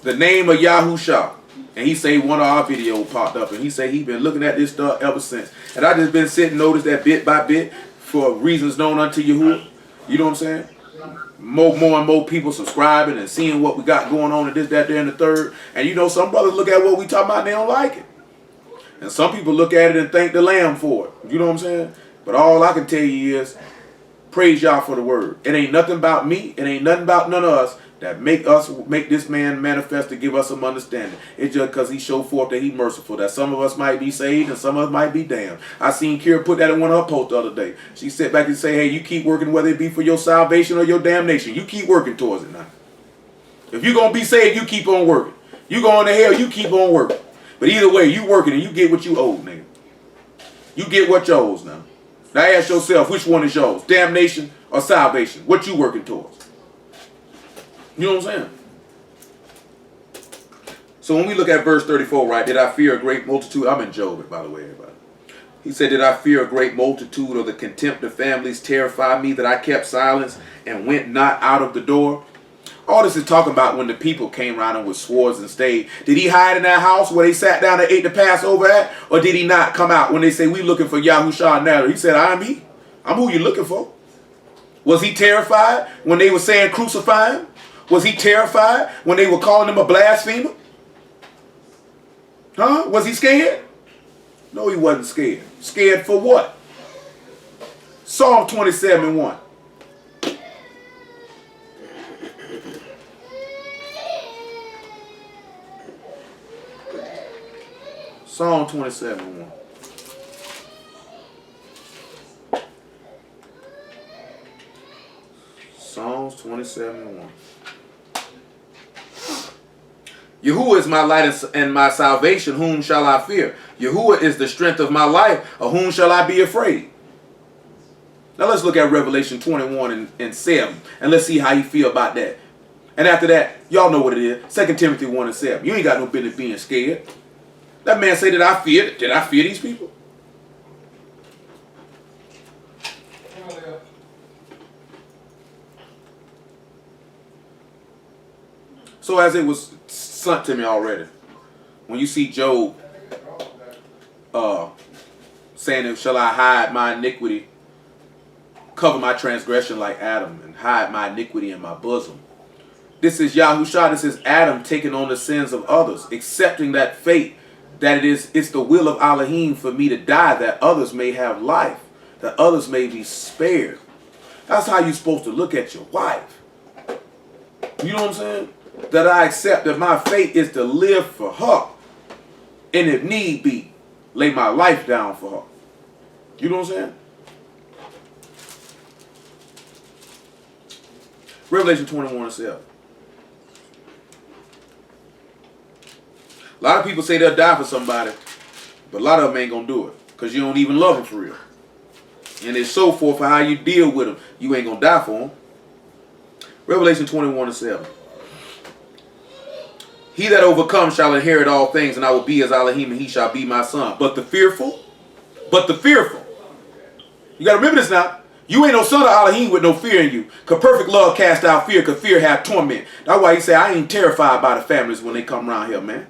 the name of YAHUSHA. And he say one of our videos popped up, and he say he been looking at this stuff ever since. And I just been sitting notice that bit by bit for reasons known unto Yahuwah. You know what I'm saying? More and more people subscribing and seeing what we got going on and this, that, there, and the third. And some brothers look at what we talking about and they don't like it. And some people look at it and thank the Lamb for it. You know what I'm saying? But all I can tell you is praise y'all for the word. It ain't nothing about me. It ain't nothing about none of us that make this man manifest to give us some understanding. It's just because he showed forth that he merciful, that some of us might be saved and some of us might be damned. I seen Kira put that in one of her posts the other day. She sit back and say, hey, you keep working whether it be for your salvation or your damnation. You keep working towards it now. If you're going to be saved, you keep on working. You going to hell, you keep on working. But either way, you working and you get what you owe, nigga. You get what you owe now. Now ask yourself, which one is yours? Damnation or salvation? What you working towards? You know what I'm saying? So when we look at verse 34, right, did I fear a great multitude? I'm in Job, by the way, everybody. He said, did I fear a great multitude or the contempt of families terrify me that I kept silence and went not out of the door? All this is talking about when the people came around him with swords and stayed. Did he hide in that house where they sat down and ate the Passover at? Or did he not come out when they say, we looking for Yahusha now? He said, I'm he. I'm who you looking for. Was he terrified when they were saying crucify him? Was he terrified when they were calling him a blasphemer? Huh? Was he scared? No, he wasn't scared. Scared for what? Psalm 27:1. Psalm 27:1. Psalms 27:1. Yahuwah is my light and my salvation. Whom shall I fear? Yahuwah is the strength of my life. Of whom shall I be afraid? Now let's look at Revelation 21 and 7. And let's see how you feel about that. And after that, y'all know what it is. 2 Timothy 1 and 7. You ain't got no business being scared. That man say, did I fear these people? So as it was sent to me already, when you see Job saying, shall I hide my iniquity, cover my transgression like Adam, and hide my iniquity in my bosom. This is Yahusha, this is Adam taking on the sins of others, accepting that fate, that it's the will of Elohim for me to die, that others may have life, that others may be spared. That's how you're supposed to look at your wife. You know what I'm saying? That I accept that my fate is to live for her, and if need be, lay my life down for her. You know what I'm saying? Revelation 21 and 7. A lot of people say they'll die for somebody, but a lot of them ain't gonna do it because you don't even love them for real. And it's so forth for how you deal with them. You ain't gonna die for them. Revelation 21 and 7. He that overcomes shall inherit all things, and I will be as Elohim, and he shall be my son. But the fearful, you got to remember this now. You ain't no son of Elohim with no fear in you. Because perfect love cast out fear, because fear hath torment. That's why he say, I ain't terrified by the families when they come around here, man.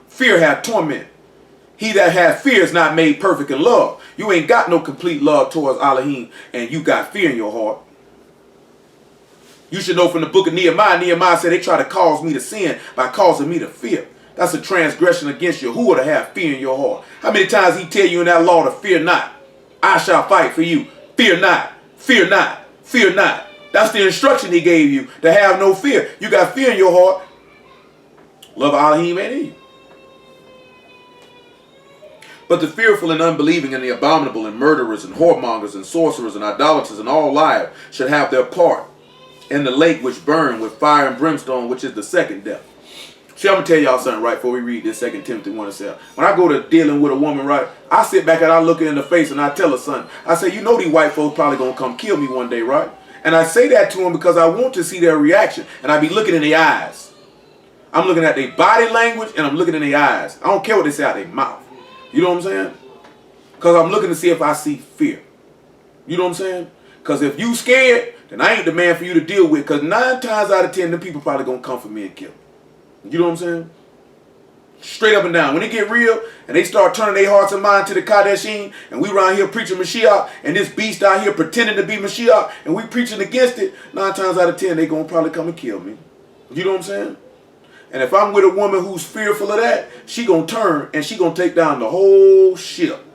Fear hath torment. He that hath fear is not made perfect in love. You ain't got no complete love towards Elohim, and you got fear in your heart. You should know from the book of Nehemiah. Nehemiah said they try to cause me to sin by causing me to fear. That's a transgression against Yahuwah to have fear in your heart. How many times he tell you in that law to fear not? I shall fight for you. Fear not. Fear not. Fear not. That's the instruction he gave you, to have no fear. You got fear in your heart. Love Elohim ain't in you. But the fearful and unbelieving and the abominable and murderers and whoremongers and sorcerers and idolaters and all liars should have their part in the lake which burn with fire and brimstone, which is the second death. See, I'm going to tell y'all something right before we read this 2 Timothy 1:7. When I go to dealing with a woman, right, I sit back and I look her in the face and I tell her something. I say, you know these white folks probably going to come kill me one day, right? And I say that to them because I want to see their reaction. And I be looking in their eyes. I'm looking at their body language and I'm looking in their eyes. I don't care what they say out their mouth. You know what I'm saying? Because I'm looking to see if I see fear. You know what I'm saying? Because if you scared, then I ain't the man for you to deal with. Because 9 times out of 10, the people probably going to come for me and kill me. You know what I'm saying? Straight up and down. When it get real and they start turning their hearts and minds to the Kadeshim, and we around here preaching Mashiach, and this beast out here pretending to be Mashiach, and we preaching against it, 9 times out of 10, they going to probably come and kill me. You know what I'm saying? And if I'm with a woman who's fearful of that, she going to turn and she going to take down the whole ship.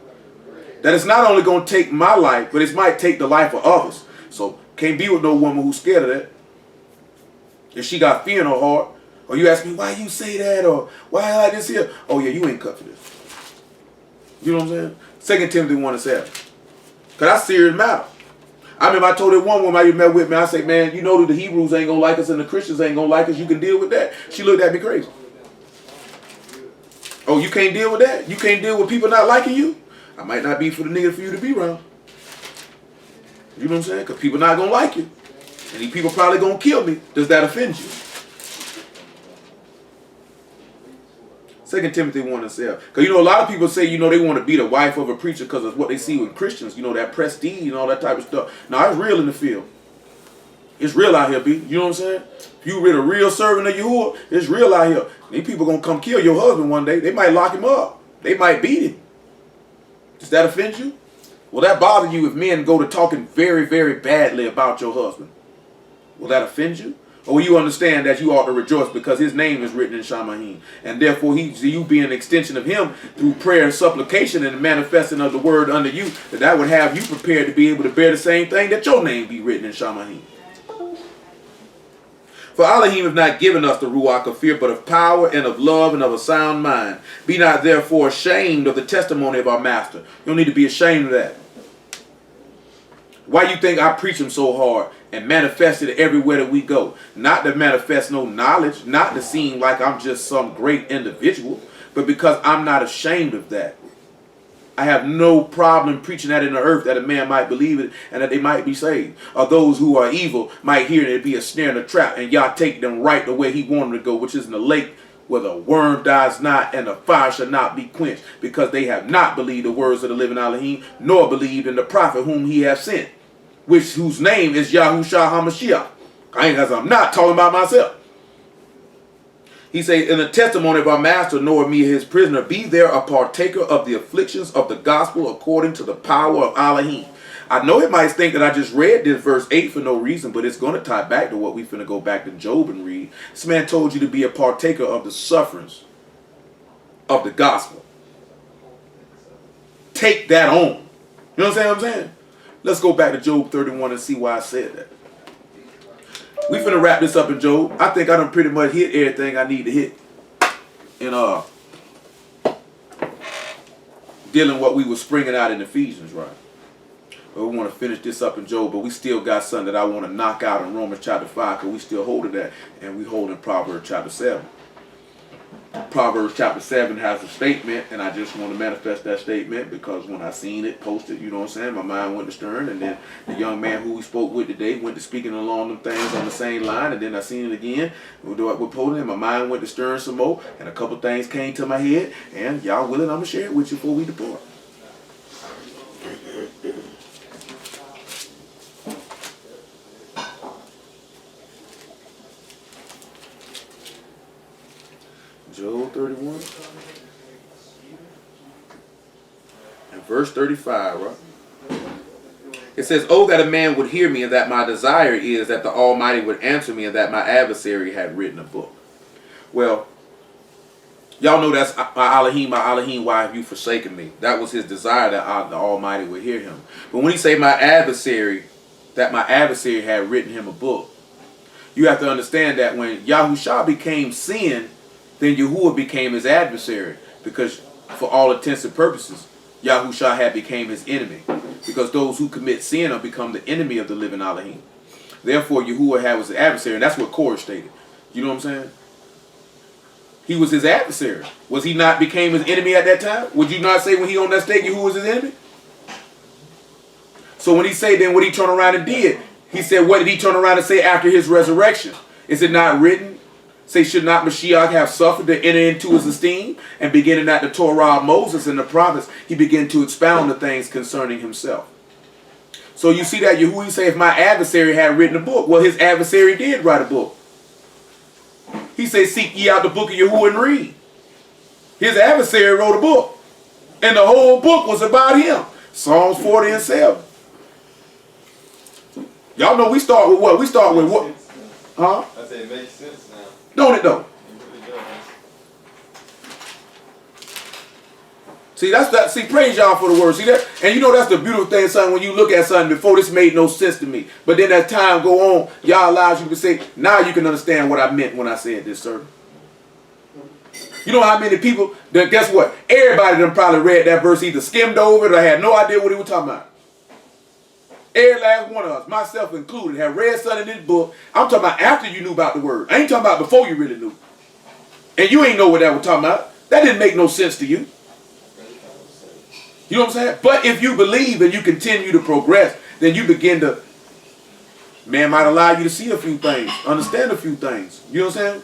That it's not only going to take my life, but it might take the life of others. So can't be with no woman who's scared of that. If she got fear in her heart, or you ask me, why you say that, or why I like this here? Oh yeah, you ain't cut for this. You know what I'm saying? 2 Timothy 1:7. Because that's serious matter. I remember I told that one woman I met with me, I said, man, you know that the Hebrews ain't going to like us and the Christians ain't going to like us. You can deal with that. She looked at me crazy. Oh, you can't deal with that? You can't deal with people not liking you? I might not be for the nigga for you to be around. You know what I'm saying? Because people not going to like you. And these people probably going to kill me. Does that offend you? 2 Timothy 1:7. Because, you know, a lot of people say, you know, they want to be the wife of a preacher because of what they see with Christians. You know, that prestige and all that type of stuff. Now, it's real in the field. It's real out here, B. You know what I'm saying? If you with a real servant of Yahuwah, it's real out here. These people going to come kill your husband one day. They might lock him up. They might beat him. Does that offend you? Will that bother you if men go to talking very, very badly about your husband? Will that offend you? Or will you understand that you ought to rejoice because his name is written in Shamahim? And therefore you be an extension of him through prayer and supplication and the manifesting of the word unto you, that would have you prepared to be able to bear the same thing that your name be written in Shamahim. For Elohim have not given us the Ruach of fear, but of power and of love and of a sound mind. Be not therefore ashamed of the testimony of our master. You don't need to be ashamed of that. Why you think I preach him so hard and manifest it everywhere that we go? Not to manifest no knowledge, not to seem like I'm just some great individual, but because I'm not ashamed of that. I have no problem preaching that in the earth that a man might believe it and that they might be saved. Or those who are evil might hear it be a snare and a trap, and y'all take them right the way he wanted to go, which is in the lake where the worm dies not and the fire shall not be quenched, because they have not believed the words of the living Elohim, nor believed in the prophet whom he has sent, whose name is YAHUSHA HaMashiach. I'm not talking about myself. He said, in the testimony of our master, nor me his prisoner, be there a partaker of the afflictions of the gospel according to the power of Elohim. I know it might think that I just read this verse 8 for no reason, but it's going to tie back to what we finna go back to Job and read. This man told you to be a partaker of the sufferings of the gospel. Take that on. You know what I'm saying? Let's go back to Job 31 and see why I said that. We finna wrap this up in Job. I think I done pretty much hit everything I need to hit in dealing what we were springing out in Ephesians, right? But we want to finish this up in Job, but we still got something that I want to knock out in Romans chapter 5, because we still holding that, and we holding Proverbs chapter 7. Proverbs chapter 7 has a statement, and I just want to manifest that statement because when I seen it posted, you know what I'm saying, my mind went to Stern, and then the young man who we spoke with today went to speaking along them things on the same line, and then I seen it again. We're posting, and my mind went to Stern some more, and a couple things came to my head, and y'all willing, I'm going to share it with you before we depart. Job 31 and verse 35, right? It says, oh, that a man would hear me, and that my desire is that the Almighty would answer me, and that my adversary had written a book. Well, y'all know that's my Elohim, why have you forsaken me? That was his desire, that the Almighty would hear him. But when he say my adversary, that my adversary had written him a book, you have to understand that when Yahusha became sin, then Yahuwah became his adversary, because for all intents and purposes, Yahusha had became his enemy, because those who commit sin are become the enemy of the living Elohim. Therefore, Yahuwah had was the adversary, and that's what Korah stated. You know what I'm saying? He was his adversary. Was he not became his enemy at that time? Would you not say when he on that stake, who was his enemy? So when he say then what he turned around and did, he said, what did he turn around and say after his resurrection? Is it not written? Say, should not Mashiach have suffered to enter into his esteem? And beginning at the Torah of Moses and the prophets, he began to expound the things concerning himself. So you see that Yahuwah say, if my adversary had written a book, well, his adversary did write a book. He said, seek ye out the book of Yahuwah and read. His adversary wrote a book. And the whole book was about him. Psalms 40 and 7. Y'all know we start with what? We start with what? Huh? I say it makes sense now. Don't it though? It really does. See, that's that. See, praise y'all for the word. See that? And you know that's the beautiful thing, son, when you look at something before this made no sense to me. But then as time go on, y'all allows you to say, now you can understand what I meant when I said this, sir. You know how many people, that guess what? Everybody done probably read that verse, either skimmed over it or had no idea what he was talking about. Every last one of us, myself included, have read something in this book. I'm talking about after you knew about the word. I ain't talking about before you really knew. And you ain't know what that was talking about. That didn't make no sense to you. You know what I'm saying? But if you believe and you continue to progress, then you begin to, man might allow you to see a few things, understand a few things. You know what I'm saying?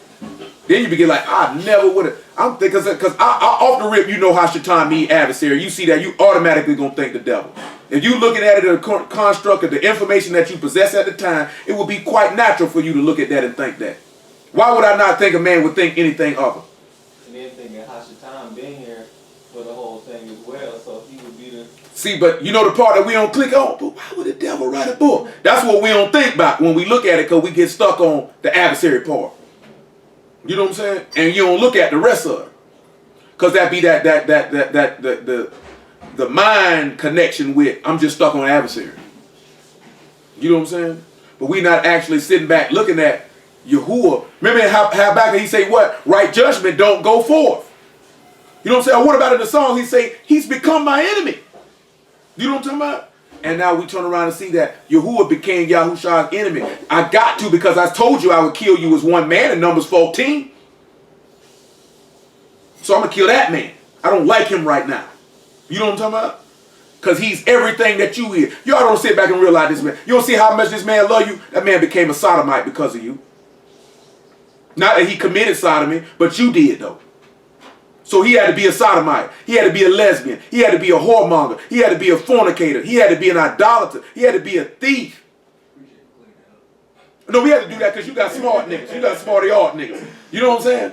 Then you begin like, I never would have. I'm thinking, because I off the rip, you know how Shaitan mean adversary. You see that, you automatically going to think the devil. If you looking at it in a construct of the information that you possess at the time, it would be quite natural for you to look at that and think that. Why would I not think a man would think anything of it? And then thinking Hashatan been here for the whole thing as well, so he would be the... See, but you know the part that we don't click on? But why would the devil write a book? That's what we don't think about when we look at it, because we get stuck on the adversary part. You know what I'm saying? And you don't look at the rest of it. Because that be the mind connection with, I'm just stuck on adversary. You know what I'm saying? But we not actually sitting back looking at Yahuwah. Remember how back he say what? Right judgment don't go forth. You know what I'm saying? Or what about in the song? He say, he's become my enemy. You know what I'm talking about? And now we turn around and see that Yahuwah became Yahusha's enemy. I got to, because I told you I would kill you as one man in Numbers 14. So I'm going to kill that man. I don't like him right now. You know what I'm talking about? Because he's everything that you is. Y'all don't sit back and realize this man. You don't see how much this man love you? That man became a sodomite because of you. Not that he committed sodomy, but you did though. So he had to be a sodomite. He had to be a lesbian. He had to be a whoremonger. He had to be a fornicator. He had to be an idolater. He had to be a thief. No, we had to do that because you got smart niggas. You got smarty art niggas. You know what I'm saying?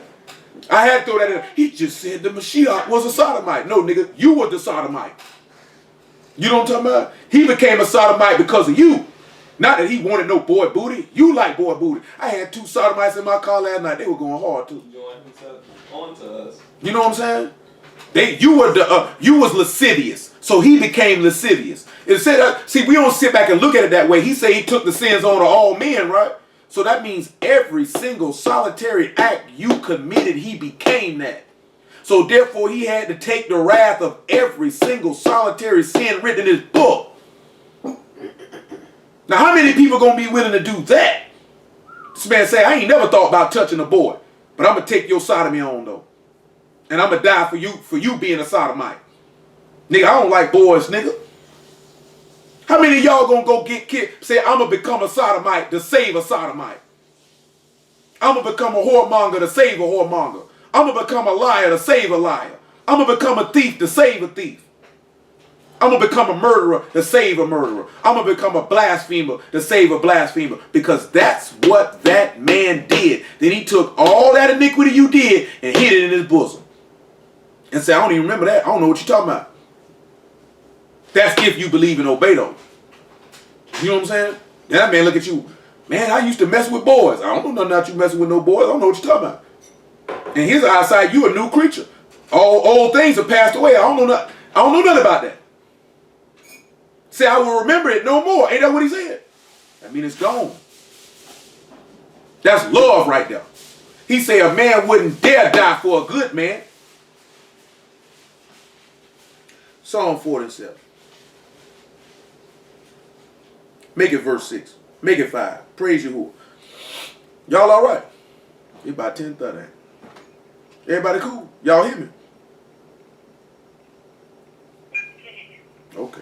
I had to throw that in. He just said the Mashiach was a sodomite. No, nigga, you were the sodomite. You know what I'm talking about? He became a sodomite because of you. Not that he wanted no boy booty. You like boy booty. I had 2 sodomites in my car last night. They were going hard too. On to us. You know what I'm saying? You was lascivious, so he became lascivious. It said, see, we don't sit back and look at it that way. He said he took the sins on of all men, right? So that means every single solitary act you committed, he became that. So therefore, he had to take the wrath of every single solitary sin written in his book. Now, how many people gonna be willing to do that? This man say, I ain't never thought about touching a boy, but I'm gonna take your sodomy on though. And I'm gonna die for you being a sodomite. Nigga, I don't like boys, nigga. How many of y'all gonna go get kicked, say, I'm gonna become a sodomite to save a sodomite? I'm gonna become a whoremonger to save a whoremonger. I'm gonna become a liar to save a liar. I'm gonna become a thief to save a thief. I'm gonna become a murderer to save a murderer. I'm gonna become a blasphemer to save a blasphemer, because that's what that man did. Then he took all that iniquity you did and hid it in his bosom. And said, I don't even remember that. I don't know what you're talking about. That's if you believe and obey those. You know what I'm saying? Then that man look at you. Man, I used to mess with boys. I don't know nothing about you messing with no boys. I don't know what you're talking about. In his eyesight, you a new creature. All old things have passed away. I don't know nothing about that. Say, I will remember it no more. Ain't that what he said? I mean, it's gone. That's love right there. He said a man wouldn't dare die for a good man. Psalm 47. Make it verse 6. Make it 5. Praise Yahuwah. Y'all all right? It's about 10:30. Everybody cool? Y'all hear me? Okay.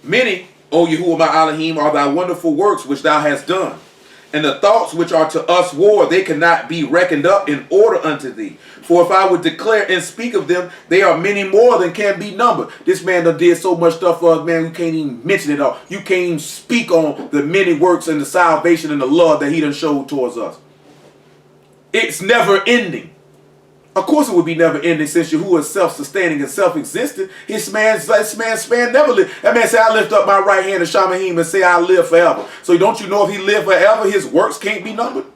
Many, O Yahuwah my Elohim, are thy wonderful works which thou hast done. And the thoughts which are to us war, they cannot be reckoned up in order unto thee. For if I would declare and speak of them, they are many more than can be numbered. This man done did so much stuff for us, man, we can't even mention it all. You can't even speak on the many works and the salvation and the love that he done showed towards us. It's never ending. Of course it would be never ending since Yahuwah is self-sustaining and self-existent. This man span never lived. That man said, I lift up my right hand to Shamahim and say I live forever. So don't you know if he lived forever, his works can't be numbered?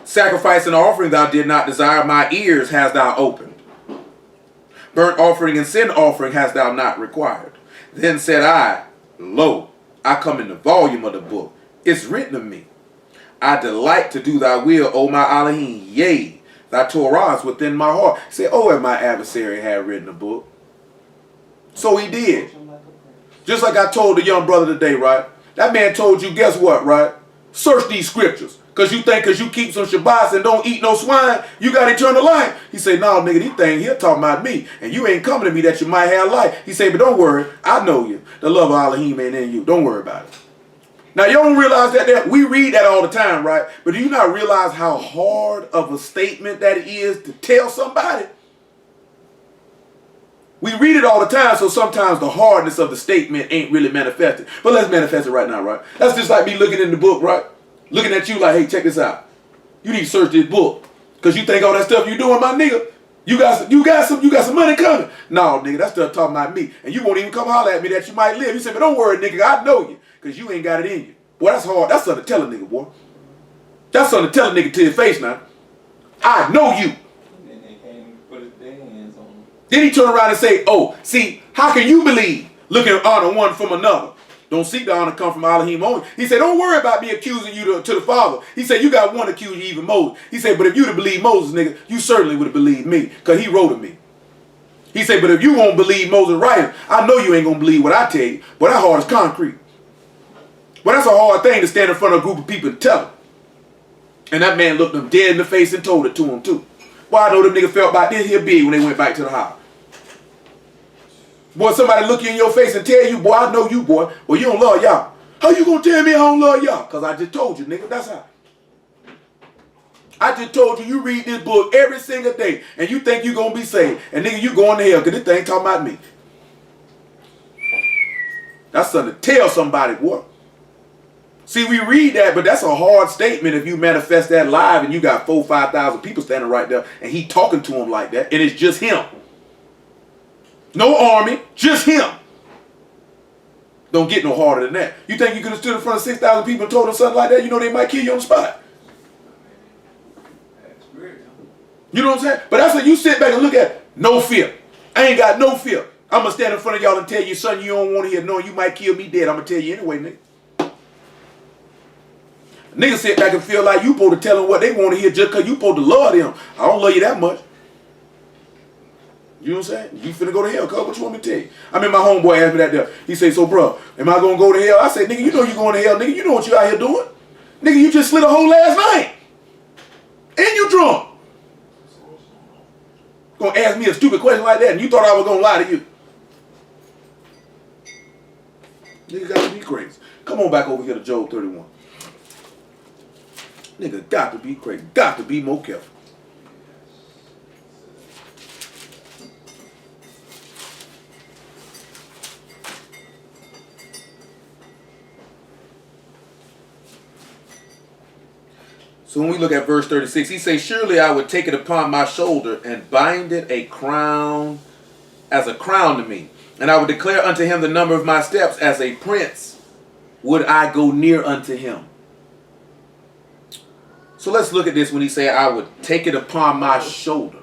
Sacrifice and offering thou did not desire, my ears hast thou opened. Burnt offering and sin offering hast thou not required. Then said I, lo, I come in the volume of the book. It's written of me. I delight to do thy will, O my Elohim. Yea, thy Torah is within my heart. Say, oh, if my adversary had written a book. So he did. Just like I told the young brother today, right? That man told you, guess what, right? Search these scriptures. Because you think because you keep some Shabbats and don't eat no swine, you got eternal life. He say, no, nigga, these things here talking about me. And you ain't coming to me that you might have life. He say, but don't worry. I know you. The love of Elohim ain't in you. Don't worry about it. Now, you don't realize that we read that all the time, right? But do you not realize how hard of a statement that is to tell somebody? We read it all the time, so sometimes the hardness of the statement ain't really manifested. But let's manifest it right now, right? That's just like me looking in the book, right? Looking at you like, hey, check this out. You need to search this book. Because you think all that stuff you doing, my nigga, you got some money coming. No, nigga, that stuff talking about me. And you won't even come holler at me that you might live. You say, but don't worry, nigga, I know you. Because you ain't got it in you. Boy, that's hard. That's something to tell a nigga, boy. That's something to tell a nigga to his face now. I know you. And they came and put their hands on him. Then he turned around and say, oh, see, how can you believe? Looking at honor one from another. Don't seek the honor come from Elohim only. He said, don't worry about me accusing you to the Father. He said, you got one accuser, even Moses. He said, but if you'd have believed Moses, nigga, you certainly would have believed me. Because he wrote of me. He said, but if you won't believe Moses' writing, I know you ain't going to believe what I tell you. But that hard as concrete. But that's a hard thing to stand in front of a group of people and tell them. And that man looked them dead in the face and told it to him too. Boy, I know them niggas felt about this here big when they went back to the house. Boy, somebody look you in your face and tell you, boy, I know you, boy. Well, you don't love y'all. How you gonna tell me I don't love y'all? Because I just told you, nigga, that's how. I just told you, you read this book every single day and you think you gonna be saved. And nigga, you going to hell because this thing talking about me. That's something to tell somebody, boy. See, we read that, but that's a hard statement if you manifest that live and you got 4,000 or 5,000 people standing right there and he talking to them like that and it's just him. No army, just him. Don't get no harder than that. You think you could have stood in front of 6,000 people and told them something like that? You know they might kill you on the spot. You know what I'm saying? But that's what you sit back and look at. No fear. I ain't got no fear. I'm going to stand in front of y'all and tell you something you don't want to hear, knowing you might kill me dead. I'm going to tell you anyway, nigga. Niggas sit back and feel like you supposed to tell them what they want to hear just because you supposed to love them. I don't love you that much. You know what I'm saying? You finna go to hell, cuz. What you want me to tell you? I mean, my homeboy asked me that there. He said, so, bro, am I going to go to hell? I said, nigga, you know you going to hell, nigga. You know what you out here doing. Nigga, you just slid a hole last night. And you drunk. Going to ask me a stupid question like that and you thought I was going to lie to you. Nigga got to be crazy. Come on back over here to Job 31. Nigga got to be crazy. Got to be more careful. So when we look at verse 36, he says, surely I would take it upon my shoulder and bind it a crown as a crown to me. And I would declare unto him the number of my steps as a prince would I go near unto him. So let's look at this when he say, I would take it upon my shoulder.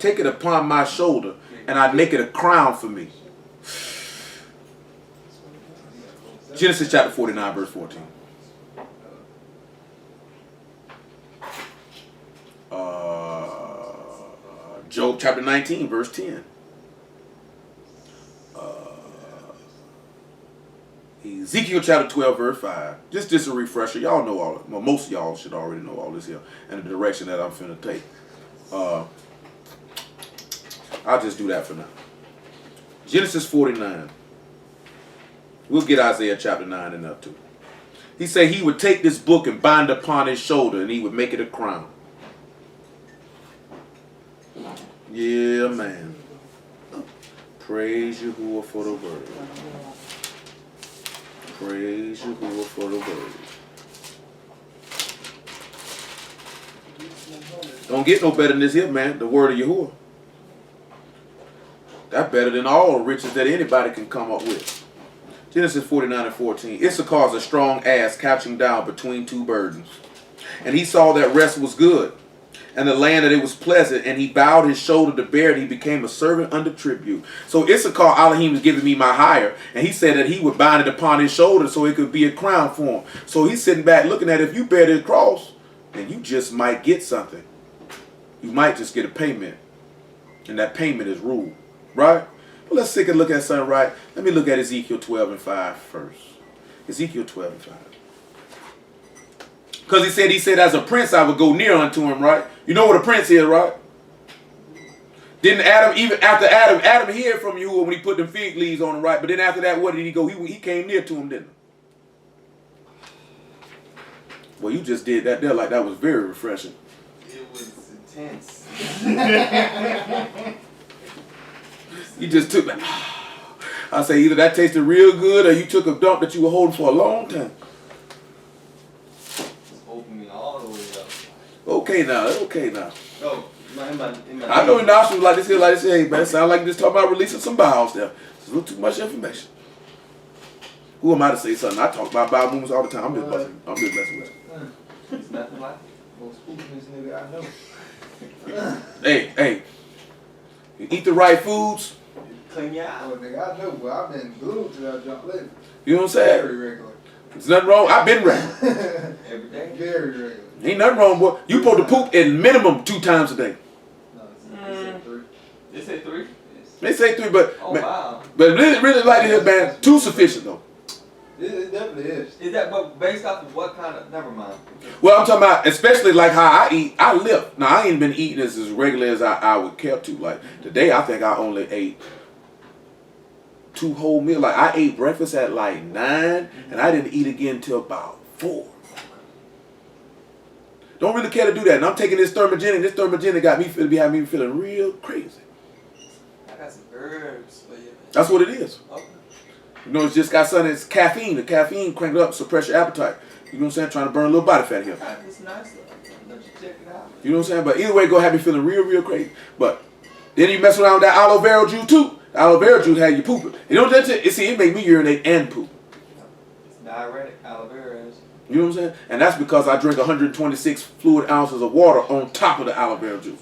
Take it upon my shoulder and I'd make it a crown for me. Genesis chapter 49, verse 14. Job chapter 19, verse 10. Ezekiel chapter 12, verse 5. Just a refresher. Y'all know all it. Well, most of y'all should already know all this here and the direction that I'm finna take. I'll just do that for now. Genesis 49. We'll get Isaiah chapter 9 and up to. He said he would take this book and bind it upon his shoulder and he would make it a crown. Yeah, man. Praise Yahuwah for the word. Praise Yahuwah for the word. Don't get no better than this here, man. The word of Yahuwah. That's better than all the riches that anybody can come up with. Genesis 49 and 14. Issachar is a strong ass couching down between two burdens. And he saw that rest was good, and the land that it was pleasant, and he bowed his shoulder to bear it. He became a servant under tribute. So Issachar, Elohim is giving me my hire, and he said that he would bind it upon his shoulder so it could be a crown for him. So he's sitting back looking at it. If you bear this cross, then you just might get something. You might just get a payment, and that payment is rule, right? Well, let's take a look at something, right? Let me look at Ezekiel 12 and 5 first. Ezekiel 12 and 5. Because he said, as a prince I would go near unto him, right? You know what a prince is, right? Didn't Adam, even after Adam heard from you when he put them fig leaves on him, right? But then after that, what did he go? He came near to him, didn't he? Well, you just did that there like that was very refreshing. It was intense. You just took that. I say either that tasted real good or you took a dump that you were holding for a long time. Just opened me all the way up. Okay now. No, in my I know your nostrils like this here, like this. Hey man, sound like you just talking about releasing some bowels there. It's a little too much information. Who am I to say something? I talk about bowel movements all the time. I'm just messing with you. It's nothing like Most spookiness nigga I know. Hey. You eat the right foods. clean your eye. Oh, nigga, I know, but I've been glued to that jump lately. You know what I'm saying? Very regular. There's nothing wrong. I've been regular. Every day. Very regular. Ain't nothing wrong, boy. You supposed to poop at minimum 2 times a day. No, it's 3. They say 3? They say 3, but Oh, man, wow. but really like to hear, man, 2 sufficient though. It definitely is. Is that but based off of what kind of? Never mind. Well, I'm talking about especially like how I eat. I lift. Now I ain't been eating this as regular as I would care to. Like today, I think I only ate 2 whole meals. Like I ate breakfast at like 9, and I didn't eat again until about 4. Don't really care to do that. And I'm taking this thermogenic. This thermogenic got me having me feeling real crazy. I got some herbs for you. That's what it is. Okay. You know, it's just got something. It's caffeine. The caffeine cranked up, suppress your appetite. You know what I'm saying? Trying to burn a little body fat here. It's nice. Let you check it out. You know what I'm saying? But either way, go have me feeling real crazy. But then you mess around with that aloe vera juice too. The aloe vera juice had you pooping. You know what it make me urinate and poop. It's diuretic, aloe vera is. You know what I'm saying? And that's because I drink 126 fluid ounces of water on top of the aloe vera juice.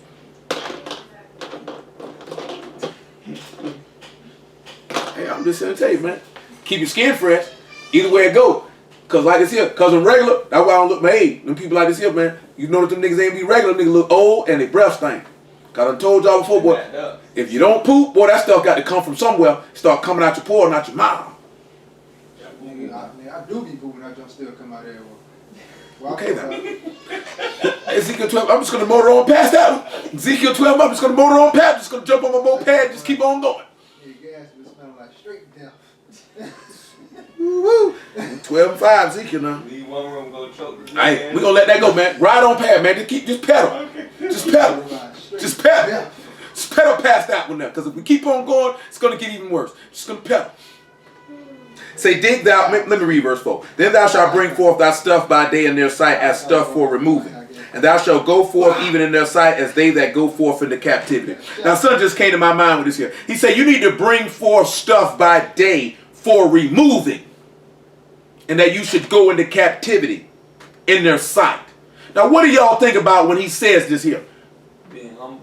Hey, I'm just saying to tell you, man. Keep your skin fresh. Either way it go. Cause like this here, cause I'm regular, that's why I don't look my age. Them people like this here, man. You know that them niggas ain't be regular, niggas look old and they breath stink. Cause I told y'all before, boy, if you don't poop, boy, that stuff got to come from somewhere. Start coming out your pore and out your mouth. Nigga, I do be pooping, that jump still come out there. Well, Okay now. Ezekiel 12, I'm just gonna motor on past that one. Ezekiel 12, I'm just gonna motor on past, just gonna jump on my moped, just keep on going. Your gas be smelling like straight death. Woo-woo. 12 and 5, Ezekiel now. Leave one room, go choke. Hey, we gonna let that go, man. Ride on past, man. Just pedal. Just pedal. Just pedal. Just pedal past that one now. Because if we keep on going, it's gonna get even worse. Just gonna pedal. Say, dig thou, let me read verse 4. Then thou shalt bring forth thy stuff by day in their sight as stuff for removing. And thou shalt go forth even in their sight as they that go forth into captivity. Now, something just came to my mind with this here. He said, you need to bring forth stuff by day for removing. And that you should go into captivity in their sight. Now, what do y'all think about when he says this here? Being humble.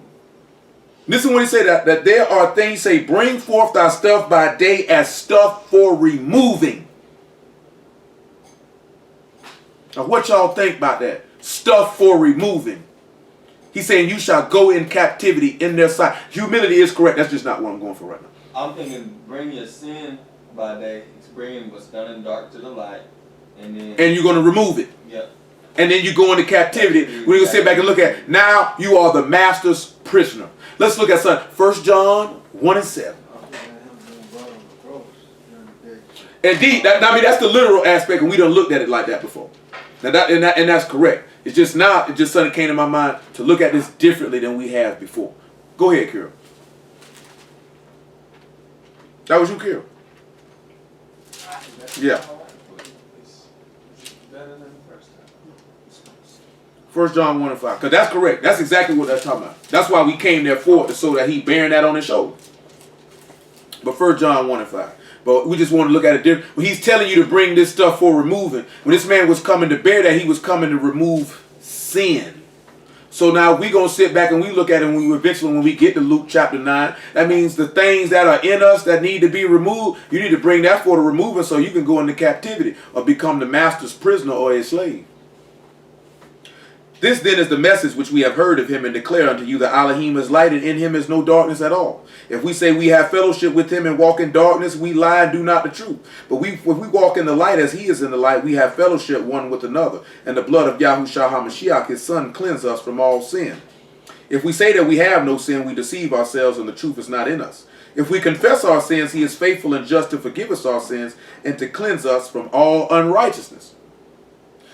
Listen when he say that there are things, say, bring forth thy stuff by day as stuff for removing. Now, what y'all think about that? Stuff for removing. He's saying you shall go in captivity in their sight. Humility is correct. That's just not what I'm going for right now. I'm thinking bring your sin by day, bringing what's done in dark to the light, and then you're going to remove it. Yep. And then you go into captivity. We're going to sit back and look at it. Now you are the master's prisoner. Let's look at something. 1 John 1:7. Indeed, that's the literal aspect, and we done looked at it like that before. Now and that's correct. It's just now, it just suddenly came to my mind to look at this differently than we have before. Go ahead, Kira. That was you, Kira. Yeah. 1 John 1:5. Because that's correct. That's exactly what that's talking about. That's why we came there for it, so that he bearing that on his shoulder. But 1 John 1:5. But we just want to look at it different. When he's telling you to bring this stuff for removing, when this man was coming to bear that, he was coming to remove sin. So now we're going to sit back and we look at it when we get to Luke chapter 9. That means the things that are in us that need to be removed, you need to bring that for the removing so you can go into captivity or become the master's prisoner or a slave. This then is the message which we have heard of him and declare unto you that Elohim is light and in him is no darkness at all. If we say we have fellowship with him and walk in darkness, we lie and do not the truth. But if we walk in the light as he is in the light, we have fellowship one with another. And the blood of YAHUSHA HaMashiach, his son, cleanse us from all sin. If we say that we have no sin, we deceive ourselves and the truth is not in us. If we confess our sins, he is faithful and just to forgive us our sins and to cleanse us from all unrighteousness.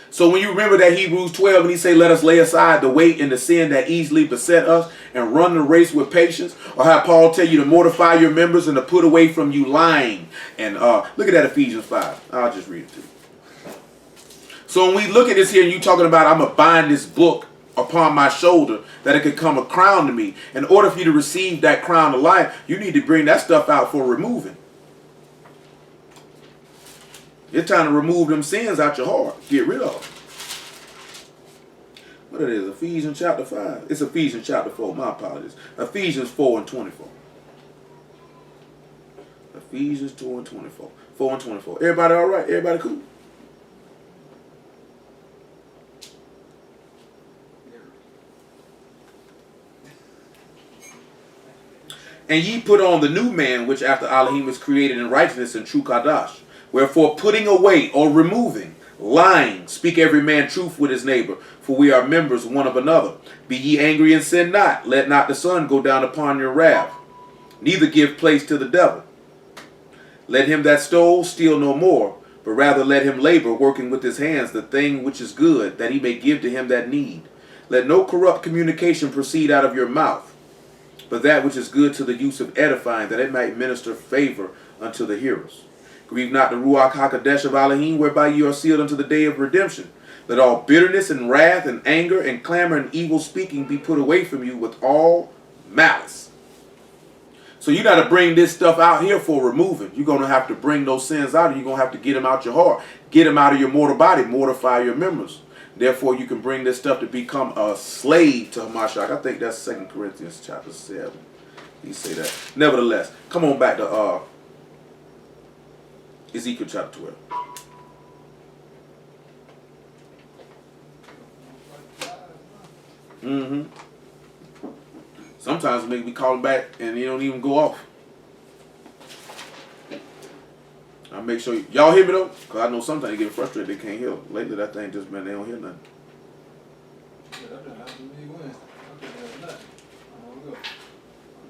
So when you remember that Hebrews 12 and he say, let us lay aside the weight and the sin that easily beset us and run the race with patience, or how Paul tell you to mortify your members and to put away from you lying. And look at that Ephesians 5. I'll just read it to you. So when we look at this here and you talking about I'm going to bind this book upon my shoulder that it could come a crown to me. In order for you to receive that crown of life, you need to bring that stuff out for removing. It's time to remove them sins out your heart. Get rid of them. What it is? Ephesians chapter 5. It's Ephesians chapter 4. My apologies. Ephesians 4 and 24. Ephesians 2 and 24. 4 and 24. Everybody all right? Everybody cool? And ye put on the new man, which after Elohim is created in righteousness and true Kadash. Wherefore putting away or removing lying, speak every man truth with his neighbor, for we are members one of another. Be ye angry and sin not. Let not the sun go down upon your wrath. Neither give place to the devil. Let him that stole steal no more, but rather let him labor, working with his hands the thing which is good, that he may give to him that need. Let no corrupt communication proceed out of your mouth, but that which is good to the use of edifying, that it might minister favor unto the hearers. Grieve not the Ruach HaKodesh of Elohim, whereby you are sealed unto the day of redemption. Let all bitterness and wrath and anger and clamor and evil speaking be put away from you with all malice. So you got to bring this stuff out here for removing. You're going to have to bring those sins out, and you're going to have to get them out your heart. Get them out of your mortal body. Mortify your members. Therefore, you can bring this stuff to become a slave to Hamashiach. I think that's 2 Corinthians chapter 7. You say that. Nevertheless, come on back to Ezekiel chapter 12. Sometimes maybe we call him back and he don't even go off. I make sure y'all hear me though, because I know sometimes you get frustrated they can't hear. Lately that thing just been they don't hear nothing.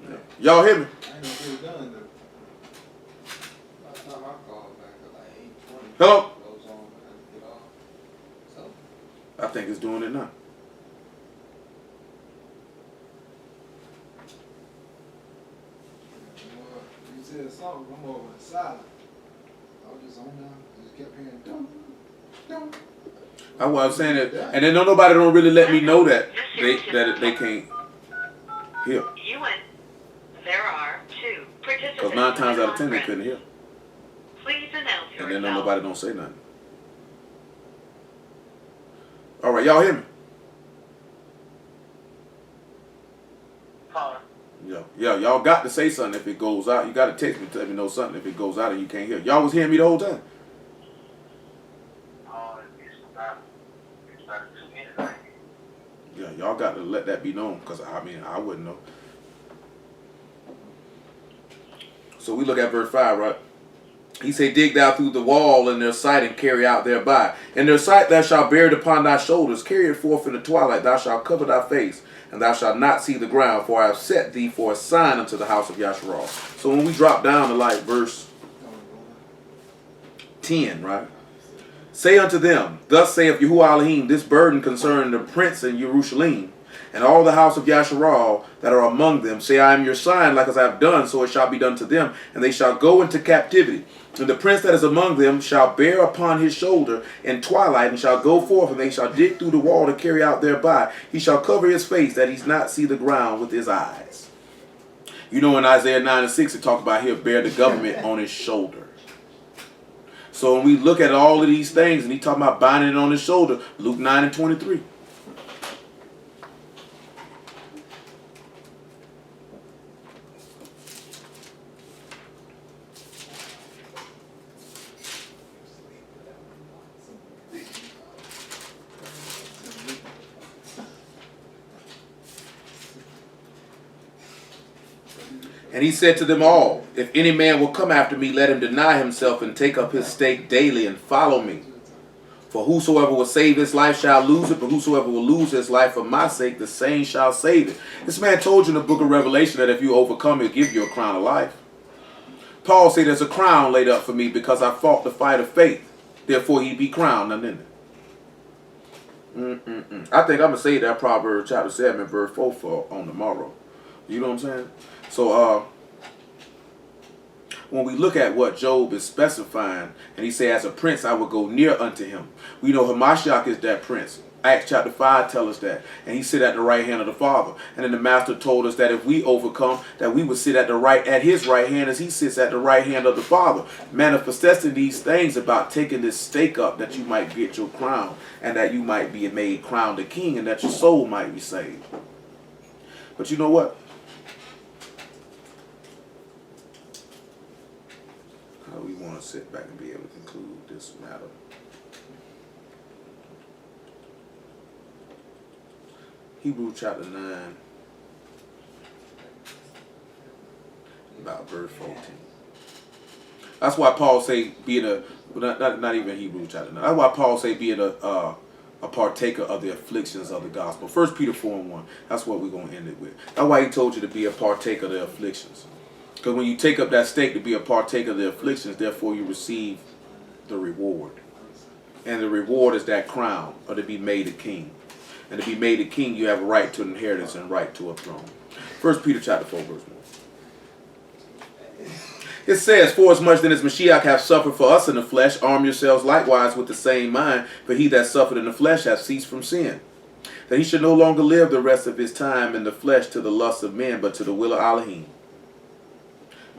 Yeah. Y'all hear me? Hello? I think it's doing it now. You said something, I'm over the silent. I was just on there, just kept hearing dum, dum. That's why I'm saying that, and then nobody don't really let me know that they can't hear. There are 2 participants. Because 9 times out of 10 they couldn't hear. Please announce yourself. And then nobody don't say nothing. All right, y'all hear me? Yeah, y'all got to say something if it goes out. You got to text me to let me know something if it goes out and you can't hear. Y'all was hearing me the whole time? Yeah, y'all got to let that be known, because I mean, I wouldn't know. So we look at verse 5, right? He said, dig thou through the wall in their sight and carry out thereby. In their sight thou shalt bear it upon thy shoulders. Carry it forth in the twilight. Thou shalt cover thy face, and thou shalt not see the ground. For I have set thee for a sign unto the house of YAHUSHA. So when we drop down to like verse 10, right? Say unto them, thus saith Yahuwah Elohim, this burden concerning the prince in Jerusalem, and all the house of YAHUSHA that are among them. Say, I am your sign, like as I have done, so it shall be done to them, and they shall go into captivity. And the prince that is among them shall bear upon his shoulder in twilight, and shall go forth, and they shall dig through the wall to carry out thereby. He shall cover his face, that he not see the ground with his eyes. You know, in Isaiah 9 and 6, it talks about he'll bear the government on his shoulder. So when we look at all of these things, and he talking about binding it on his shoulder, Luke 9 and 23. And he said to them all, if any man will come after me, let him deny himself and take up his stake daily and follow me. For whosoever will save his life shall lose it, but whosoever will lose his life for my sake, the same shall save it. This man told you in the book of Revelation that if you overcome, he'll give you a crown of life. Paul said there's a crown laid up for me because I fought the fight of faith. Therefore he be crowned. Now, didn't it? I think I'm going to say that Proverbs chapter 7 verse 4 for on tomorrow. You know what I'm saying? So when we look at what Job is specifying, and he said, as a prince I will go near unto him. We know Hamashiach is that prince. Acts chapter 5 tells us that. And he sit at the right hand of the Father. And then the Master told us that if we overcome, that we would sit at his right hand as he sits at the right hand of the Father. Manifesting these things about taking this stake up that you might get your crown, and that you might be made crowned a king, and that your soul might be saved. But you know what? How we want to sit back and be able to conclude this matter. Hebrews chapter 9, about verse 14. That's why Paul say being not even Hebrews chapter 9. That's why Paul say being a partaker of the afflictions of the gospel. 1 Peter 4 and 1. That's what we're going to end it with. That's why he told you to be a partaker of the afflictions. Because when you take up that stake to be a partaker of the afflictions, therefore you receive the reward. And the reward is that crown, or to be made a king. And to be made a king, you have a right to an inheritance and right to a throne. 1 Peter chapter 4, verse 1. It says, for as much then as Mashiach hath suffered for us in the flesh, arm yourselves likewise with the same mind, for he that suffered in the flesh hath ceased from sin, that he should no longer live the rest of his time in the flesh to the lust of men, but to the will of Elohim.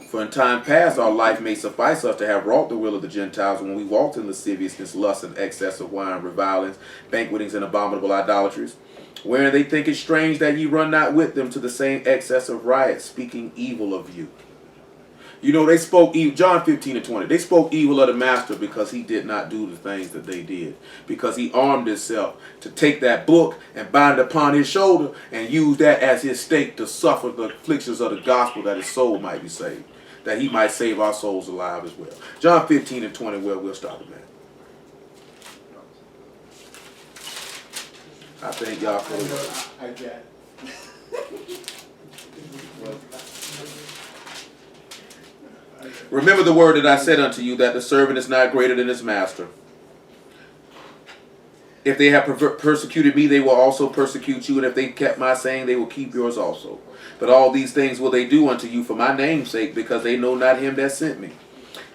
For in time past our life may suffice us to have wrought the will of the Gentiles when we walked in lasciviousness, lust, and excess of wine, revilings, banquetings, and abominable idolatries, wherein they think it strange that ye run not with them to the same excess of riot, speaking evil of you. You know, they spoke evil, John 15 and 20, they spoke evil of the master because he did not do the things that they did. Because he armed himself to take that book and bind it upon his shoulder and use that as his stake to suffer the afflictions of the gospel that his soul might be saved. That he might save our souls alive as well. John 15 and 20, where we'll start it, man. I thank y'all for it. Remember the word that I said unto you, that the servant is not greater than his master. If they have persecuted me, they will also persecute you. And if they kept my saying, they will keep yours also. But all these things will they do unto you for my name's sake, because they know not him that sent me.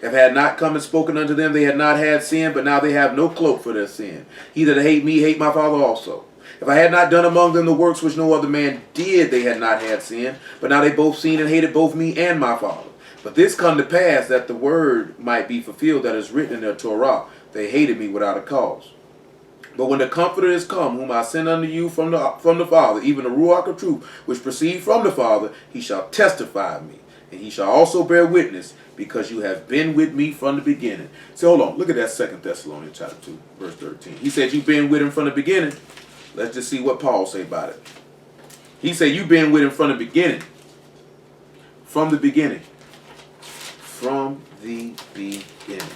If I had not come and spoken unto them, they had not had sin, but now they have no cloak for their sin. He that hate me, hate my Father also. If I had not done among them the works which no other man did, they had not had sin. But now they both seen and hated both me and my Father. But this come to pass, that the word might be fulfilled that is written in their Torah. They hated me without a cause. But when the Comforter is come, whom I send unto you from the Father, even the Ruach of truth, which proceed from the Father, he shall testify of me. And he shall also bear witness, because you have been with me from the beginning. So hold on, look at that 2 Thessalonians chapter 2, verse 13. He said you've been with him from the beginning. Let's just see what Paul say about it. He said you've been with him from the beginning. From the beginning. From the beginning.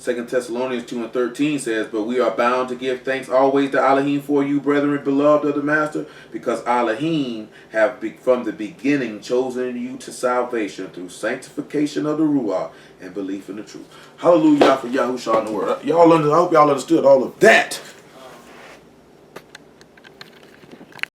2 Thessalonians 2:13 says, but we are bound to give thanks always to Elohim for you, brethren, beloved of the Master, because Elohim have from the beginning chosen you to salvation through sanctification of the Ruach and belief in the truth. Hallelujah for Yahusha in the word. I hope y'all understood all of that.